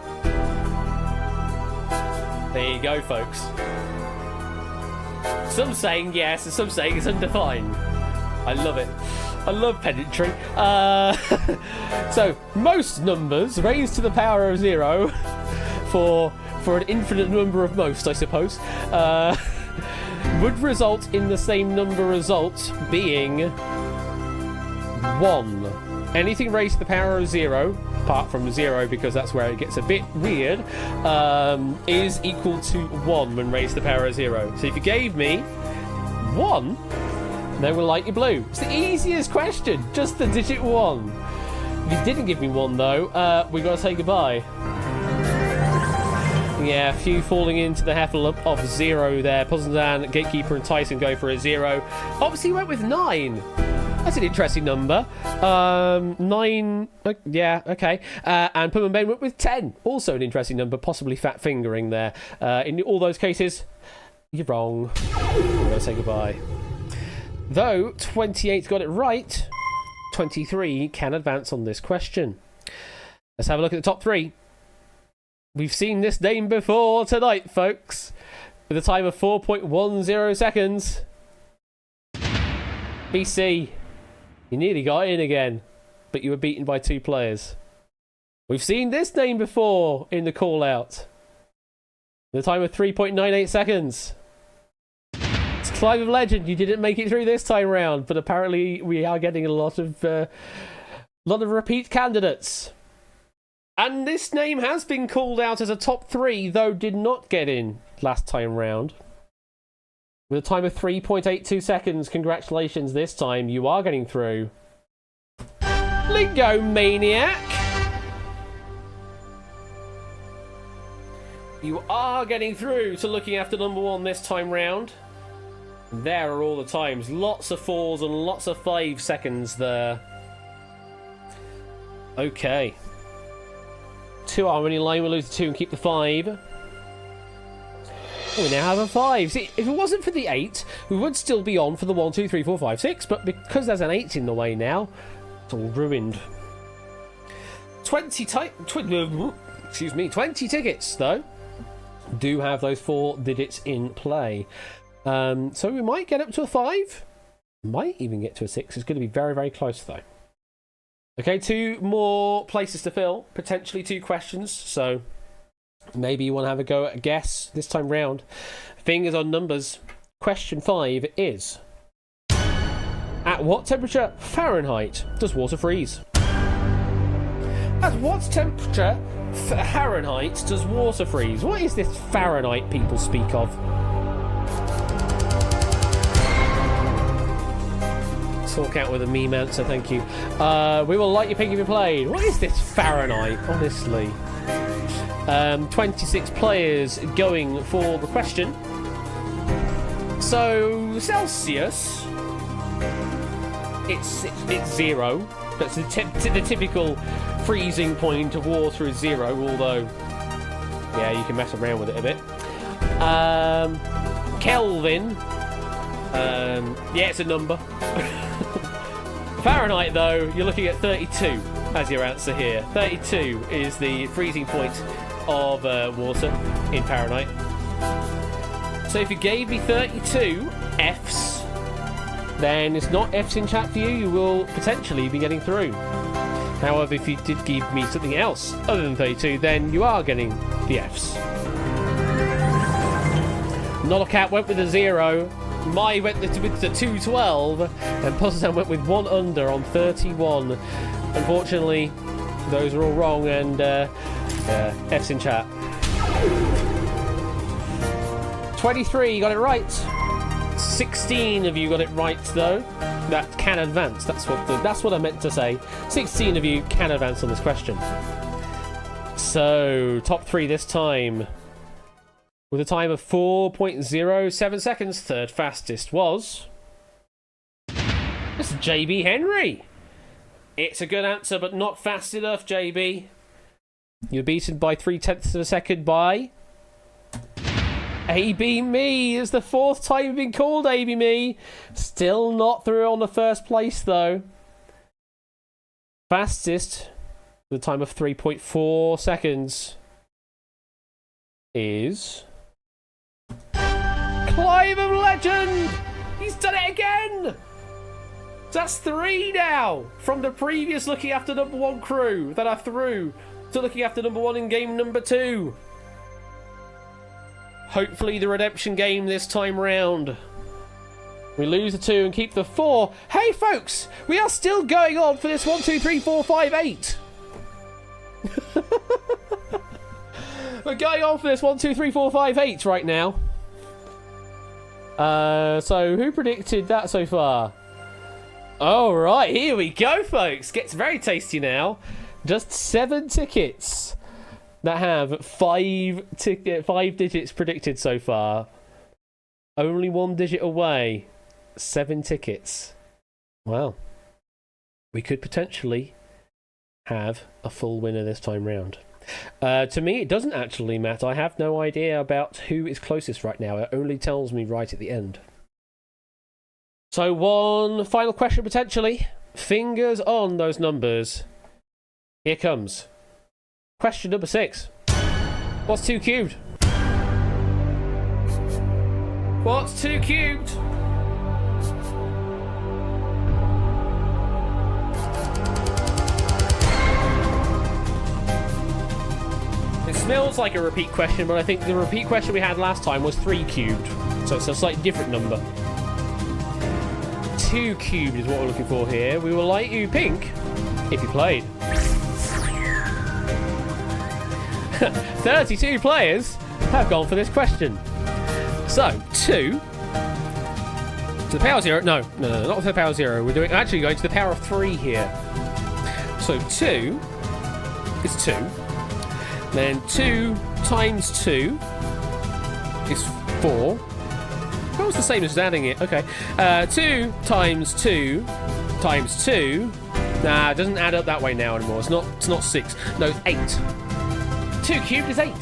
There you go, folks. Some saying yes, and some saying it's undefined. I love it. I love pedantry. So, most numbers raised to the power of 0 for an infinite number of most, I suppose, would result in the same number result being 1. Anything raised to the power of 0, apart from 0 because that's where it gets a bit weird, is equal to 1 when raised to the power of 0. So if you gave me 1, then we'll light you blue. It's the easiest question, just the digit 1. If you didn't give me 1, though, we've got to say goodbye. Yeah, a few falling into the heffle of 0 there. Puzzledan, Gatekeeper, and Tyson go for a 0. Obviously went with 9. That's an interesting number. 9, yeah, okay. And Pum and Ben went with 10. Also an interesting number, possibly fat fingering there. In all those cases, you're wrong. We're going to say goodbye. Though 28 got it right, 23 can advance on this question. Let's have a look at the top 3. We've seen this name before tonight, folks. With a time of 4.10 seconds. BC, you nearly got in again, but you were beaten by 2 players. We've seen this name before in the call-out. With a time of 3.98 seconds. Clive of Legend, you didn't make it through this time round, but apparently we are getting a lot of repeat candidates. And this name has been called out as a top 3, though did not get in last time round. With a time of 3.82 seconds, congratulations this time, you are getting through. Lingo Maniac! You are getting through to looking after number 1 this time round. There are all the times. Lots of 4s and lots of 5 seconds there. Okay. 2 are winning line. We'll lose the 2 and keep the 5. We now have a 5. See, if it wasn't for the 8, we would still be on for the 1, 2, 3, 4, 5, 6. But because there's an 8 in the way now, it's all ruined. 20 tickets, though, do have those 4 digits in play. So we might get up to a 5. Might even get to a 6. It's going to be very, very close, though. Okay, 2 more places to fill. Potentially 2 questions. So maybe you want to have a go at a guess this time round. Fingers on numbers. Question 5 is: at what temperature Fahrenheit does water freeze? At what temperature Fahrenheit does water freeze? What is this Fahrenheit people speak of? Talk out with a meme answer, thank you. We will like your ping if you played. What is this Fahrenheit, honestly? 26 players going for the question. So, Celsius, it's 0. That's the typical freezing point of water is 0, although, yeah, you can mess around with it a bit. Kelvin, yeah, it's a number. Fahrenheit, though, you're looking at 32 as your answer here. 32 is the freezing point of water in Fahrenheit. So if you gave me 32 Fs, then it's not Fs in chat for you. You will potentially be getting through. However, if you did give me something else other than 32, then you are getting the Fs. Nolocat went with a 0. Mai went with the 212, and Puzzle went with 1 under on 31. Unfortunately, those are all wrong, and F's in chat. 23 got it right. 16 of you got it right, though. That can advance. That's what I meant to say. 16 of you can advance on this question. So, top 3 this time. With a time of 4.07 seconds, third fastest was Mr. JB Henry. It's a good answer, but not fast enough, JB. You're beaten by 0.3 of a second by AB Me. It's the 4th time you've been called AB Me. Still not through on the first place, though. Fastest, with a time of 3.4 seconds, is Climb of Legend! He's done it again! That's 3 now! From the previous looking after number 1 crew that I threw to looking after number 1 in game number 2. Hopefully the redemption game this time round. We lose the 2 and keep the 4. Hey folks! We are still going on for this 1, 2, 3, 4, 5, 8! We're going on for this 1, 2, 3, 4, 5, 8 right now. So who predicted that so far? All right, here we go, folks. Gets very tasty now. Just 7 tickets that have 5 digits predicted so far. Only 1 digit away. 7 tickets. Well, we could potentially have a full winner this time round. To me, it doesn't actually matter. I have no idea about who is closest right now. It only tells me right at the end. So 1 final question potentially. Fingers on those numbers. Here comes. Question number 6. What's 2 cubed? What's 2 cubed? It smells like a repeat question, but I think the repeat question we had last time was 3 cubed. So it's a slightly different number. 2 cubed is what we're looking for here. We will light you pink if you played. 32 players have gone for this question. So, 2 to the power 0. No, not to the power 0. We're actually going to the power of 3 here. So 2 is 2. Then 2 times 2 is 4. That was the same as adding it. Okay. 2 times 2 times 2. Nah, it doesn't add up that way now anymore. It's not 6. No, it's 8. 2 cubed is 8.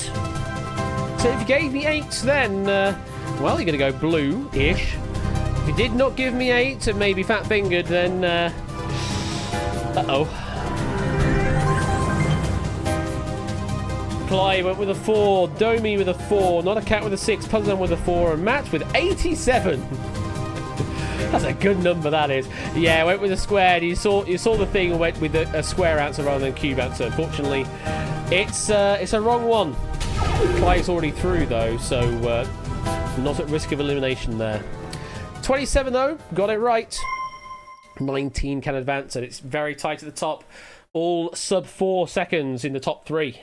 So if you gave me 8, then, well, you're going to go blue-ish. If you did not give me 8 and maybe fat-fingered, then, uh-oh. Cly went with a 4, Domi with a 4, Not a Cat with a 6, Puzzle with a 4, and Matt with 87. That's a good number, that is. Yeah, went with a squared. You saw the thing and went with a square answer rather than a cube answer. Unfortunately, it's a wrong one. Cly's already through though, so not at risk of elimination there. 27 though, got it right. 19 can advance, and it's very tight at the top. All sub 4 seconds in the top 3.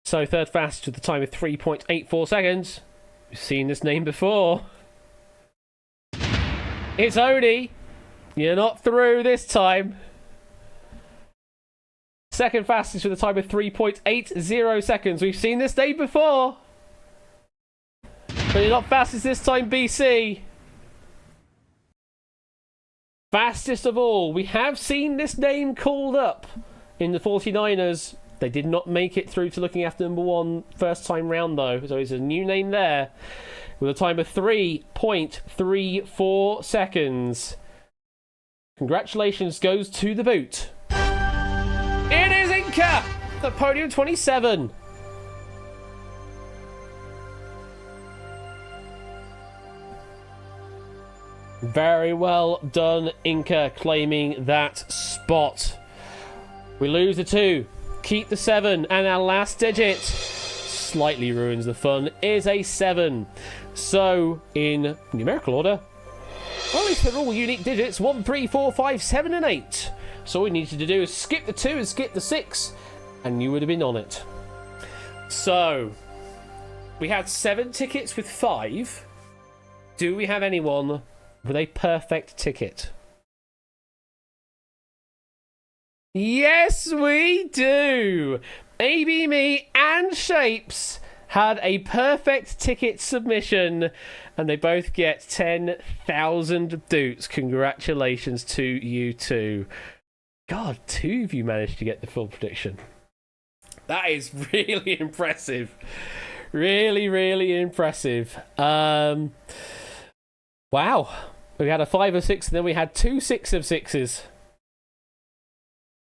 So third fast with the time of 3.84 seconds. We've seen this name before. It's Odie. You're not through this time. Second fastest with a time of 3.80 seconds. We've seen this name before. But you're not fastest this time, BC. Fastest of all. We have seen this name called up in the 49ers. They did not make it through to looking after number one first time round, though. So it's a new name there. With a time of 3.34 seconds. Congratulations goes to the boot. It is Inca at podium 27. Very well done, Inca, claiming that spot. We lose the 2, keep the 7, and our last digit slightly ruins the fun, is a 7. So, in numerical order, well, at least they're all unique digits, 1, 3, 4, 5, 7, and 8. So all we needed to do is skip the 2 and skip the 6, and you would have been on it. So, we had 7 tickets with 5. Do we have anyone with a perfect ticket? Yes, we do! AB Me and Shapes had a perfect ticket submission, and they both get 10,000 doots. Congratulations to you two. God, 2 of you managed to get the full prediction. That is really impressive. Really, really impressive. Wow. We had a 5 of 6, and then we had 2 6 of 6s.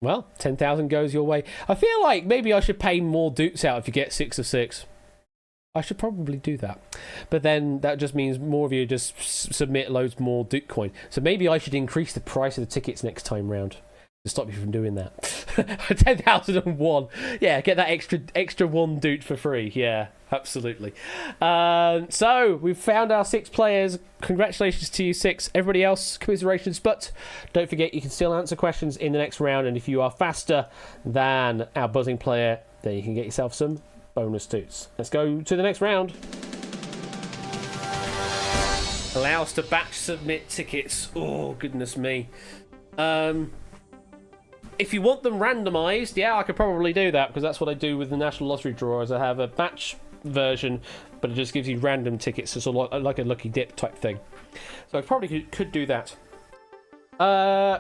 Well, 10,000 goes your way. I feel like maybe I should pay more doots out if you get 6 of 6. I should probably do that. But then that just means more of you just submit loads more doot coin. So maybe I should increase the price of the tickets next time round to stop you from doing that. 10,001. Yeah, get that extra 1 doot for free. Yeah, absolutely. So we've found our 6 players. Congratulations to you 6. Everybody else, commiserations. But don't forget, you can still answer questions in the next round. And if you are faster than our buzzing player, then you can get yourself some bonus doots. Let's go to the next round. Allow us to batch submit tickets. Oh, goodness me. If you want them randomised, yeah, I could probably do that, because that's what I do with the National Lottery drawers. I have a batch version, but it just gives you random tickets, so sort of like a lucky dip type thing. So I probably could do that.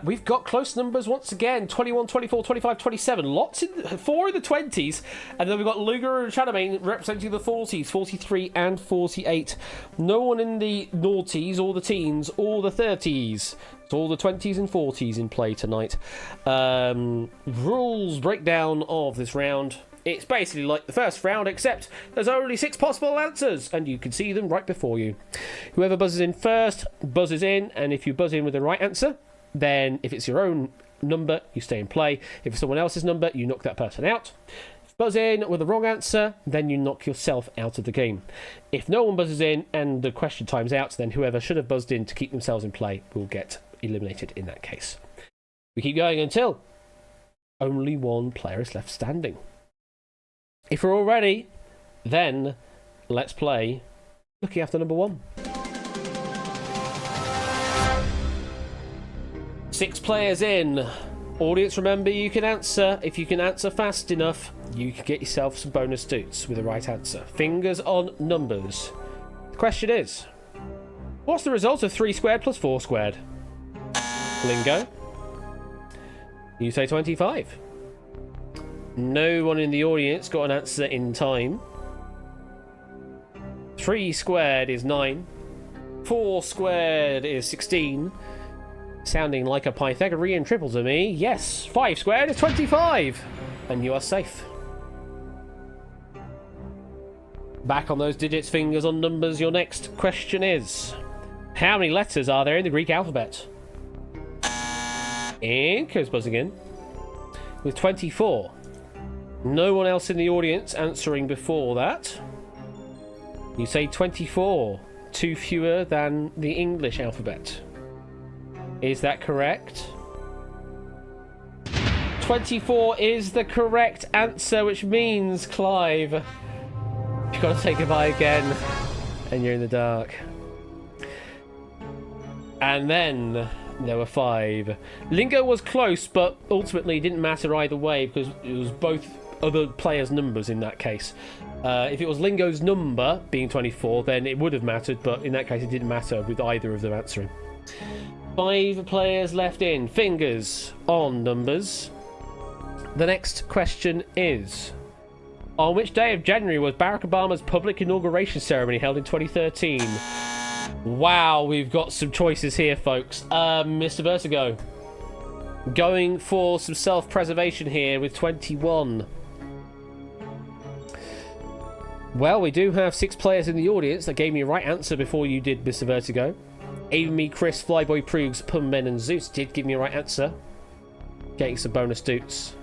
We've got close numbers once again. 21, 24, 25, 27. Lots in 4 in the 20s. And then we've got Luger and Shadowmane representing the 40s, 43 and 48. No one in the noughties or the teens or the 30s. It's all the 20s and 40s in play tonight. Rules breakdown of this round. It's basically like the first round, except there's only 6 possible answers, and you can see them right before you. Whoever buzzes in first buzzes in, and if you buzz in with the right answer, then if it's your own number, you stay in play. If it's someone else's number, you knock that person out. If you buzz in with the wrong answer, then you knock yourself out of the game. If no one buzzes in and the question times out, then whoever should have buzzed in to keep themselves in play will get eliminated in that case. We keep going until only one player is left standing. If we're all ready, then let's play Looking After Number 1. 6 players in. Audience, remember, you can answer. If you can answer fast enough, you can get yourself some bonus doots with the right answer. Fingers on numbers. The question is, what's the result of 3 squared plus 4 squared? Lingo. You say 25. No one in the audience got an answer in time. 3 squared is 9. 4 squared is 16. Sounding like a Pythagorean triple to me. Yes, 5 squared is 25. And you are safe. Back on those digits, fingers on numbers. Your next question is, how many letters are there in the Greek alphabet? Inco's buzzing in with 24. No one else in the audience answering before that. You say 24. 2 fewer than the English alphabet. Is that correct? 24 is the correct answer, which means, Clive, you've got to say goodbye again, and you're in the dark. And then There were 5. Lingo was close, but ultimately didn't matter either way because it was both other players' numbers in that case. If it was Lingo's number being 24, then it would have mattered, but in that case it didn't matter with either of them answering. 5 players left in. Fingers on numbers. The next question is, on which day of January was Barack Obama's public inauguration ceremony held in 2013? Wow, we've got some choices here, folks. Mr. Vertigo, going for some self-preservation here with 21. Well, we do have 6 players in the audience that gave me a right answer before you did, Mr. Vertigo. Amy, Chris, Flyboy, Proogs, Pummen, and Zeus did give me a right answer, getting some bonus doots.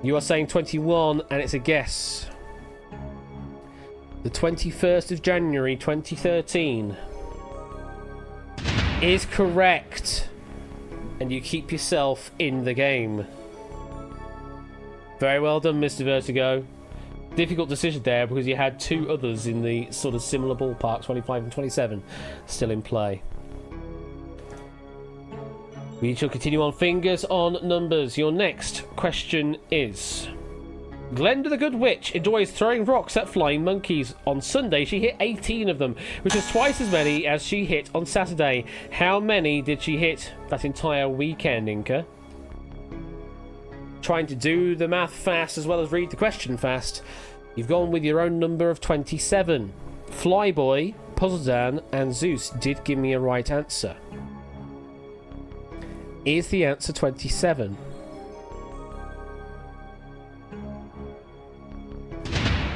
You are saying 21, and it's a guess. The 21st of January, 2013 is correct. And you keep yourself in the game. Very well done, Mr. Vertigo. Difficult decision there because you had 2 others in the sort of similar ballpark, 25 and 27, still in play. We shall continue on. Fingers on numbers. Your next question is, Glenda the Good Witch enjoys throwing rocks at flying monkeys. On Sunday, she hit 18 of them, which was twice as many as she hit on Saturday. How many did she hit that entire weekend, Inca? Trying to do the math fast as well as read the question fast. You've gone with your own number of 27. Flyboy, Puzzledan, and Zeus did give me a right answer. Is the answer 27?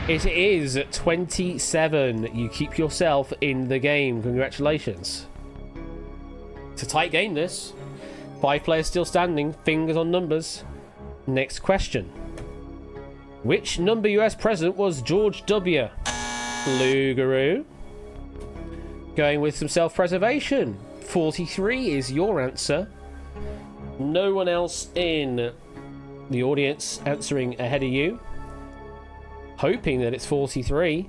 It is 27. You keep yourself in the game. Congratulations. It's a tight game, this. 5 players still standing. Fingers on numbers. Next question. Which number US president was George W? Lugaroo. Going with some self-preservation. 43 is your answer. No one else in the audience answering ahead of you. Hoping that it's 43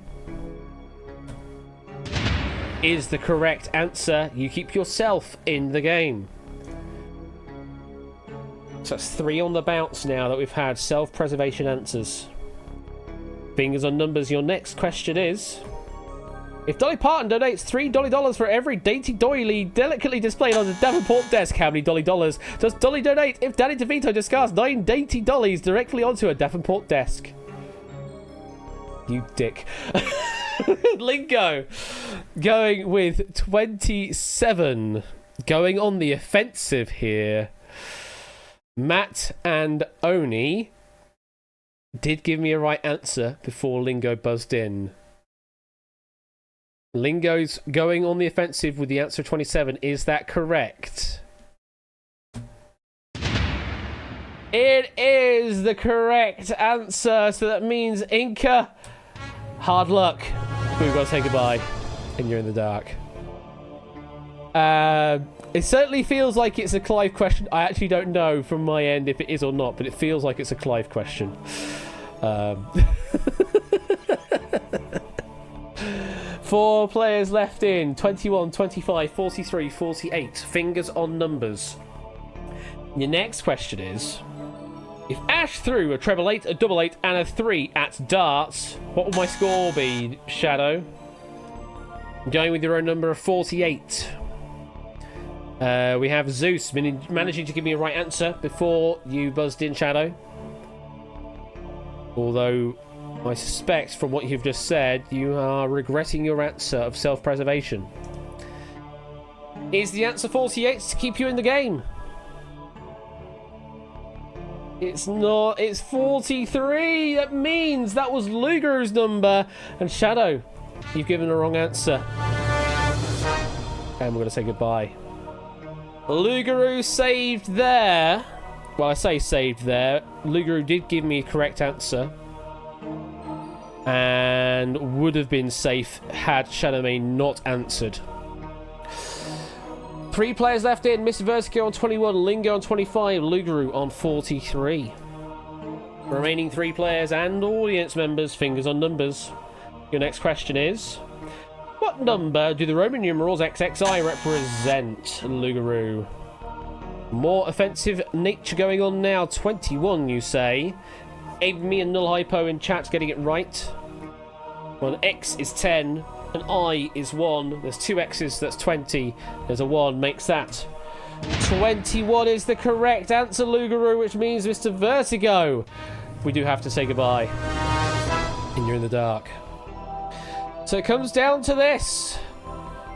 is the correct answer. You keep yourself in the game. So that's 3 on the bounce now that we've had self-preservation answers. Fingers on numbers. Your next question is, if Dolly Parton donates $3 for every dainty doily delicately displayed on the Davenport desk, how many dollars does Dolly donate if Danny DeVito discards 9 dainty dollies directly onto a Davenport desk? You dick. Lingo going with 27. Going on the offensive here. Matt and Oni did give me a right answer before Lingo buzzed in. Lingo's going on the offensive with the answer 27. Is that correct? It is the correct answer. So that means Inca, hard luck. We've got to say goodbye. And you're in the dark. It certainly feels like it's a Clive question. I actually don't know from my end if it is or not, but it feels like it's a Clive question. 4 players left in. 21, 25, 43, 48. Fingers on numbers. Your next question is, if Ash threw a treble 8, a double 8, and a 3 at darts, what would my score be, Shadow? I'm going with your own number of 48. We have Zeus managing to give me a right answer before you buzzed in, Shadow. Although I suspect from what you've just said, you are regretting your answer of self-preservation. Is the answer 48 to keep you in the game? It's not. It's 43. That means that was Luger's number. And Shadow, you've given the wrong answer. And we're going to say goodbye. Lugaroo saved there. Well, I say saved there. Lugaroo did give me a correct answer. And would have been safe had Shadowmane not answered. 3 players left in. Mr. Vertigo on 21, Lingo on 25, Lugaroo on 43. Remaining 3 players and audience members, fingers on numbers. Your next question is, what number do the Roman numerals XXI represent, Lugaroo? More offensive nature going on now. 21, you say. Me and Null Hypo in chat getting it right. Well, an X is 10, an I is 1. There's 2 X's, that's 20. There's a 1, makes that 21 is the correct answer, Lugaroo, which means Mr. Vertigo, we do have to say goodbye. And you're in the dark. So it comes down to this.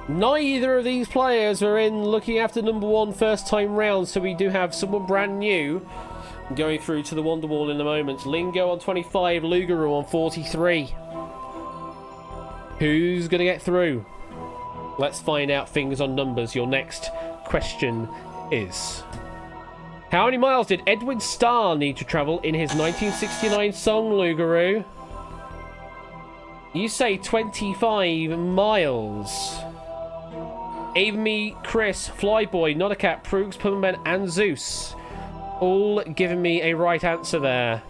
Neither of these players are in looking after number 1 first time round, so we do have someone brand new going through to the Wonderwall in a moment. Lingo on 25, Lugaroo on 43. Who's going to get through? Let's find out. Fingers on numbers. Your next question is: how many miles did Edwin Starr need to travel in his 1969 song, Lugaroo? You say 25 miles. Amy, Chris, Flyboy, Notacat, Proogs, Pummerman, and Zeus all giving me a right answer there.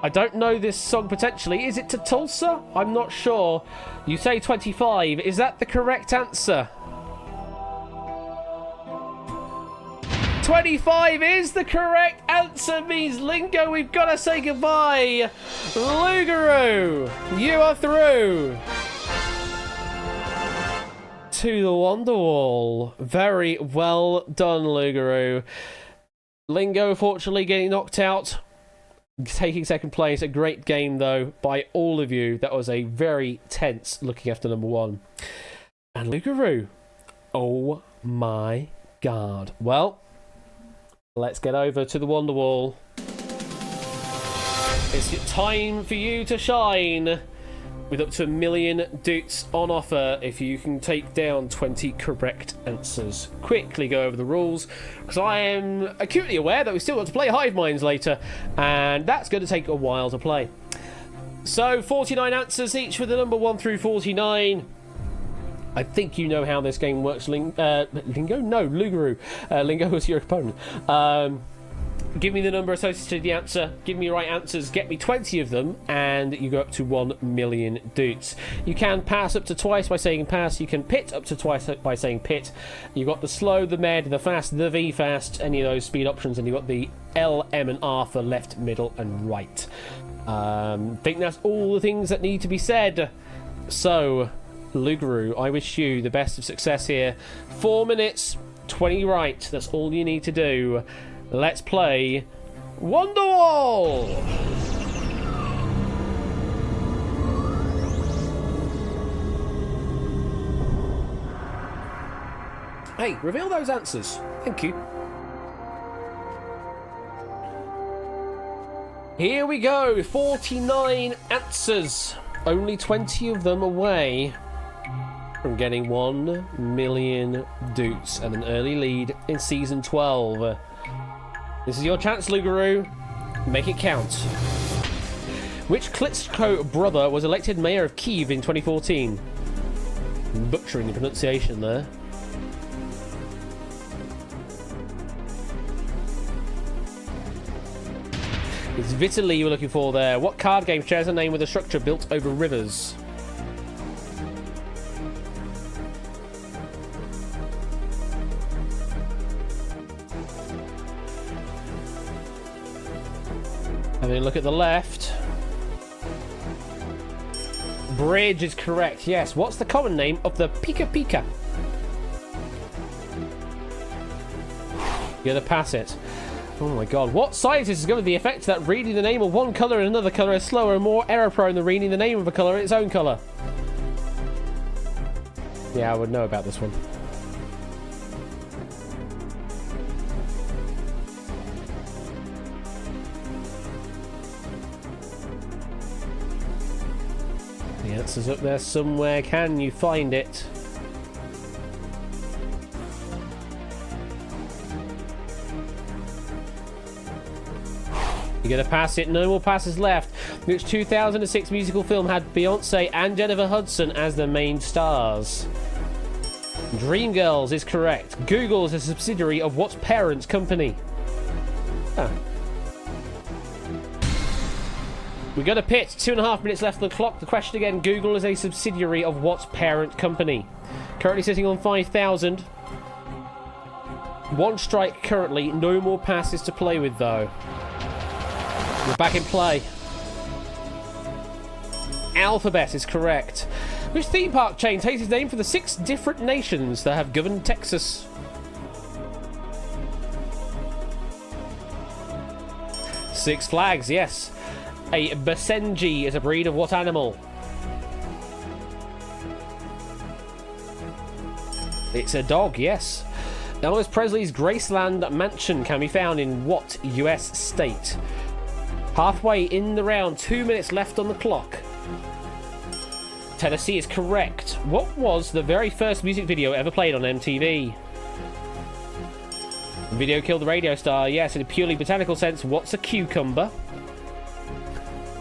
I don't know this song potentially. Is it to Tulsa? I'm not sure. You say 25. Is that the correct answer? 25 is the correct answer. Means Lingo, we've got to say goodbye. Lugaroo, you are through to the Wonderwall. Very well done, Lugaroo. Lingo, fortunately, getting knocked out, taking second place. A great game, though, by all of you. That was a very tense looking after number 1. And Lugaroo, oh my god. Well, let's get over to the Wonderwall. It's time for you to shine, with up to 1 million doots on offer if you can take down 20 correct answers. Quickly go over the rules, because I am acutely aware that we still got to play Hive Minds later, and that's going to take a while to play. So 49 answers each for the number 1 through 49. I think you know how this game works, Lingo? No, Lugaroo. Lingo was your opponent. Give me the number associated to the answer. Give me right answers. Get me 20 of them, and you go up to 1 million doots. You can pass up to twice by saying pass. You can pit up to twice by saying pit. You've got the slow, the med, the fast, the V fast, any of those speed options, and you've got the L, M, and R for left, middle, and right. Think that's all the things that need to be said. So, Lugaroo, I wish you the best of success here. 4 minutes, 20 right. That's all you need to do. Let's play Wonderwall! Hey, reveal those answers. Thank you. Here we go. 49 answers. Only 20 of them away from getting 1 million doots and an early lead in Season 12. This is your chance, Lugaroo. Make it count. Which Klitschko brother was elected mayor of Kyiv in 2014? Butchering the pronunciation there. It's Vitaly you were looking for there. What card game shares a name with a structure built over rivers? Having a look at the left. Bridge is correct, yes. What's the common name of the Pika Pika? You're gonna pass it. Oh my god. What scientist discovered the effect that reading the name of one colour in another colour is slower and more error prone than reading the name of a colour in its own colour? Yeah, I would know about this one. The answer's up there somewhere. Can you find it? You're going to pass it. No more passes left. Which 2006 musical film had Beyonce and Jennifer Hudson as the main stars? Dreamgirls is correct. Google is a subsidiary of what parent company? Ah. We got a pit. 2.5 minutes left on the clock. The question again. Google is a subsidiary of what parent company? Currently sitting on 5,000. 1 strike currently. No more passes to play with, though. We're back in play. Alphabet is correct. Which theme park chain takes its name from the 6 different nations that have governed Texas? Six Flags, yes. A Basenji is a breed of what animal? It's a dog, yes. Elvis Presley's Graceland Mansion can be found in what US state? Halfway in the round, 2 minutes left on the clock. Tennessee is correct. What was the very first music video ever played on MTV? Video killed the radio star. Yes, in a purely botanical sense, what's a cucumber?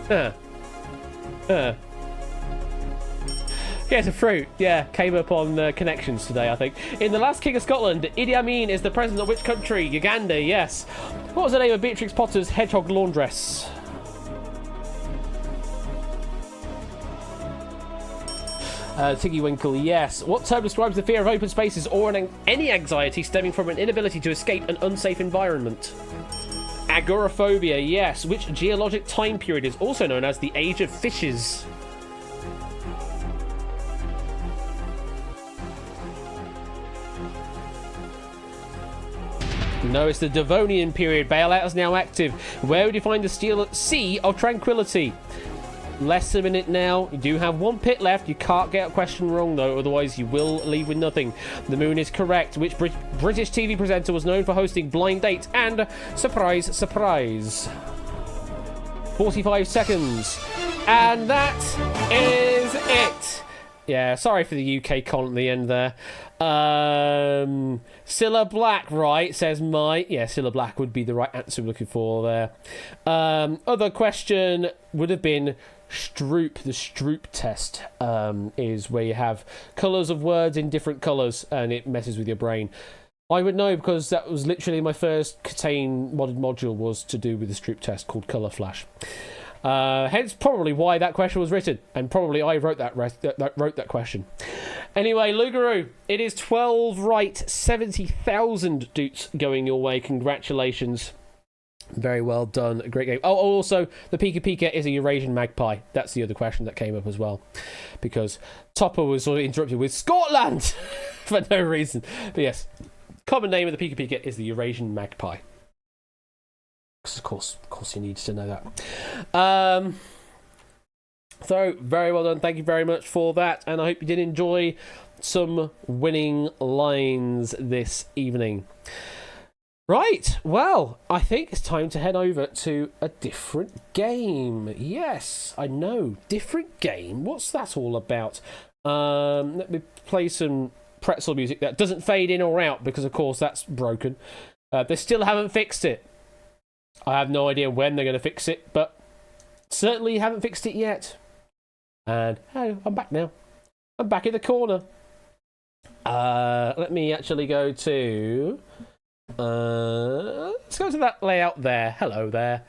Yeah, it's a fruit. Yeah, came up on Connections today, I think. In The Last King of Scotland, Idi Amin is the president of which country? Uganda, yes. What was the name of Beatrix Potter's hedgehog laundress? Tiggy Winkle, yes. What term describes the fear of open spaces or any anxiety stemming from an inability to escape an unsafe environment? Agoraphobia, yes. Which geologic time period is also known as the Age of Fishes? No, it's the Devonian period. Bailout is now active. Where would you find the steel Sea of Tranquility? Less than a minute now. You do have 1 pit left. You can't get a question wrong, though. Otherwise, you will leave with nothing. The moon is correct. Which British TV presenter was known for hosting Blind Date and Surprise, Surprise? 45 seconds. And that is it. Yeah, sorry for the UK con at the end there. Cilla Black, right, says Mike. Yeah, Cilla Black would be the right answer we're looking for there. Other question would have been Stroop. The Stroop test is where you have colours of words in different colours and it messes with your brain. I would know because that was literally my first Catane modded module was to do with the Stroop test called Colour Flash. Hence probably why that question was written, and probably I wrote that question. Anyway, Lugaroo, it is 12 right, 70,000 doots going your way. Congratulations. Very well done. A great game. Oh, also, the Pika Pika is a Eurasian magpie. That's the other question that came up as well. Because Topper was sort of interrupted with Scotland for no reason. But yes, common name of the Pika Pika is the Eurasian magpie. Of course you need to know that. So, very well done. Thank you very much for that. And I hope you did enjoy some winning lines this evening. Right, well, I think it's time to head over to a different game. Yes, I know, different game. What's that all about? Let me play some pretzel music that doesn't fade in or out because, of course, that's broken. They still haven't fixed it. I have no idea when they're going to fix it, but certainly haven't fixed it yet. And, hey, I'm back now. I'm back in the corner. Let me actually go to... let's go to that layout there. Hello there.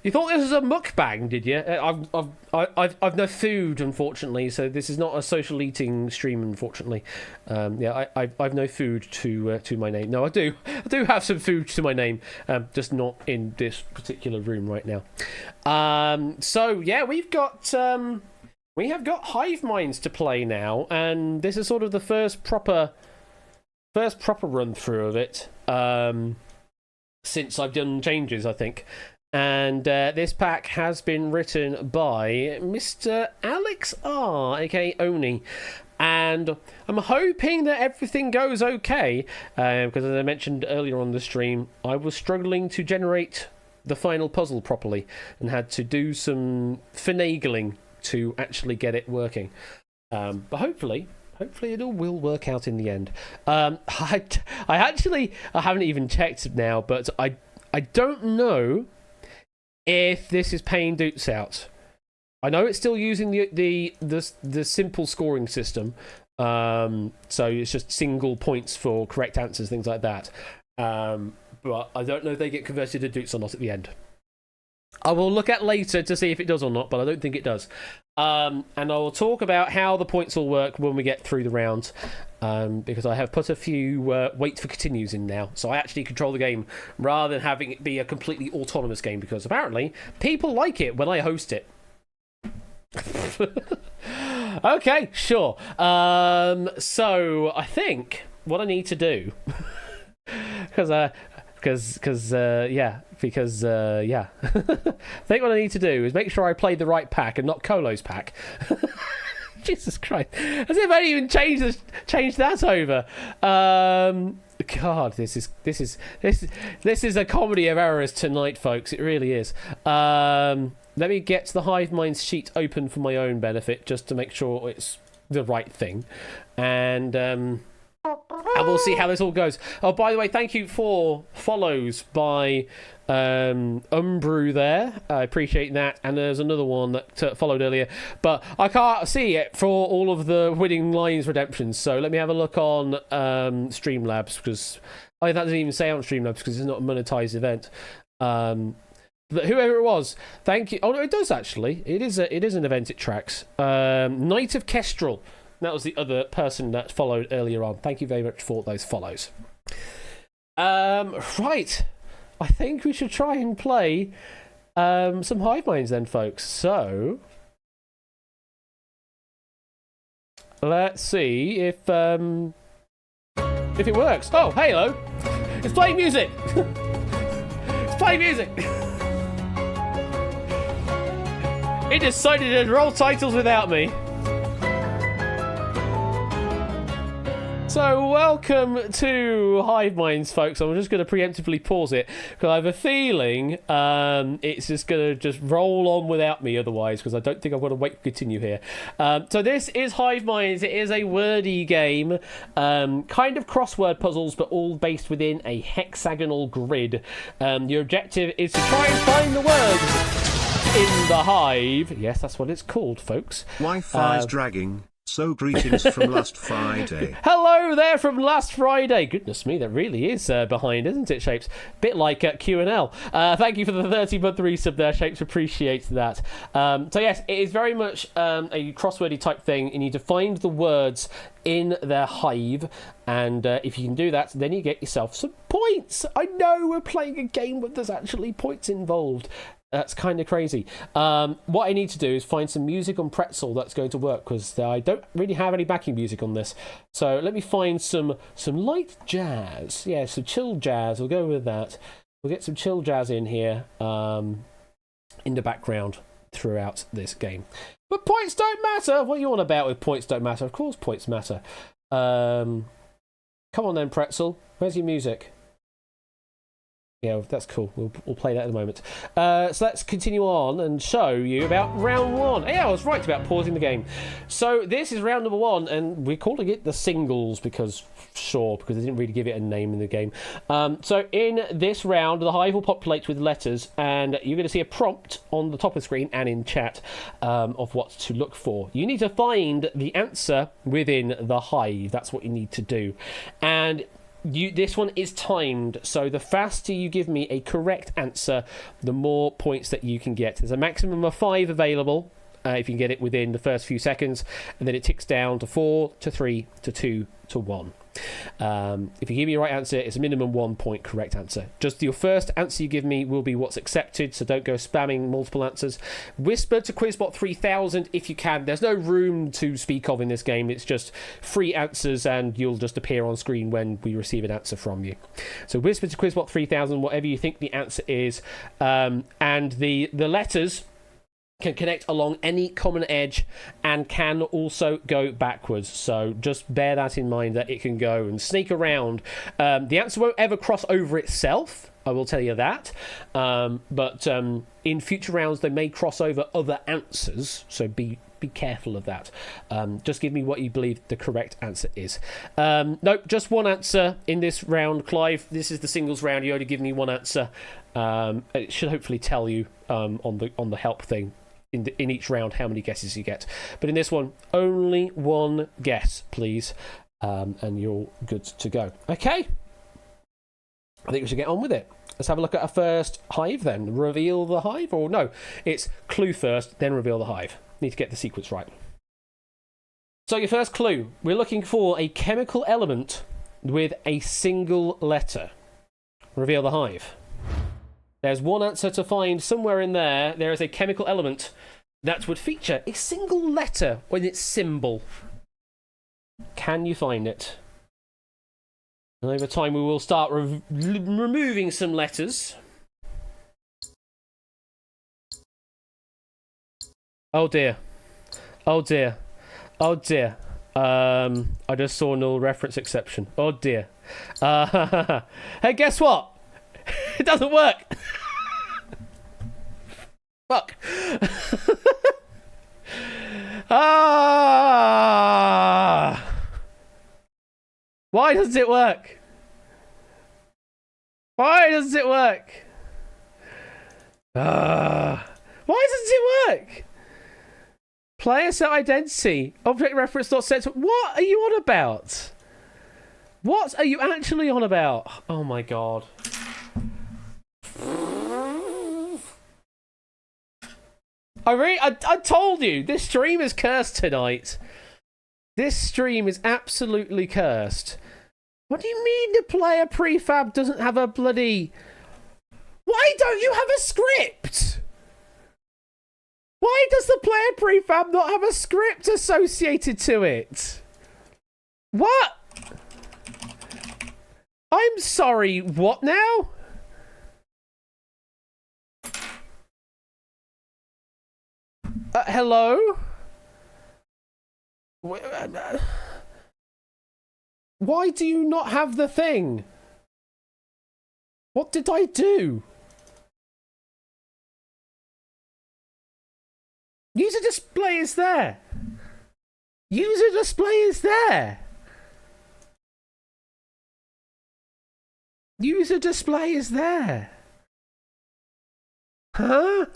You thought this was a mukbang, did you? I've no food, unfortunately, so this is not a social eating stream, unfortunately. I've no food to my name. No, I do have some food to my name, just not in this particular room right now. So yeah, we have got Hive Minds to play now, and this is sort of the first proper run through of it since I've done changes, I think. And this pack has been written by Mr. Alex R, aka Oni. And I'm hoping that everything goes okay, because as I mentioned earlier on the stream, I was struggling to generate the final puzzle properly and had to do some finagling to actually get it working. But hopefully it all will work out in the end. I haven't even checked now, but I don't know if this is paying doots out. I know it's still using the simple scoring system, so it's just single points for correct answers, things like that. But I don't know if they get converted to doots or not at the end. I will look at later to see if it does or not, but I don't think it does. And I will talk about how the points will work when we get through the round, because I have put a few wait for continues in now, so I actually control the game rather than having it be a completely autonomous game, because apparently people like it when I host it. Okay, sure. So I think what I need to do, because I think what I need to do is make sure I played the right pack and not Colo's pack. Jesus Christ! As if I even changed that over. God, this is a comedy of errors tonight, folks. It really is. Let me get the Hive Minds sheet open for my own benefit, just to make sure it's the right thing, and we'll see how this all goes. Oh, by the way, thank you for follows by Umbrew there. I appreciate that. And there's another one that followed earlier, but I can't see it for all of the winning lines redemptions. So let me have a look on Streamlabs, because that doesn't even say on Streamlabs because it's not a monetized event. But whoever it was, thank you. Oh no, it does actually. It is an event. It tracks. Knight of Kestrel. That was the other person that followed earlier on. Thank you very much for those follows. Right. I think we should try and play some Hive Minds then, folks. So let's see if it works. Oh, hey, hello. It's playing music. It's playing music. It decided to roll titles without me. So, welcome to Hive Minds, folks. I'm just going to preemptively pause it, because I have a feeling it's just going to roll on without me otherwise, because I don't think I'm going to wait to continue here. So this is Hive Minds. It is a wordy game, kind of crossword puzzles, but all based within a hexagonal grid. Your objective is to try and find the words in the hive. Yes, that's what it's called, folks. Wi-Fi's dragging. So greetings from last Friday. Hello there from last Friday. Goodness me, that really is behind, isn't it, Shapes? Bit like Q&L. Thank you for the 30-month resub there, Shapes. Appreciate that. So yes, it is very much a crosswordy type thing. You need to find the words in their hive, and if you can do that, then you get yourself some points. I know we're playing a game, but there's actually points involved. That's kind of crazy. What I need to do is find some music on Pretzel that's going to work, because I don't really have any backing music on this. So let me find some light jazz. Yeah, some chill jazz. We'll go with that. We'll get some chill jazz in here in the background throughout this game. But points don't matter. What are you on about with points don't matter? Of course points matter. Come on then, Pretzel. Where's your music? Yeah, that's cool. We'll play that in a moment. So let's continue on and show you about round one. Yeah, I was right about pausing the game. So this is round number one, and we're calling it the singles because they didn't really give it a name in the game. So in this round, the hive will populate with letters, and you're going to see a prompt on the top of the screen and in chat of what to look for. You need to find the answer within the hive. That's what you need to do. And this one is timed, so the faster you give me a correct answer, the more points that you can get. There's a maximum of 5 available if you can get it within the first few seconds, and then it ticks down to 4, to 3, to 2, to 1. If you give me the right answer, it's a minimum 1 point correct answer. Just your first answer you give me will be what's accepted, so don't go spamming multiple answers. Whisper to Quizbot 3000 if you can. There's no room to speak of in this game. It's just free answers, and you'll just appear on screen when we receive an answer from you. So whisper to Quizbot 3000 whatever you think the answer is, and the letters can connect along any common edge and can also go backwards. So just bear that in mind, that it can go and sneak around. The answer won't ever cross over itself, I will tell you that. But in future rounds, they may cross over other answers. So be careful of that. Just give me what you believe the correct answer is. Nope, just one answer in this round, Clive. This is the singles round. You only give me one answer. It should hopefully tell you on the help thing in each round how many guesses you get. But in this one, only one guess, please. And you're good to go. Okay. I think we should get on with it. Let's have a look at our first hive then. Reveal the hive? Or no, it's clue first, then reveal the hive. Need to get the sequence right. So your first clue. We're looking for a chemical element with a single letter. Reveal the hive. There's one answer to find somewhere in there. There is a chemical element that would feature a single letter in its symbol. Can you find it? And over time we will start removing some letters. Oh dear. Oh dear. Oh dear. I just saw a null reference exception. Oh dear. Hey, guess what? It doesn't work. Fuck. Why doesn't it work? Why doesn't it work? Why doesn't it work? Player set identity. Object reference not set. What are you on about? What are you actually on about? Oh my god. I told you, this stream is cursed tonight. This stream is absolutely cursed. What do you mean the player prefab doesn't have a bloody... Why don't you have a script? Why does the player prefab not have a script associated to it? What? I'm sorry, what now? Hello? Why do you not have the thing? What did I do? User display is there. User display is there. User display is there. Huh?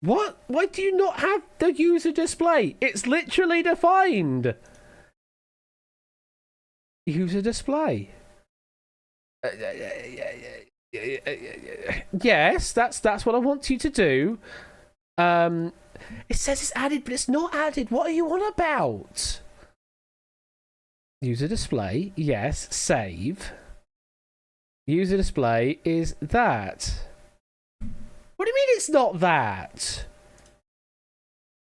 What? Why do you not have the user display? It's literally defined. User display. Yes, that's what I want you to do. It says it's added, but it's not added. What are you on about? User display, yes. Save. User display is that. What do you mean it's not that?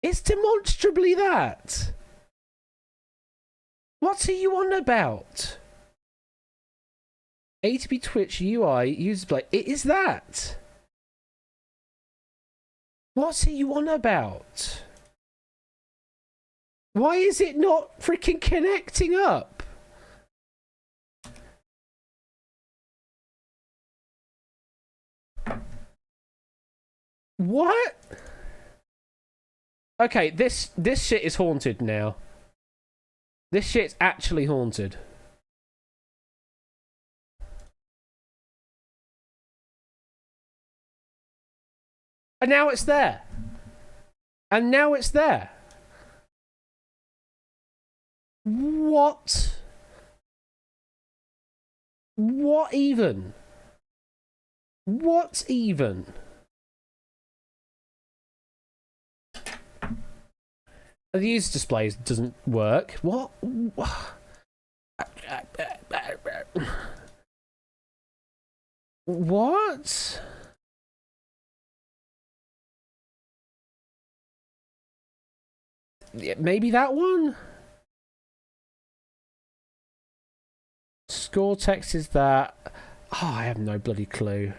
It's demonstrably that. What are you on about? A2B Twitch UI user display. It is that. What are you on about? Why is it not freaking connecting up? What? Okay, this shit is haunted now. This shit's actually haunted. And now it's there. And now it's there. What? What even? What even? The user display doesn't work. What? What? Yeah, maybe that one? Score text is that. Oh, I have no bloody clue.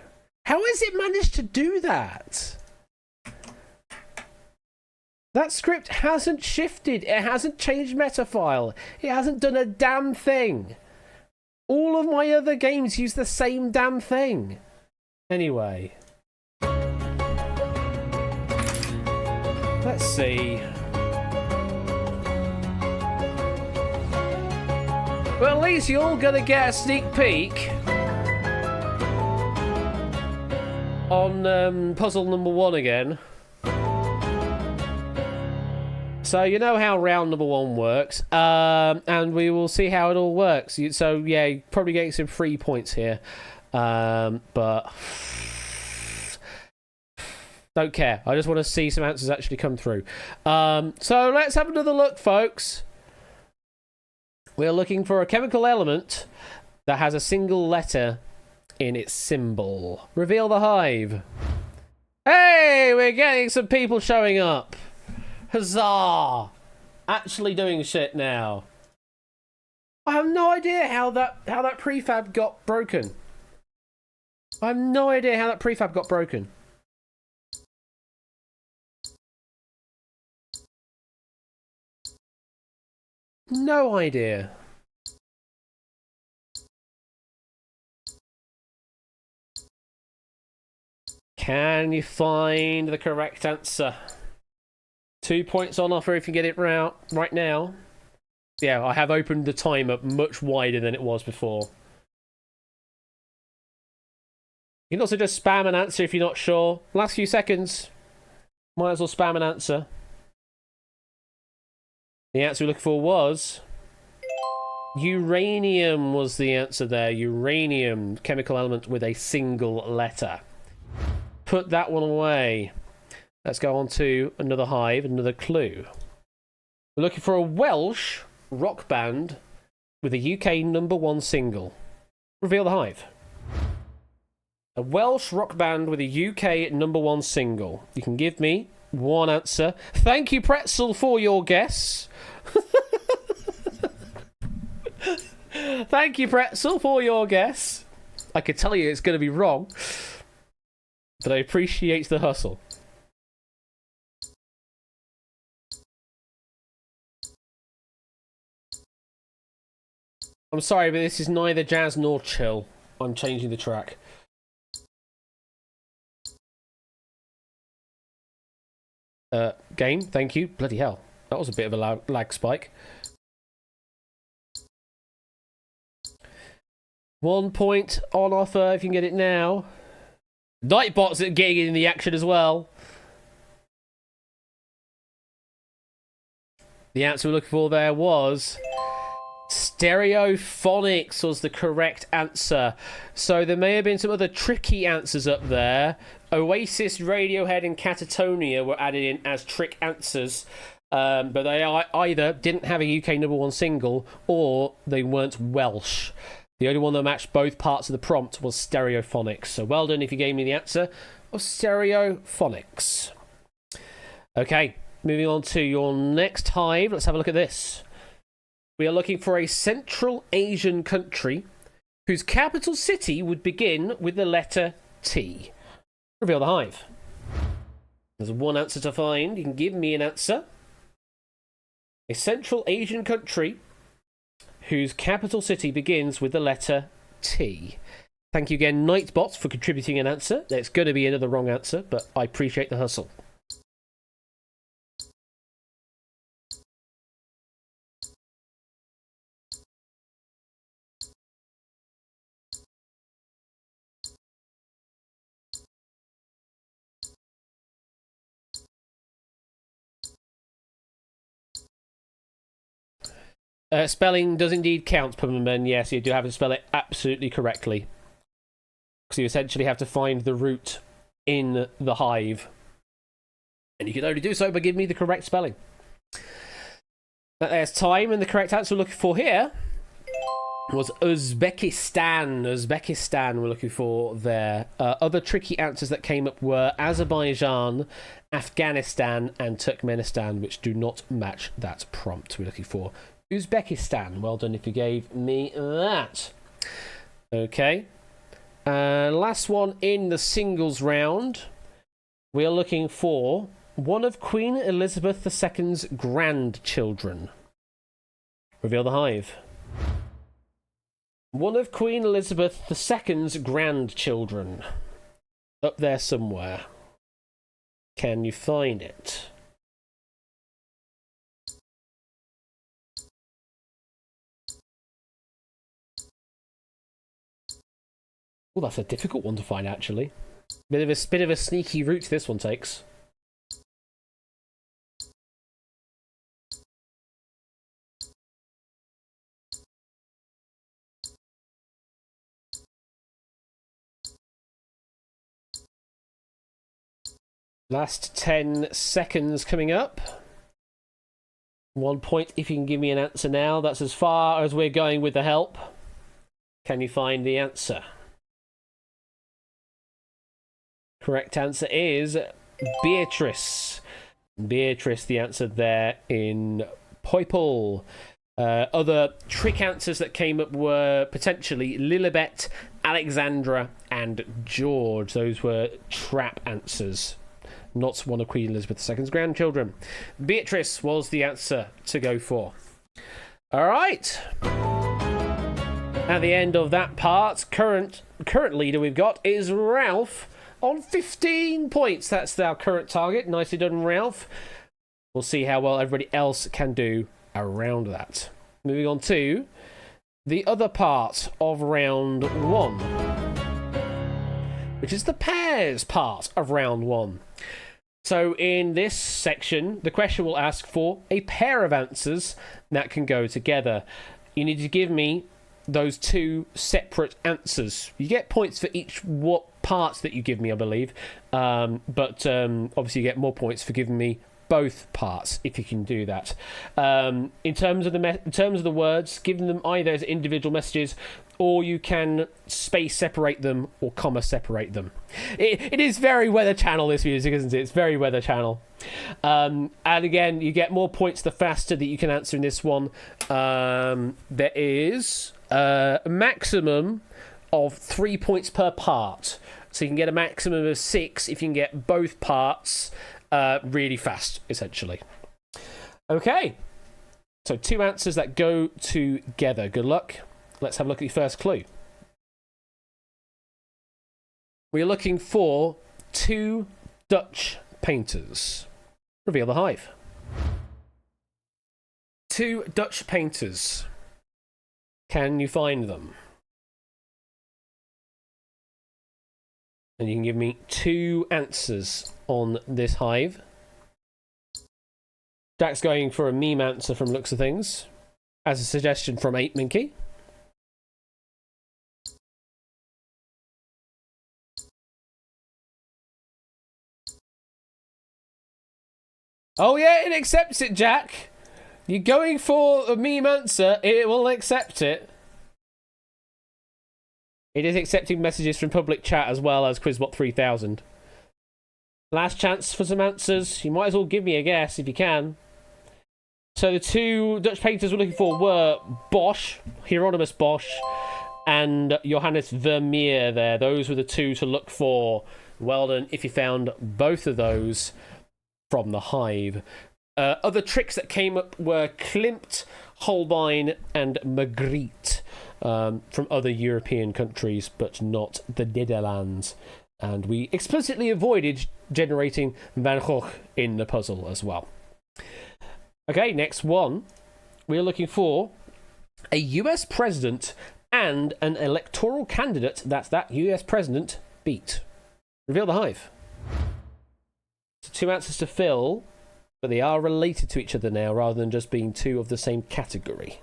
How has it managed to do that? That script hasn't shifted. It hasn't changed metafile. It hasn't done a damn thing. All of my other games use the same damn thing. Anyway. Let's see. Well, at least you're all gonna get a sneak peek on puzzle number 1 again. So you know how round number 1 works, and we will see how it all works. So yeah, you're probably getting some free points here, but Don't care. I just want to see some answers actually come through. So let's have another look, folks. We're looking for a chemical element that has a single letter in its symbol. Reveal the hive. Hey, we're getting some people showing up. Huzzah! Actually doing shit now. I have no idea how that prefab got broken. I have no idea how that prefab got broken. No idea. Can you find the correct answer? 2 points on offer if you get it right now. Yeah, I have opened the timer much wider than it was before. You can also just spam an answer if you're not sure. Last few seconds. Might as well spam an answer. The answer we're looking for was... uranium was the answer there. Uranium, chemical element with a single letter. Put that one away. Let's go on to another hive, another clue. We're looking for a Welsh rock band with a UK #1 single. Reveal the hive. A Welsh rock band with a UK #1 single. You can give me one answer. Thank you, Pretzel, for your guess. Thank you, Pretzel, for your guess. I could tell you it's going to be wrong, but I appreciate the hustle. I'm sorry, but this is neither jazz nor chill. I'm changing the track. Game, thank you. Bloody hell. That was a bit of a lag spike. 1 point on offer if you can get it now. Nightbot's getting in the action as well. The answer we're looking for there was... Stereophonics was the correct answer. So there may have been some other tricky answers up there. Oasis, Radiohead, and Catatonia were added in as trick answers. But they either didn't have a UK #1 single or they weren't Welsh. The only one that matched both parts of the prompt was Stereophonics. So well done if you gave me the answer of Stereophonics. Okay, moving on to your next hive. Let's have a look at this. We are looking for a Central Asian country whose capital city would begin with the letter T. Reveal the hive. There's one answer to find. You can give me an answer. A Central Asian country whose capital city begins with the letter T. Thank you again, Nightbot, for contributing an answer. There's going to be another wrong answer, but I appreciate the hustle. Spelling does indeed count, Pummerman. Yes, you do have to spell it absolutely correctly. Because you essentially have to find the root in the hive. And you can only do so by giving me the correct spelling. But there's time, and the correct answer we're looking for here was Uzbekistan. Uzbekistan we're looking for there. Other tricky answers that came up were Azerbaijan, Afghanistan, and Turkmenistan, which do not match that prompt. We're looking for Uzbekistan. Well done if you gave me that. Okay. Last one in the singles round. We are looking for one of Queen Elizabeth II's grandchildren. Reveal the hive. One of Queen Elizabeth II's grandchildren. Up there somewhere. Can you find it? Oh, that's a difficult one to find, actually. Bit of a sneaky route this one takes. Last 10 seconds coming up. 1 point if you can give me an answer now. That's as far as we're going with the help. Can you find the answer? Correct answer is Beatrice. Beatrice, the answer there in Poipole. Other trick answers that came up were potentially Lilibet, Alexandra, and George. Those were trap answers, not one of Queen Elizabeth II's grandchildren. Beatrice was the answer to go for. All right. At the end of that part, current leader we've got is Ralph on 15 points. That's our current target. Nicely done, Ralph. We'll see how well everybody else can do around that. Moving on to the other part of round 1, which is the pairs part of round 1. So in this section, the question will ask for a pair of answers that can go together. You need to give me those 2 separate answers. You get points for each parts that you give me, I believe. But obviously you get more points for giving me both parts if you can do that. In terms of the words, give them either as individual messages, or you can space separate them or comma separate them. It is very Weather Channel, this music, isn't it? It's very Weather Channel. And again, you get more points the faster that you can answer in this one. There is a maximum of 3 points per part. So you can get a maximum of 6 if you can get both parts really fast, essentially. Okay. So 2 answers that go together. Good luck. Let's have a look at your first clue. We're looking for 2 Dutch painters. Reveal the hive. 2 Dutch painters. Can you find them? And you can give me 2 answers on this hive. Jack's going for a meme answer from looks of things, as a suggestion from 8 Minky. Oh yeah, it accepts it, Jack. You're going for a meme answer, it will accept it. It is accepting messages from public chat as well as Quizbot 3000. Last chance for some answers. You might as well give me a guess if you can. So the 2 Dutch painters we're looking for were Bosch, Hieronymus Bosch, and Johannes Vermeer there. Those were the 2 to look for. Well done if you found both of those from the hive. Other tricks that came up were Klimt, Holbein, and Magritte. From other European countries, but not the Netherlands. And we explicitly avoided generating Van Gogh in the puzzle as well. Okay, next one. We're looking for a US president and an electoral candidate that US president beat. Reveal the hive. So 2 answers to fill, but they are related to each other now rather than just being 2 of the same category.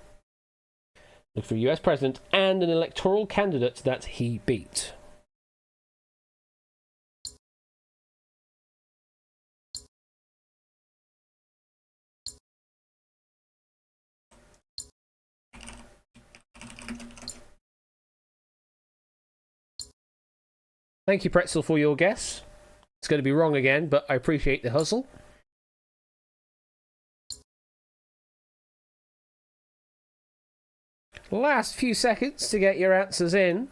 Look for a US president and an electoral candidate that he beat. Thank you, Pretzel, for your guess. It's going to be wrong again, but I appreciate the hustle. Last few seconds to get your answers in.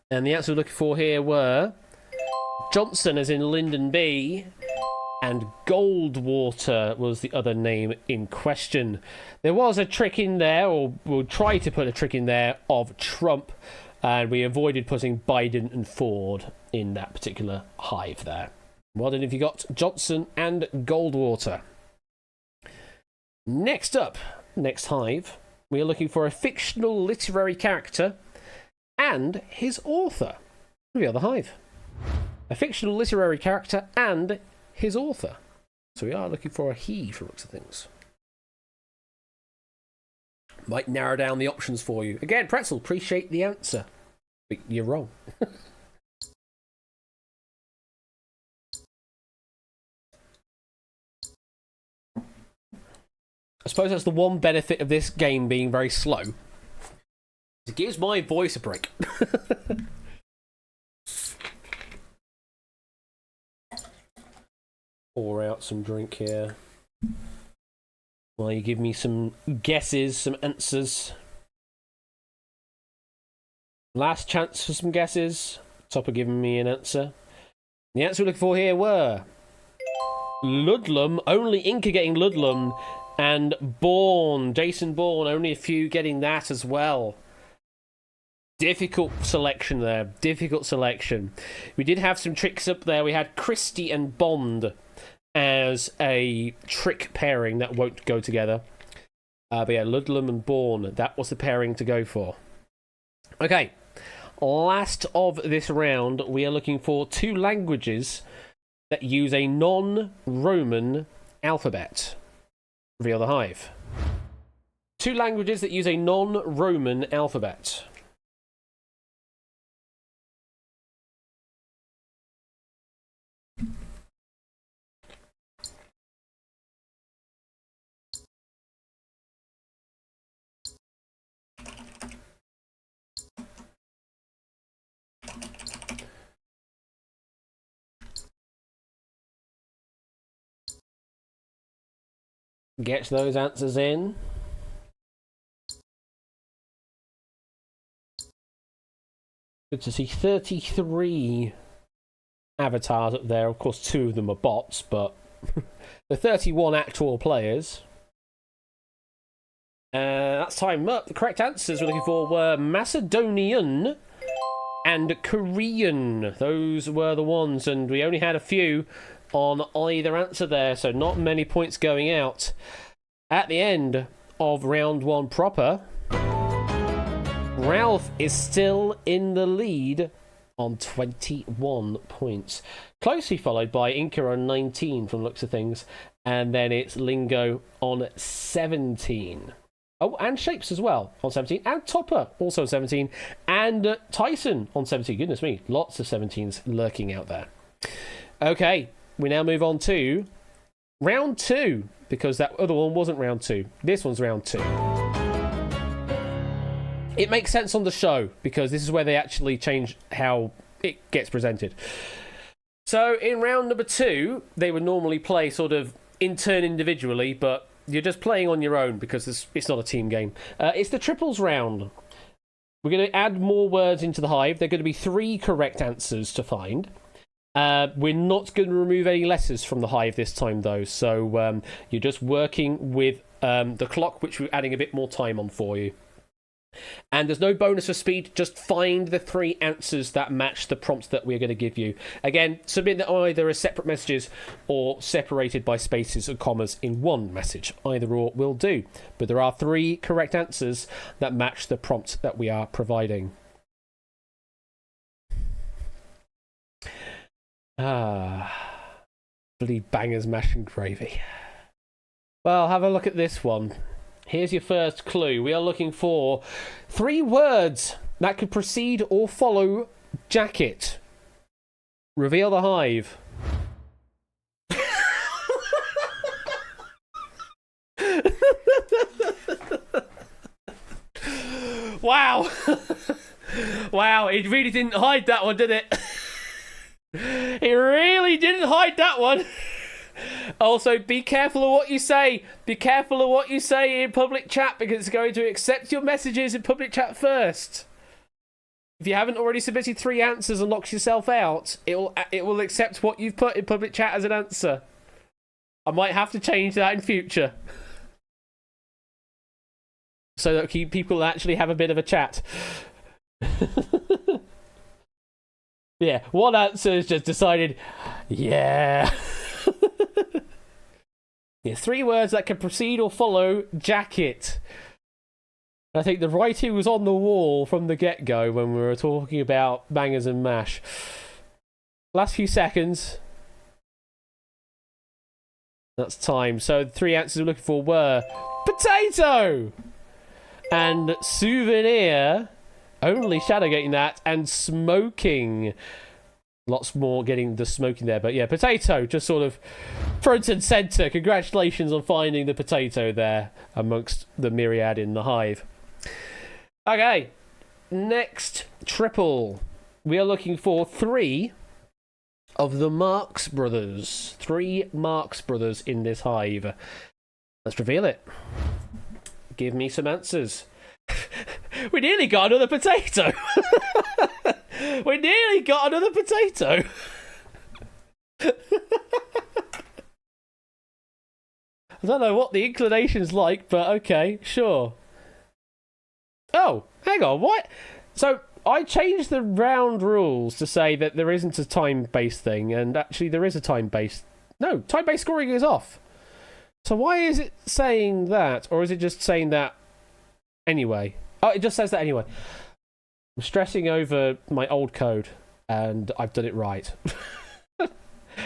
And the answer we're looking for here were Johnson, as in Lyndon B, and Goldwater was the other name in question. There was a trick in there, or we'll try to put a trick in there, of Trump, and we avoided putting Biden and Ford in that particular hive there. Well done if you got Johnson and Goldwater. Next up, next hive, we are looking for a fictional literary character and his author. Reveal the hive. A fictional literary character and his author. So we are looking for a he for looks of things. Might narrow down the options for you. Again, Pretzel, appreciate the answer. But you're wrong. I suppose that's the one benefit of this game being very slow. It gives my voice a break. Pour out some drink here. While you give me some guesses, some answers. Last chance for some guesses. Topper giving me an answer. The answer we're looking for here were Ludlum, only Inca getting Ludlum, and Bourne, Jason Bourne, only a few getting that as well. Difficult selection there, difficult selection. We did have some tricks up there. We had Christie and Bond as a trick pairing that won't go together. But yeah, Ludlum and Bourne, that was the pairing to go for. Okay, last of this round, we are looking for 2 languages that use a non-Roman alphabet. Reveal the Hive. 2 languages that use a non-Roman alphabet. Get those answers in. Good to see 33 avatars up there. Of course, 2 of them are bots, but the 31 actual players. That's time up. The correct answers we're looking for were Macedonian and Korean. Those were the ones, and we only had a few on either answer there, so not many points going out. At the end of round 1 proper, Ralph is still in the lead on 21 points. Closely followed by Inca on 19 from the looks of things, and then it's Lingo on 17. Oh, and Shapes as well on 17, and Topper also on 17, and Tyson on 17. Goodness me, lots of 17s lurking out there. Okay, we now move on to round 2, because that other one wasn't round 2. This one's round 2. It makes sense on the show, because this is where they actually change how it gets presented. So in round number 2, they would normally play sort of in turn individually, but you're just playing on your own because it's not a team game. It's the triples round. We're going to add more words into the Hive. There are going to be 3 correct answers to find. We're not going to remove any letters from the Hive this time, though. So you're just working with the clock, which we're adding a bit more time on for you. And there's no bonus for speed. Just find the 3 answers that match the prompts that we're going to give you. Again, submit them either as separate messages or separated by spaces and commas in one message. Either or will do. But there are 3 correct answers that match the prompt that we are providing. Bloody bangers, mash and gravy. Well, have a look at this one. Here's your first clue. We are looking for 3 words that could precede or follow jacket. Reveal the Hive. Wow. Wow, it really didn't hide that one, did it? It really didn't hide that one. Also, be careful of what you say. Be careful of what you say in public chat, because it's going to accept your messages in public chat first. If you haven't already submitted 3 answers and locked yourself out, it will accept what you've put in public chat as an answer. I might have to change that in future, so that people actually have a bit of a chat. Yeah, one answer has just decided, yeah. Yeah, 3 words that can precede or follow jacket. I think the writing was on the wall from the get-go when we were talking about bangers and mash. Last few seconds. That's time. So the 3 answers we're looking for were potato and souvenir Only Shadowgating that and smoking. Lots more getting the smoking there. But yeah, potato just sort of front and centre. Congratulations on finding the potato there amongst the myriad in the hive. Okay, next triple. We are looking for 3 of the Marx Brothers. 3 Marx Brothers in this hive. Let's reveal it. Give me some answers. We nearly got another potato. We nearly got another potato. I don't know what the inclination's like, but okay, sure. Oh, hang on, what? So I changed the round rules to say that there isn't a time-based thing, and actually there is a time-based... No, time-based scoring is off. So why is it saying that? Or is it just saying that anyway? Oh, it just says that anyway. I'm stressing over my old code, and I've done it right.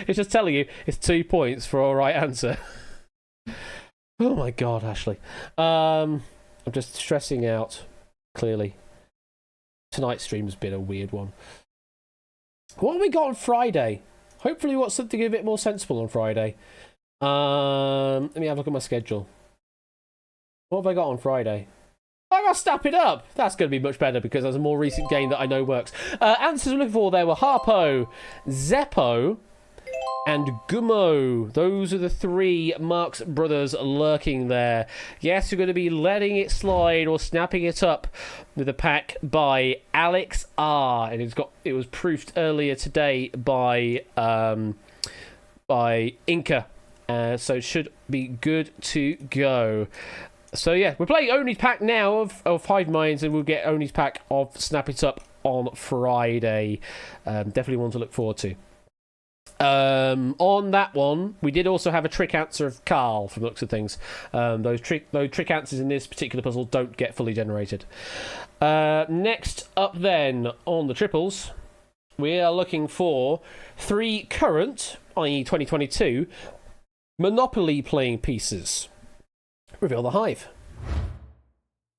It's just telling you it's 2 points for a right answer. Oh my god, Ashley. I'm just stressing out, clearly. Tonight's stream has been a weird one. What have we got on Friday? Hopefully we got something a bit more sensible on Friday. Let me have a look at my schedule. What have I got on Friday? I gotta step it up. That's going to be much better because there's a more recent game that I know works. Answers we're looking for there were Harpo, Zeppo, and Gummo. Those are the 3 Marx Brothers lurking there. Yes, we're going to be letting it slide or snapping it up with a pack by Alex R. And it was proofed earlier today by Inca. So it should be good to go. So yeah, we're playing Oni's pack now of Hive Minds, and we'll get Oni's pack of Snap It Up on Friday. Definitely one to look forward to. On that one, we did also have a trick answer of Carl from the looks of things. Those trick answers in this particular puzzle don't get fully generated. Next up then on the triples, we are looking for 3 current, i.e. 2022, Monopoly playing pieces. Reveal the hive.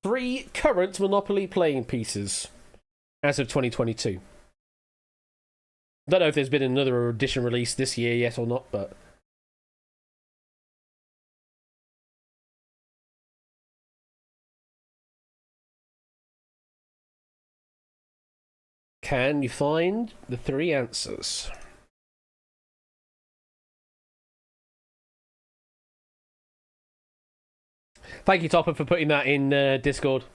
3 current Monopoly playing pieces as of 2022. Don't know if there's been another edition released this year yet or not, but... Can you find the 3 answers? Thank you, Topper, for putting that in Discord.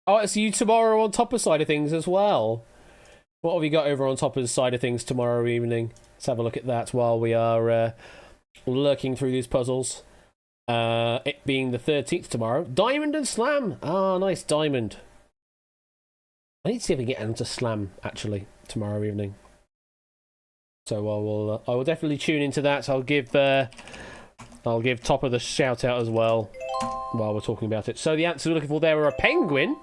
Oh, it's you tomorrow on Topper's side of things as well. What have you got over on Topper's side of things tomorrow evening? Let's have a look at that while we are lurking through these puzzles. It being the 13th tomorrow. Diamond and Slam. Ah, nice Diamond. I need to see if we can get into Slam, actually, tomorrow evening. So I will definitely tune into that. I'll give Topper the shout out as well while we're talking about it. So the answers we're looking for there were a penguin.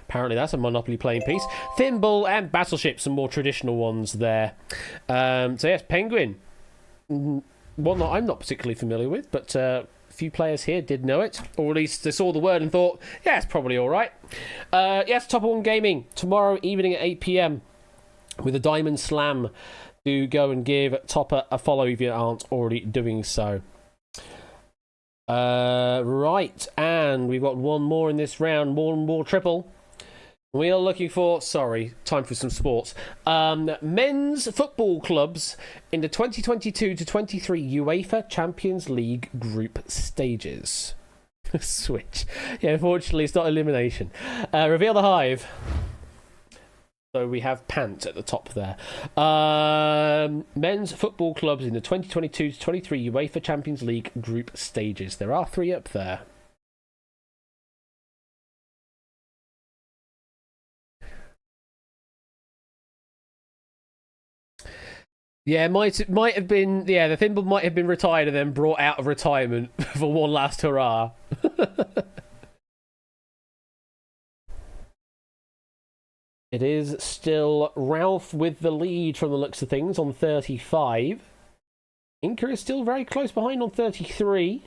Apparently that's a Monopoly playing piece. Thimble and battleship, some more traditional ones there. So yes, penguin. One that I'm not particularly familiar with, but a few players here did know it, or at least they saw the word and thought, yeah, it's probably all right. Yes, Topper One Gaming tomorrow evening at 8 p.m. with a Diamond Slam. Do go and give Topper a follow if you aren't already doing so. Right, and we've got one more in this round, more triple. We are looking for, time for some sports. Men's football clubs in the 2022 to 23 UEFA Champions League group stages. Switch. Yeah, unfortunately, it's not elimination. Reveal the hive. So we have Pant at the top there. Men's football clubs in the 2022 to 23 UEFA Champions League group stages. There are 3 up there. Yeah, might have been. Yeah, the thimble might have been retired and then brought out of retirement for one last hurrah. It is still Ralph with the lead from the looks of things on 35. Inca is still very close behind on 33.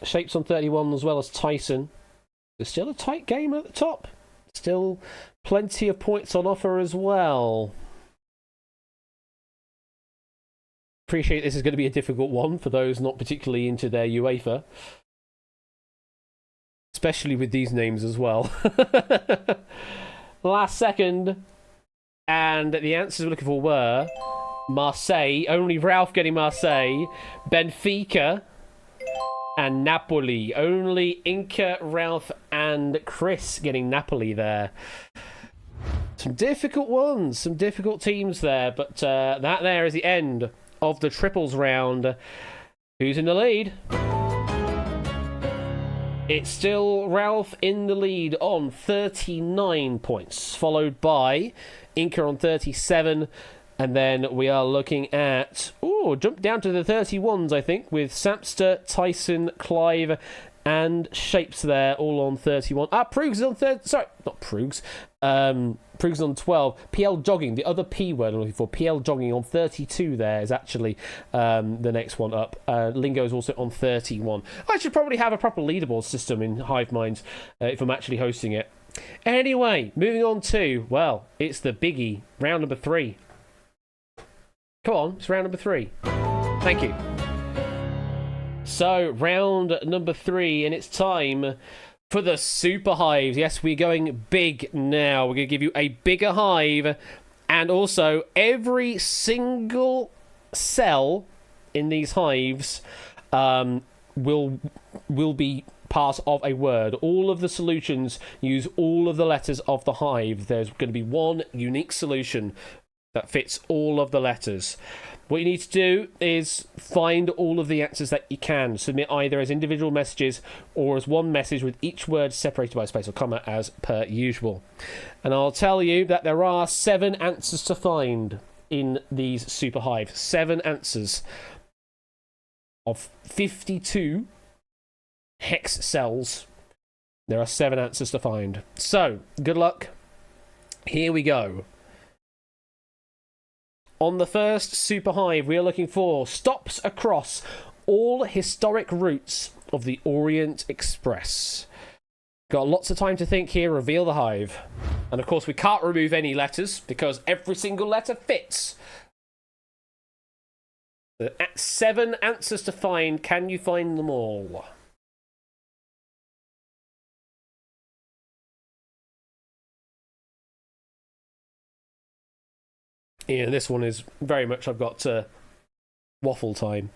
Shapes on 31 as well as Tyson. There's still a tight game at the top. Still plenty of points on offer as well. Appreciate this is going to be a difficult one for those not particularly into their UEFA. Especially with these names as well. Last second. And the answers we're looking for were Marseille. Only Ralph getting Marseille. Benfica. And Napoli. Only Inca, Ralph, and Chris getting Napoli there. Some difficult ones. Some difficult teams there. But that there is the end of the triples round. Who's in the lead? It's still Ralph in the lead on 39 points, followed by Inca on 37, and then we are looking at, jump down to the 31s, I think, with Sapster, Tyson, Clive, and Shapes there, all on 31. Proogs is on 30, sorry, not Proogs, Proogs is on 12. PL Jogging, the other P word I'm looking for, PL Jogging on 32 there is actually the next one up. Lingo is also on 31. I should probably have a proper leaderboard system in Hive Minds if I'm actually hosting it. Anyway, moving on to, well, it's the biggie, round number 3. Come on, it's round number 3. Thank you. So, round number 3, and it's time for the Super Hives. Yes, we're going big now. We're going to give you a bigger hive, and also every single cell in these hives will be part of a word. All of the solutions use all of the letters of the hive. There's going to be one unique solution that fits all of the letters. What you need to do is find all of the answers that you can. Submit either as individual messages or as one message with each word separated by a space or comma as per usual. And I'll tell you that there are 7 answers to find in these super hives. 7 answers of 52 hex cells. There are 7 answers to find. So, good luck. Here we go. On the first super hive, we are looking for stops across all historic routes of the Orient Express. Got lots of time to think here. Reveal the hive. And of course, we can't remove any letters because every single letter fits. 7 answers to find. Can you find them all? Yeah, this one is very much I've got waffle time.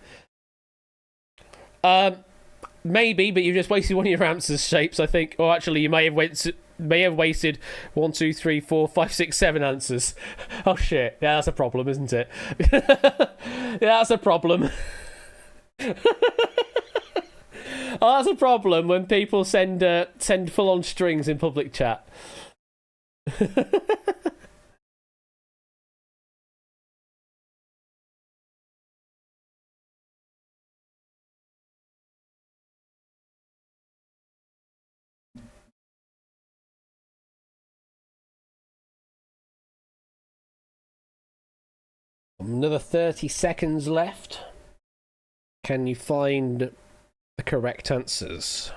Maybe, but you've just wasted one of your answers, Shapes, I think. Or actually, you may have wasted 1, 2, 3, 4, 5, 6, 7 answers. Oh shit! Yeah, that's a problem, isn't it? Yeah, that's a problem. Oh, that's a problem when people send full-on strings in public chat. Another 30 seconds left. Can you find the correct answers?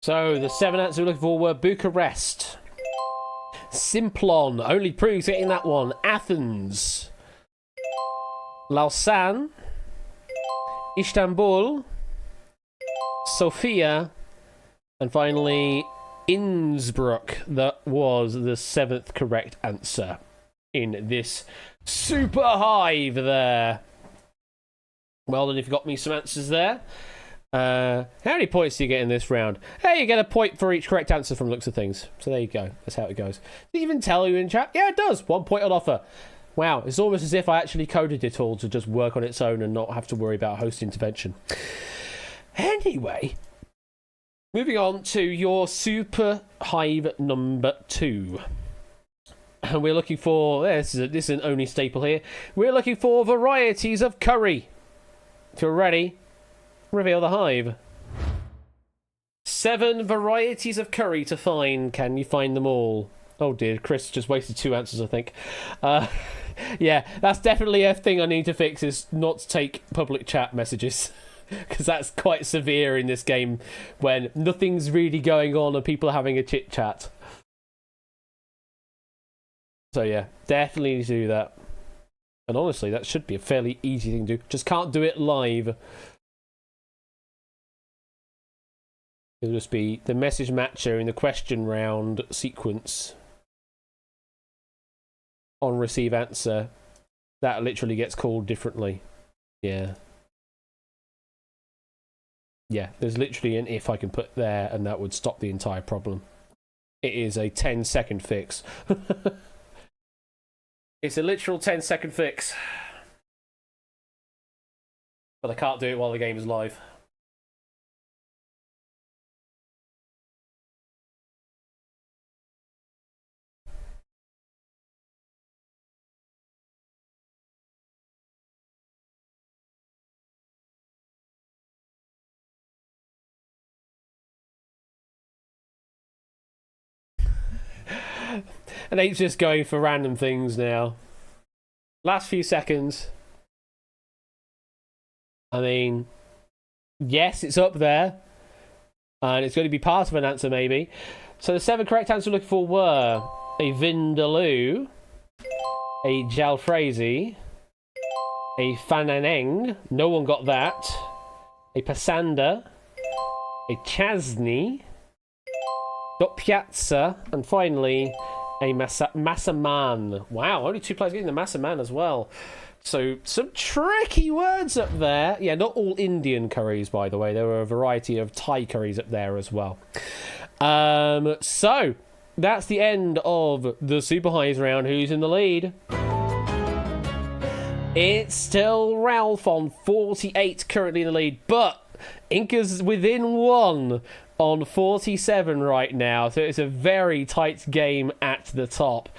So, the 7 answers we're looking for were Bucharest, Simplon, only Proves getting that one, Athens, Lausanne, Istanbul, Sofia, and finally Innsbruck. That was the 7th correct answer in this super hive there. Well done if you got me some answers there. How many points do you get in this round? Hey, you get a point for each correct answer from the looks of things. So there you go. That's how it goes. Did it even tell you in chat? Yeah, it does. 1 point on offer. Wow, it's almost as if I actually coded it all to just work on its own and not have to worry about host intervention. Anyway, moving on to your super hive number 2. And we're looking for, this is an only staple here, we're looking for varieties of curry. If you're ready, reveal the hive. 7 varieties of curry to find. Can you find them all? Oh dear, Chris just wasted 2 answers, I think. Yeah, that's definitely a thing I need to fix, is not to take public chat messages. Because that's quite severe in this game when nothing's really going on and people are having a chit chat. So yeah, definitely need to do that. And honestly, that should be a fairly easy thing to do. Just can't do it live. It'll just be the message matcher in the question round sequence. On receive answer. That literally gets called differently. Yeah. Yeah, there's literally an if I can put there, and that would stop the entire problem. It is a 10-second fix. It's a literal 10-second fix. But I can't do it while the game is live. And 8's just going for random things now. Last few seconds. I mean, yes, it's up there. And it's going to be part of an answer, maybe. So the 7 correct answers we're looking for were a Vindaloo, a Jalfrezi, a Fananeng, no one got that, a Pasanda, a Chasney, Dot Piazza, and finally a Massaman. Wow, only 2 players getting the Massaman as well. So some tricky words up there. Yeah, not all Indian curries, by the way. There were a variety of Thai curries up there as well. So that's the end of the Super Highs round. Who's in the lead? It's still Ralph on 48, currently in the lead, but Inca's within 1 on 47 right now, so it's a very tight game at the top.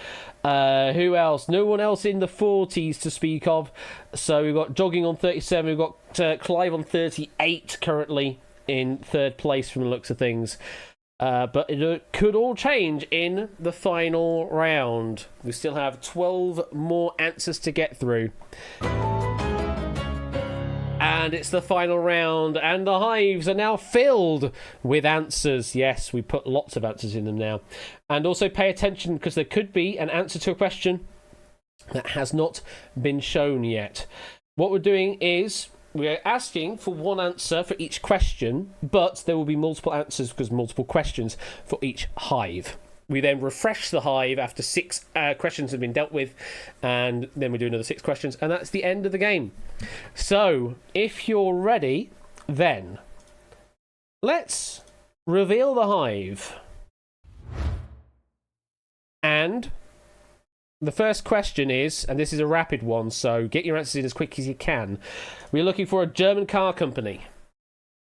Who else? No one else in the 40s to speak of. So we've got Jogging on 37, we've got Clive on 38 currently in 3rd place from the looks of things. But it could all change in the final round. We still have 12 more answers to get through. And it's the final round, and the hives are now filled with answers. Yes, we put lots of answers in them now. And also pay attention, because there could be an answer to a question that has not been shown yet. What we're doing is we're asking for 1 answer for each question, but there will be multiple answers because multiple questions for each hive. We then refresh the hive after 6 questions have been dealt with, and then we do another 6 questions, and that's the end of the game. So, if you're ready, then let's reveal the hive. And the first question is, and this is a rapid one, so get your answers in as quick as you can. We're looking for a German car company.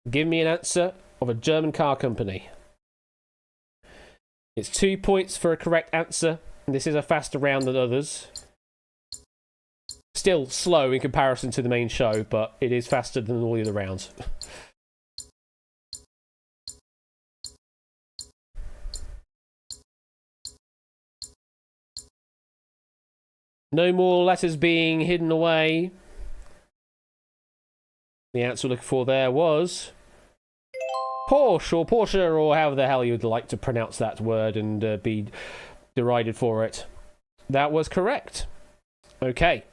Give me an answer of a German car company. It's 2 points for a correct answer. This is a faster round than others. Still slow in comparison to the main show, but it is faster than all the other rounds. No more letters being hidden away. The answer we're looking for there was Porsche, or however the hell you would like to pronounce that word and be derided for it. That was correct. Okay.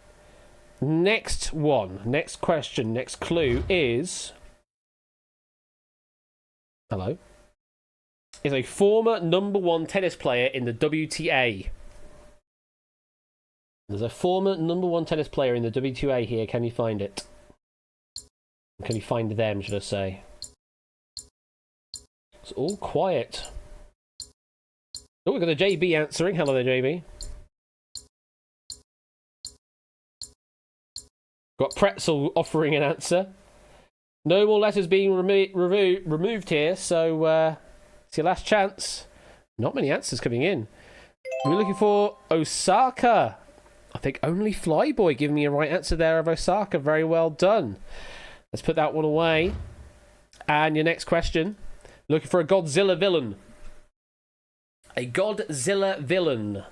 Next one, next question, next clue is... Hello? Is a former #1 tennis player in the WTA. There's a former #1 tennis player in the WTA here. Can you find it? Can you find them, should I say? It's all quiet. Oh, we've got a JB answering. Hello there, JB. Got Pretzel offering an answer. No more letters being removed here, so it's your last chance. Not many answers coming in. We're looking for Osaka. I think only Flyboy giving me a right answer there of Osaka. Very well done. Let's put that one away. And your next question. Looking for a Godzilla villain. A Godzilla villain.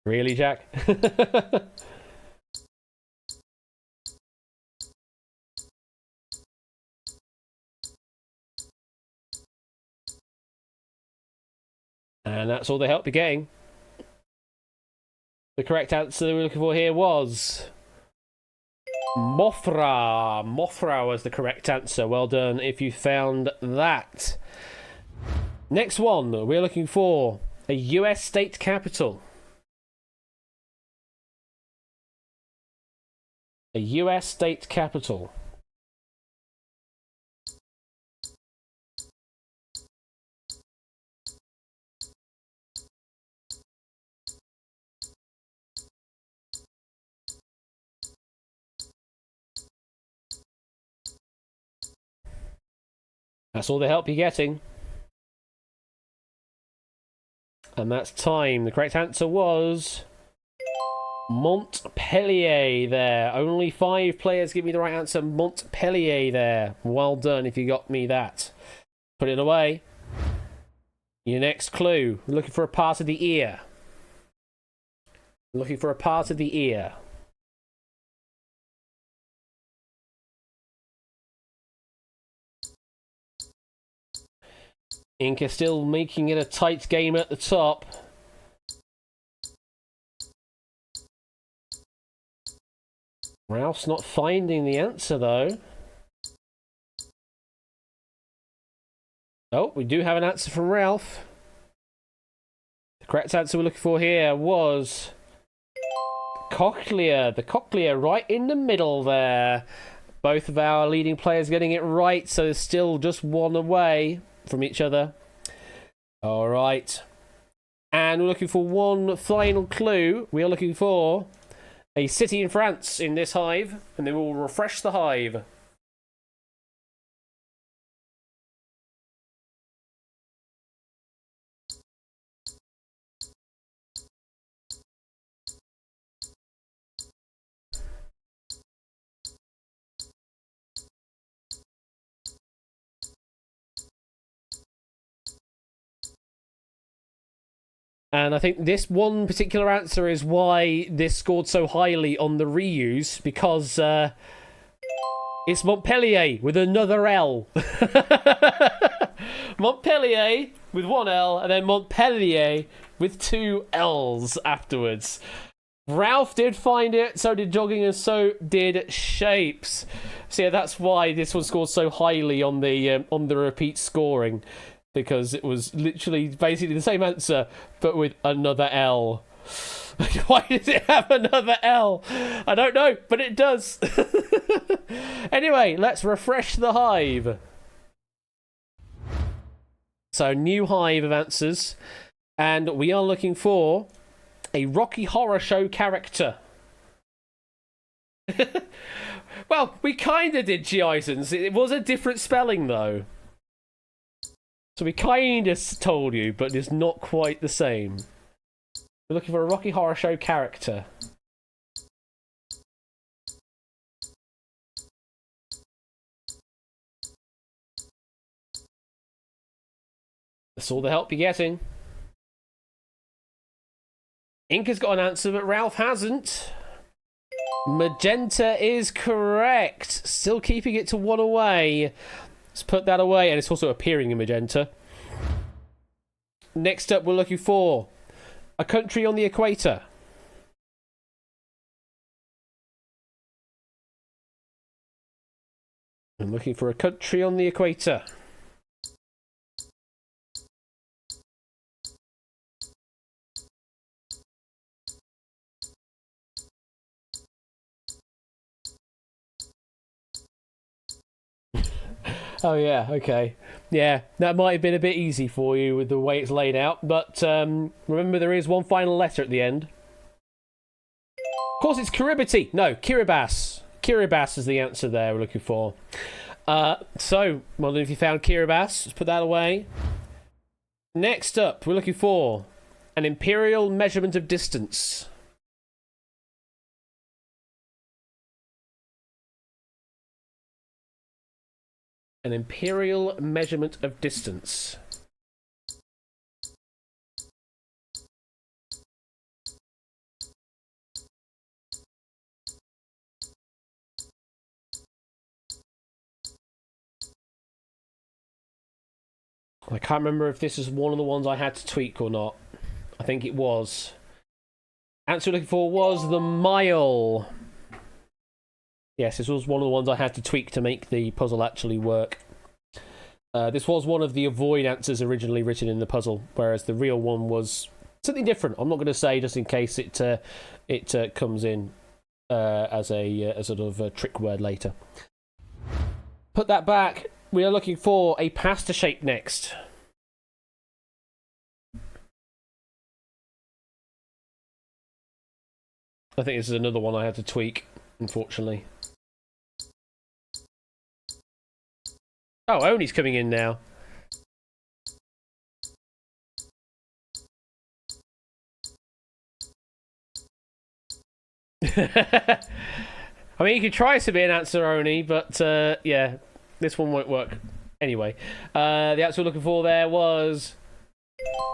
Really, Jack? And that's all the help you're getting. The correct answer we were looking for here was Mothra. Mothra was the correct answer. Well done if you found that. Next one, we're looking for a US state capital. A US state capital. That's all the help you're getting. And that's time. The correct answer was Montpellier there. Only 5 players give me the right answer. Montpellier there. Well done if you got me that. Put it away. Your next clue. We're looking for a part of the ear. Looking for a part of the ear. Inca still making it a tight game at the top. Ralph's not finding the answer, though. Oh, we do have an answer from Ralph. The correct answer we're looking for here was cochlea. The cochlea right in the middle there. Both of our leading players getting it right, so there's still just one away from each other. All right. And we're looking for one final clue. We are looking for a city in France in this hive, and then we'll refresh the hive. And I think this one particular answer is why this scored so highly on the reuse, because it's Montpellier with another L. Montpellier with one L, and then Montpellier with 2 L's afterwards. Ralph did find it, so did Jogging, and so did Shapes. So yeah, that's why this one scored so highly on the repeat scoring. Because it was literally basically the same answer, but with another L. Why does it have another L? I don't know, but it does. Anyway, let's refresh the hive. So, new hive of answers. And we are looking for a Rocky Horror Show character. Well, we kind of did, G-Isons. It was a different spelling, though. So we kind of told you, but it's not quite the same. We're looking for a Rocky Horror Show character. That's all the help you're getting. Inca's got an answer, but Ralph hasn't. Magenta is correct. Still keeping it to 1 away. Let's put that away, and it's also appearing in magenta. Next up, we're looking for a country on the equator. I'm looking for a country on the equator. Oh yeah, okay. Yeah, that might have been a bit easy for you with the way it's laid out, but remember there is one final letter at the end. Of course it's Kiribati. No, Kiribati. Kiribati is the answer there we're looking for. So, well, if you found Kiribati, let's put that away. Next up, we're looking for an imperial measurement of distance. An imperial measurement of distance. I can't remember if this is one of the ones I had to tweak or not. I think it was. Answer we're looking for was the mile. Yes, this was one of the ones I had to tweak to make the puzzle actually work. This was one of the avoid answers originally written in the puzzle, whereas the real one was something different. I'm not going to say just in case it comes in as a sort of a trick word later. Put that back. We are looking for a pasta shape next. I think this is another one I had to tweak, unfortunately. Oh, Oni's coming in now. I mean, you could try to be an answer, Oni, but yeah, this one won't work. Anyway, the answer we're looking for there was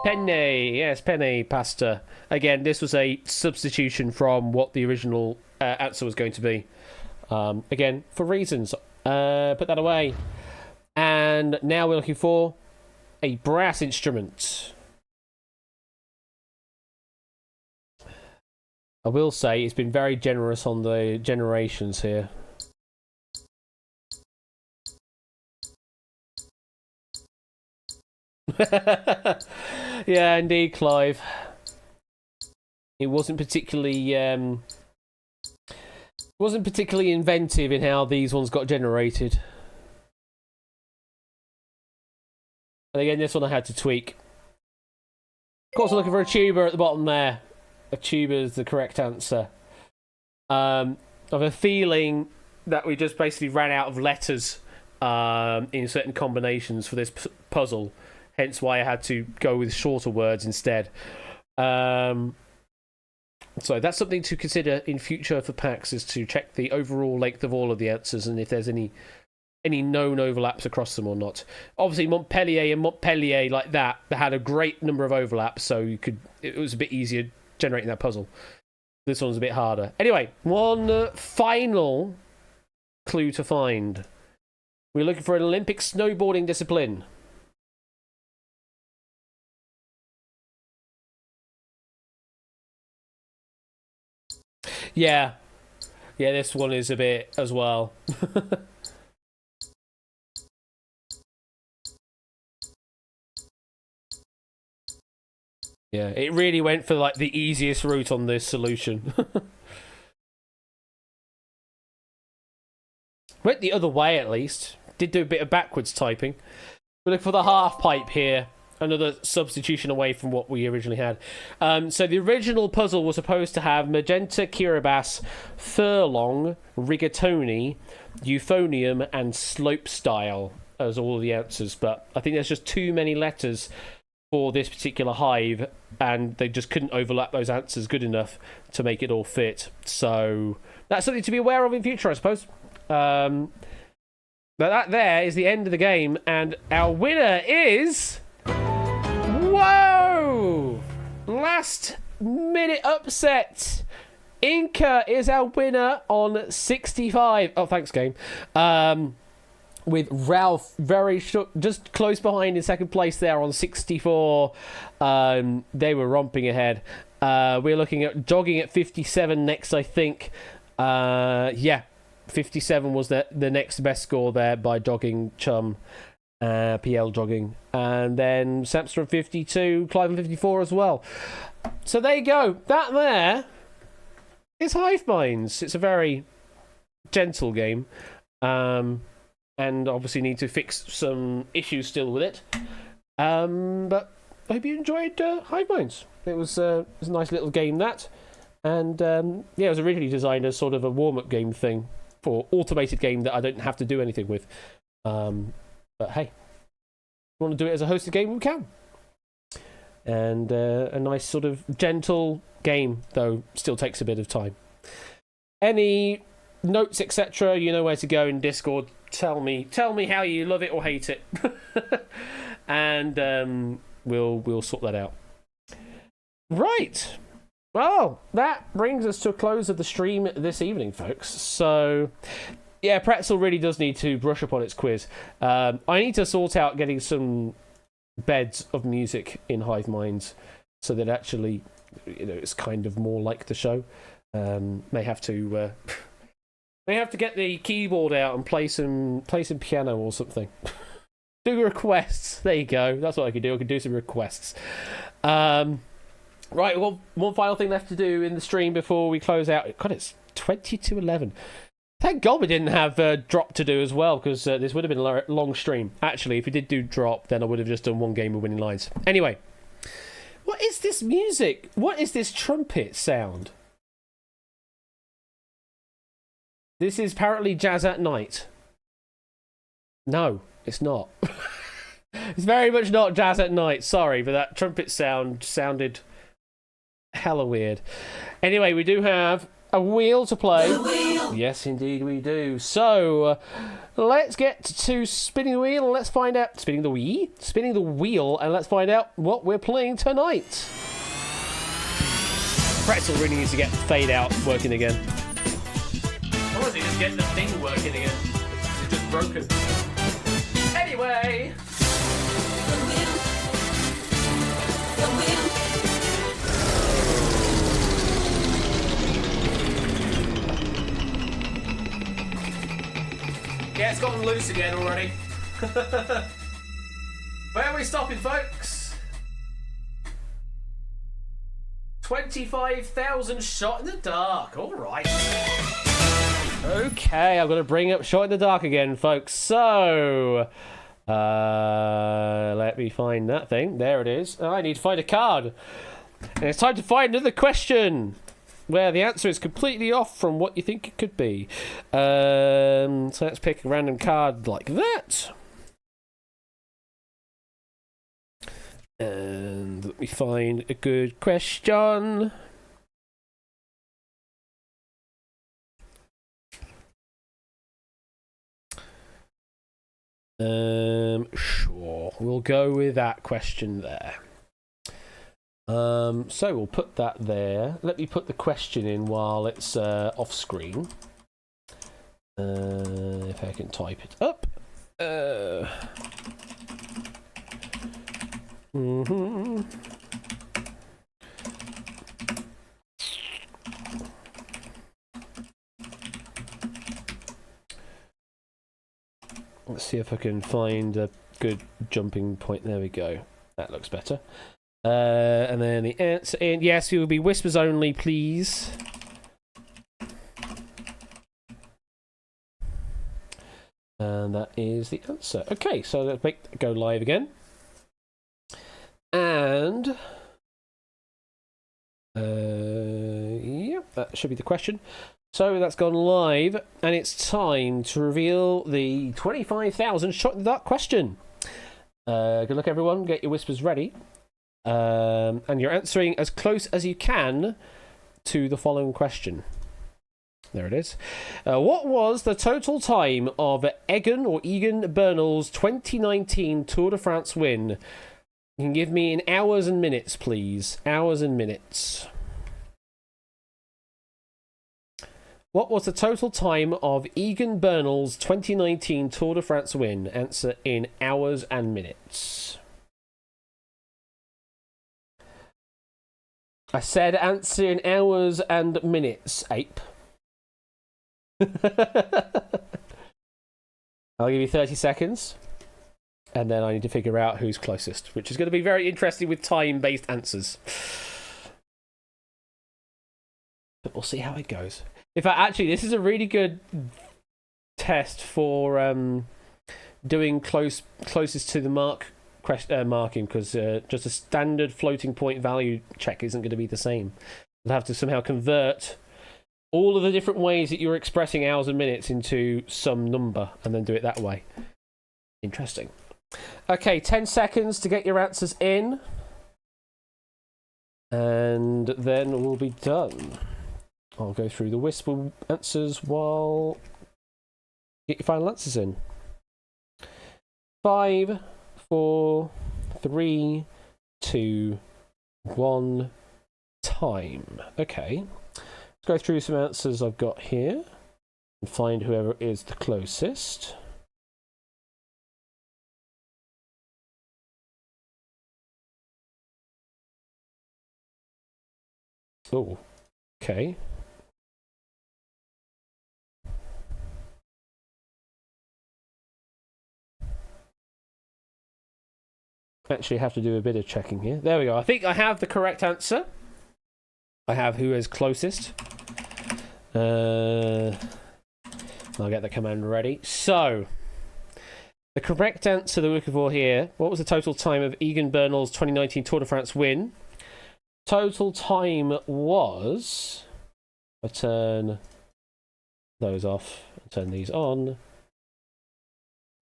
penne. Yes, penne pasta. Again, this was a substitution from what the original answer was going to be. Again, for reasons. Put that away. And now we're looking for a brass instrument. I will say it's been very generous on the generations here. Yeah, indeed, Clive. It wasn't particularly inventive in how these ones got generated. And again, this one I had to tweak. Of course, I'm looking for a tuba at the bottom there. A tuba is the correct answer. I have a feeling that we just basically ran out of letters in certain combinations for this puzzle. Hence why I had to go with shorter words instead. So that's something to consider in future for packs, is to check the overall length of all of the answers and if there's any known overlaps across them or not. Obviously, Montpellier and Montpellier like that, they had a great number of overlaps, so it was a bit easier generating that puzzle. This one's a bit harder. Anyway, one final clue to find. We're looking for an Olympic snowboarding discipline. Yeah, this one is a bit as well. Yeah, it really went for like the easiest route on this solution. Went the other way at least. Did do a bit of backwards typing. We look for the half pipe here. Another substitution away from what we originally had. So the original puzzle was supposed to have magenta, Kiribati, furlong, rigatoni, euphonium, and slope style as all the answers. But I think there's just too many letters for this particular hive, and they just couldn't overlap those answers good enough to make it all fit. So that's something to be aware of in future, I suppose. But that there is the end of the game, and our winner is... Whoa! Last minute upset. Inca is our winner on 65. Oh, thanks, game. With Ralph just close behind in second place there on 64. They were romping ahead. We're looking at jogging at 57 next, I think. 57 was the next best score there by Jogging Chum. PL Jogging. And then Samster at 52, Clive at 54 as well. So there you go. That there is Hive Minds. It's a very gentle game. And obviously need to fix some issues still with it. But I hope you enjoyed Hive Minds. It was a nice little game, that. And it was originally designed as sort of a warm-up game thing. for automated game that I don't have to do anything with. But hey, if we want to do it as a hosted game, we can. And a nice sort of gentle game, though still takes a bit of time. Any notes, etc., you know where to go in Discord. Tell me how you love it or hate it. And we'll sort that out. Right. Well, that brings us to a close of the stream this evening, folks. So, yeah, Pretzel really does need to brush up on its quiz. I need to sort out getting some beds of music in Hive Minds so that actually, it's kind of more like the show. May have to get the keyboard out and play some piano or something. Do requests. There you go. That's what I could do. I could do some requests. Right, well, one final thing left to do in the stream before we close out. God, it's 20 to 11. Thank God we didn't have drop to do as well, because this would have been a long stream. Actually, if we did do drop, then I would have just done one game of winning lines. Anyway, what is this music? What is this trumpet sound? This is apparently Jazz at Night. No, it's not. It's very much not Jazz at Night. Sorry, but that trumpet sounded hella weird. Anyway, we do have a wheel to play. Yes, indeed we do. So, let's get to spinning the wheel and let's find out... Spinning the wheel and let's find out what we're playing tonight. Pretzel really needs to get fade out working again. Honestly, just getting the thing working again. It's just broken. Anyway... Yeah, it's gotten loose again already. Where are we stopping, folks? 25,000 shot in the dark. All right. Okay, I'm going to bring up shot in the dark again, folks. So, let me find that thing. There it is. I need to find a card. And it's time to find another question where the answer is completely off from what you think it could be. So let's pick a random card like that. And let me find a good question. Sure. We'll go with that question there. So we'll put that there. Let me put the question in while it's off screen. If I can type it up. Let's see if I can find a good jumping point. There we go. That looks better. And then the answer in. Yes, it will be whispers only, please. And that is the answer. Okay, so let's go live again. And yeah, that should be the question. So that's gone live, and it's time to reveal the 25,000 shot in the dark question. Good luck, everyone. Get your whispers ready. And you're answering as close as you can to the following question. There it is. What was the total time of Egan Bernal's 2019 Tour de France win? You can give me in hours and minutes, please. Hours and minutes. What was the total time of Egan Bernal's 2019 Tour de France win? Answer in hours and minutes. I said answer in hours and minutes, ape. I'll give you 30 seconds. And then I need to figure out who's closest, which is going to be very interesting with time-based answers. But we'll see how it goes. In fact, actually, this is a really good test for doing closest to the marking, because just a standard floating point value check isn't going to be the same. We'll have to somehow convert all of the different ways that you're expressing hours and minutes into some number and then do it that way. Interesting. Okay, 10 seconds to get your answers in. And then we'll be done. I'll go through the whisper answers while you get your final answers in. 5, 4, 3, 2, 1, time. Okay. Let's go through some answers I've got here and find whoever is the closest. Oh, okay. Actually have to do a bit of checking here. There we go. I think I have the correct answer. I have who is closest. I'll get the command ready. So, the correct answer that we're looking for here, what was the total time of Egan Bernal's 2019 Tour de France win? Total time was... I turn those off and turn these on.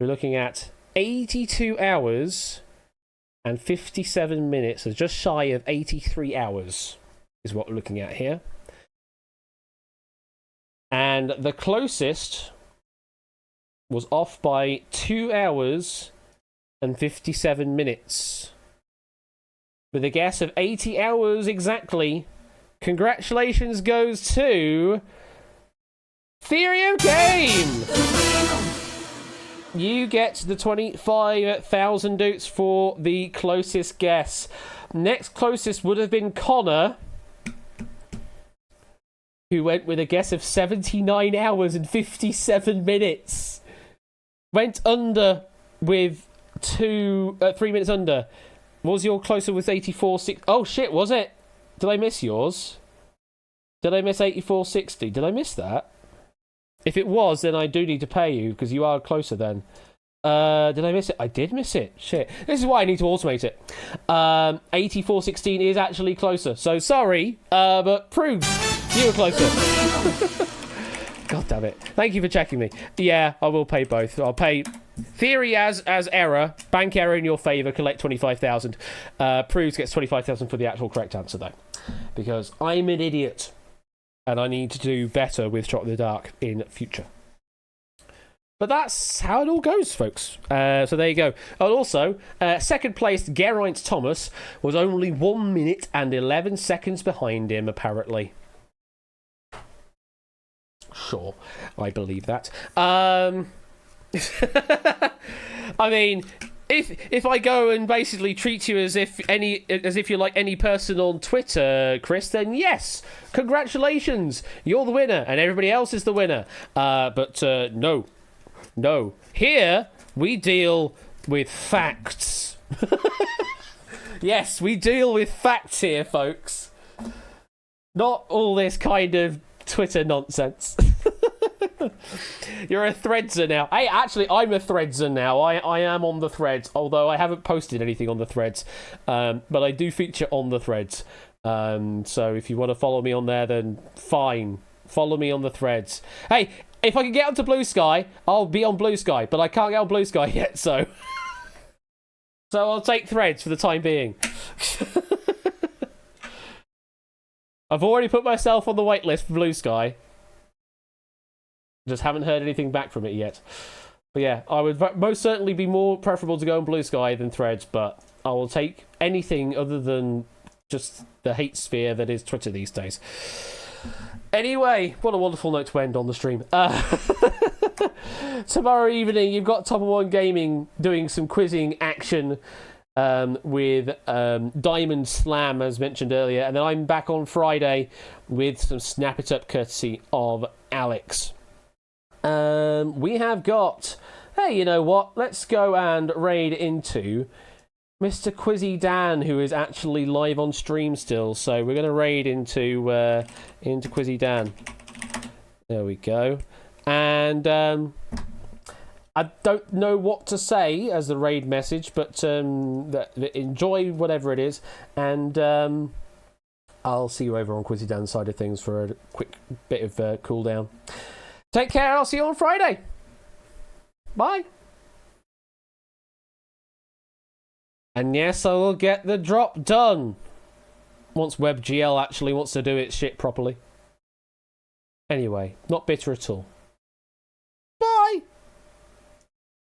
We're looking at 82 hours and 57 minutes, so just shy of 83 hours is what we're looking at here. And the closest was off by 2 hours and 57 minutes. With a guess of 80 hours exactly. Congratulations goes to Theory of Game! You get the 25,000 doots for the closest guess. Next closest would have been Connor, who went with a guess of 79 hours and 57 minutes. Went under with 3 minutes under. What was your closer with 84.6? Oh shit, was it? Did I miss yours? Did I miss 84.60? Did I miss that? If it was, then I do need to pay you, because you are closer then. Did I miss it? I did miss it. Shit. This is why I need to automate it. 84.16 is actually closer. So sorry, but proves you were closer. God damn it. Thank you for checking me. Yeah, I will pay both. I'll pay Theory as error, bank error in your favour, collect 25,000. Proves gets 25,000 for the actual correct answer, though. Because I'm an idiot. And I need to do better with Shot in the Dark in future. But that's how it all goes, folks. So there you go. And also, second place, Geraint Thomas, was only 1 minute and 11 seconds behind him, apparently. Sure, I believe that. I mean, if I go and basically treat you as if you're like any person on Twitter, Chris, then yes, congratulations, you're the winner, and everybody else is the winner. But no. Here we deal with facts. Yes, we deal with facts here, folks. Not all this kind of Twitter nonsense. You're a threadser now. Hey, actually, I'm a threadser now. I am on the threads, although I haven't posted anything on the threads. But I do feature on the threads. So if you want to follow me on there, then fine. Follow me on the threads. Hey, if I can get onto Blue Sky, I'll be on Blue Sky. But I can't get on Blue Sky yet, so... So I'll take threads for the time being. I've already put myself on the waitlist for Blue Sky. Just haven't heard anything back from it yet. But yeah, I would most certainly be more preferable to go on Blue Sky than Threads, but I will take anything other than just the hate sphere that is Twitter these days. Anyway, what a wonderful note to end on the stream. Tomorrow evening, you've got Top of One Gaming doing some quizzing action with Diamond Slam, as mentioned earlier. And then I'm back on Friday with some Snap It Up courtesy of Alex. We have got... Hey, you know what? Let's go and raid into Mr. Quizzy Dan, who is actually live on stream still. So we're going to raid into Quizzy Dan. There we go. And I don't know what to say as the raid message, but enjoy whatever it is. And I'll see you over on Quizzy Dan's side of things for a quick bit of cool down. Take care. I'll see you on Friday. Bye. And yes, I will get the drop done once WebGL actually wants to do its shit properly. Anyway, not bitter at all.